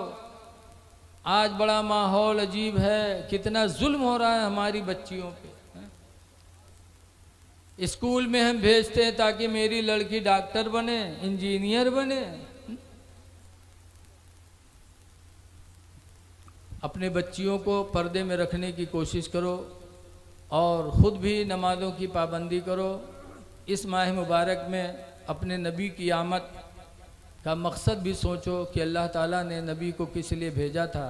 आज बड़ा माहौल अजीब है, कितना जुल्म हो रहा है हमारी बच्चियों पे। स्कूल में हम भेजते हैं ताकि मेरी लड़की डॉक्टर बने, इंजीनियर बने। अपने बच्चियों को पर्दे में रखने की कोशिश करो और ख़ुद भी नमाज़ों की पाबंदी करो। इस माह मुबारक में अपने नबी की आमद का मकसद भी सोचो कि अल्लाह ताला ने नबी को किस लिए भेजा था।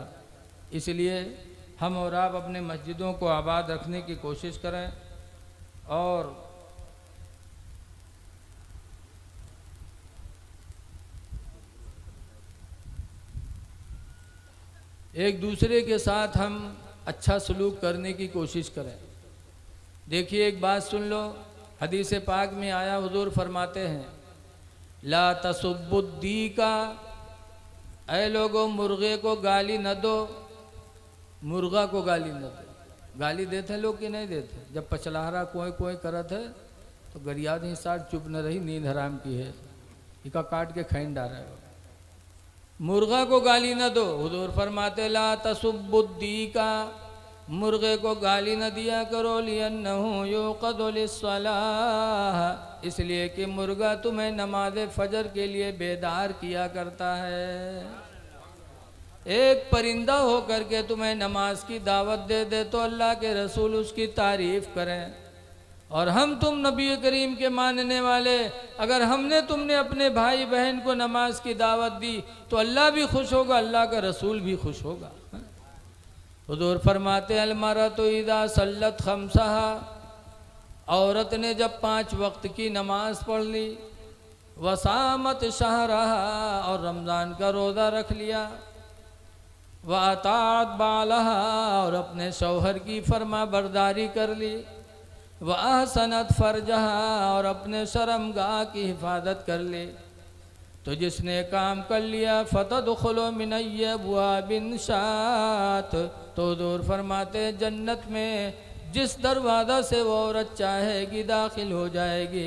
इसलिए हम और आप अपने मस्जिदों को आबाद रखने की कोशिश करें और एक दूसरे के साथ हम अच्छा सलूक करने की कोशिश करें। देखिए एक बात सुन लो, हदीस पाक में आया, हुजूर फरमाते हैं ला तसुब्बुद्दी का, ऐ लोगों मुर्गे को गाली न दो, मुर्गा को गाली न दो। गाली देते हैं लोग कि नहीं देते? जब पचलहरा कोई कोई करत है तो गरियाद ही साथ चुप न रही, नींद हराम की है, इका काट के खैन डाला है। मुर्गा को गाली न दो, हुजूर फरमाते ला तसुब्बुद्दी का, मुर्गे को गाली न दिया करो, लियन्नहु युक़दु लिस्सलाह, इसलिए कि मुर्गा तुम्हें नमाज फजर के लिए बेदार किया करता है। एक परिंदा होकर के तुम्हें नमाज की दावत दे दे तो अल्लाह के रसूल उसकी तारीफ करें। और हम तुम नबी करीम के मानने वाले, अगर हमने तुमने अपने भाई बहन को नमाज की दावत दी तो अल्लाह भी खुश होगा, अल्लाह का रसूल भी खुश होगा। हुजूर फरमाते अलमरतु इज़ा सल्लत खम्सहा, औरत ने जब 5 वक्त की नमाज पढ़ ली, वसामत शहरहा, और रमज़ान का रोज़ा रख लिया, वातात बालहा, और अपने शौहर की फरमा बरदारी कर ली, वअहसनत फरजहा, और अपने शर्मगाह की हिफाजत कर ली, तो जिसने काम कर लिया फतदखुलु मिन अब्वाबिन शात, तो हुजूर फरमाते जन्नत में जिस दरवाज़ा से वो औरत चाहेगी दाखिल हो जाएगी,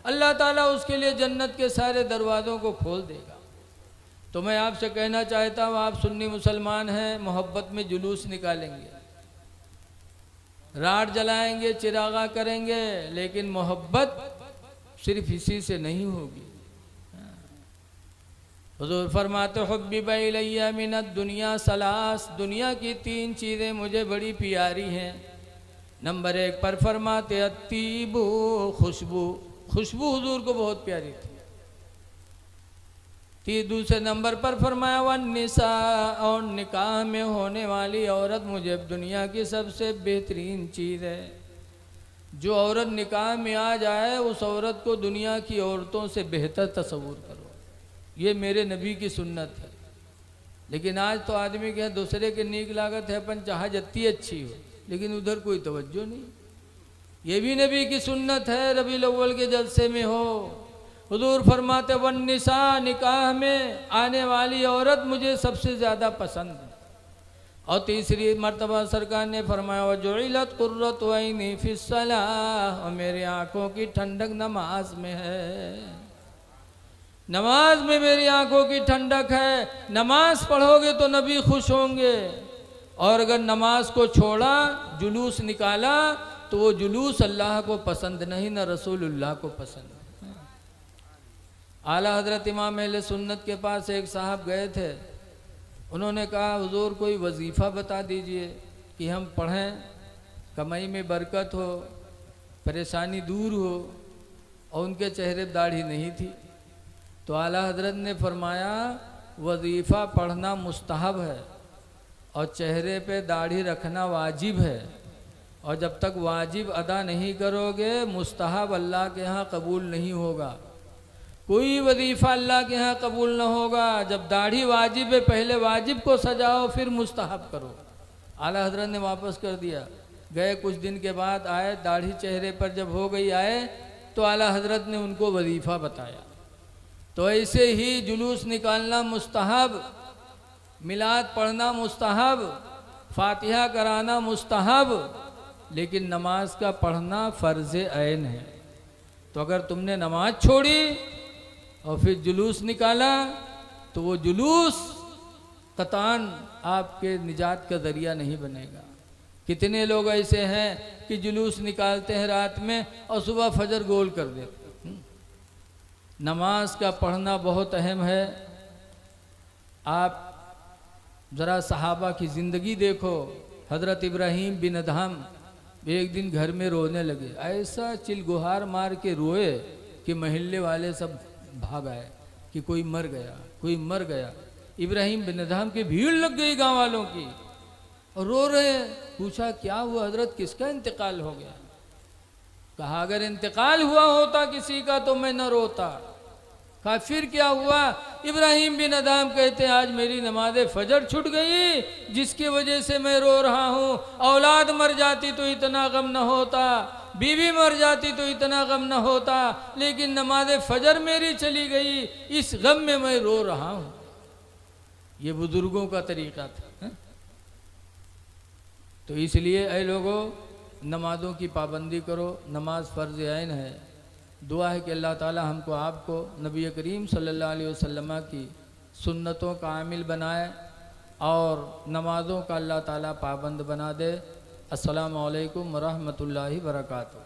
अल्लाह ताला उसके लिए जन्नत के सारे दरवाज़ों को खोल देगा। तो मैं आपसे कहना चाहता हूँ, आप सुन्नी मुसलमान हैं, मोहब्बत में जुलूस निकालेंगे, राड जलाएंगे, चिरागा करेंगे, लेकिन मोहब्बत सिर्फ इसी से नहीं होगी। हुजूर फरमाते हुब्बिबा इलैया मिनद दुनिया सलास, दुनिया की 3 चीज़ें मुझे बड़ी प्यारी हैं। नंबर 1 पर फरमाते अत्तीबू, खुशबू, खुशबू हुजूर को बहुत प्यारी थी। दूसरे नंबर पर फरमाया वन निसा, और निकाह में होने वाली औरत मुझे दुनिया की सबसे बेहतरीन चीज़ है। जो औरत निकाह में आ जाए उस औरत को दुनिया की औरतों से बेहतर तस्वूर करो, ये मेरे नबी की सुन्नत है। लेकिन आज तो आदमी के दूसरे के नीक लागत है, अपन चाह जत्ती अच्छी हो, लेकिन उधर कोई तवज्जो नहीं। ये भी नबी की सुन्नत है, रबीउल अव्वल के जलसे में हो। हुजूर फरमाते वन निसा, निकाह में आने वाली औरत मुझे सबसे ज़्यादा पसंद है। और तीसरी मर्तबा सरकार ने फरमाया वजुइलत कुर्रतु ऐनी फिस्सलाह, और मेरी आँखों की ठंडक नमाज में है। नमाज में मेरी आंखों की ठंडक है। नमाज पढ़ोगे तो नबी खुश होंगे, और अगर नमाज को छोड़ा, जुलूस निकाला, तो वो जुलूस अल्लाह को पसंद नहीं, न रसूलुल्लाह को पसंद। आला हजरत इमाम अहले सुन्नत के पास एक साहब गए थे, उन्होंने कहा हुजूर कोई वजीफ़ा बता दीजिए कि हम पढ़ें, कमाई में बरकत हो, परेशानी दूर हो। और उनके चेहरे पर दाढ़ी नहीं थी। तो आला हजरत ने फरमाया वजीफ़ा पढ़ना मुस्तहब है और चेहरे पे दाढ़ी रखना वाजिब है, और जब तक वाजिब अदा नहीं करोगे मुस्तहब अल्लाह के यहाँ कबूल नहीं होगा। कोई वजीफ़ा अल्लाह के यहाँ कबूल न होगा। जब दाढ़ी वाजिब है, पहले वाजिब को सजाओ फिर मुस्तहब करो। आला हजरत ने वापस कर दिया। गए कुछ दिन के बाद आए, दाढ़ी चेहरे पर जब हो गई आए, तो आला हजरत ने उनको वजीफ़ा बताया। तो ऐसे ही जुलूस निकालना मुस्तहब, मिलाद पढ़ना मुस्तहब, फातिहा कराना मुस्तहब, लेकिन नमाज का पढ़ना फ़र्ज़ ऐन है। तो अगर तुमने नमाज छोड़ी और फिर जुलूस निकाला, तो वो जुलूस कतान आपके निजात का ज़रिया नहीं बनेगा। कितने लोग ऐसे हैं कि जुलूस निकालते हैं रात में और सुबह फजर गोल कर देते। नमाज का पढ़ना बहुत अहम है। आप ज़रा सहाबा की ज़िंदगी देखो। हज़रत इब्राहीम बिन अदहम एक दिन घर में रोने लगे, ऐसा चिलगुहार मार के रोए कि महल्ले वाले सब भाग आए कि कोई मर गया, कोई मर गया। इब्राहीम बिन अदहम की भीड़ लग गई गांव वालों की, और रो रहे। पूछा क्या हुआ हजरत, किसका इंतकाल हो गया? कहा अगर इंतकाल हुआ होता किसी का तो मैं न रोता। कहा फिर क्या हुआ? इब्राहिम बिन अदाम कहते हैं आज मेरी नमाज फजर छूट गई, जिसकी वजह से मैं रो रहा हूँ। औलाद मर जाती तो इतना गम न होता, बीवी मर जाती तो इतना गम न होता, लेकिन नमाज फजर मेरी चली गई, इस गम में मैं रो रहा हूँ। ये बुजुर्गों का तरीका था, है? तो इसलिए ऐ लोगों, नमाज़ों की पाबंदी करो, नमाज फ़र्ज़ ऐन है। दुआ है कि अल्लाह ताला हमको आपको नबी करीम सल्लल्लाहु अलैहि वसल्लम की सुन्नतों का आमिल बनाए और नमाज़ों का अल्लाह ताला पाबंद बना दे। अस्सलामु अलैकुम व रहमतुल्लाहि व बरकातुहू।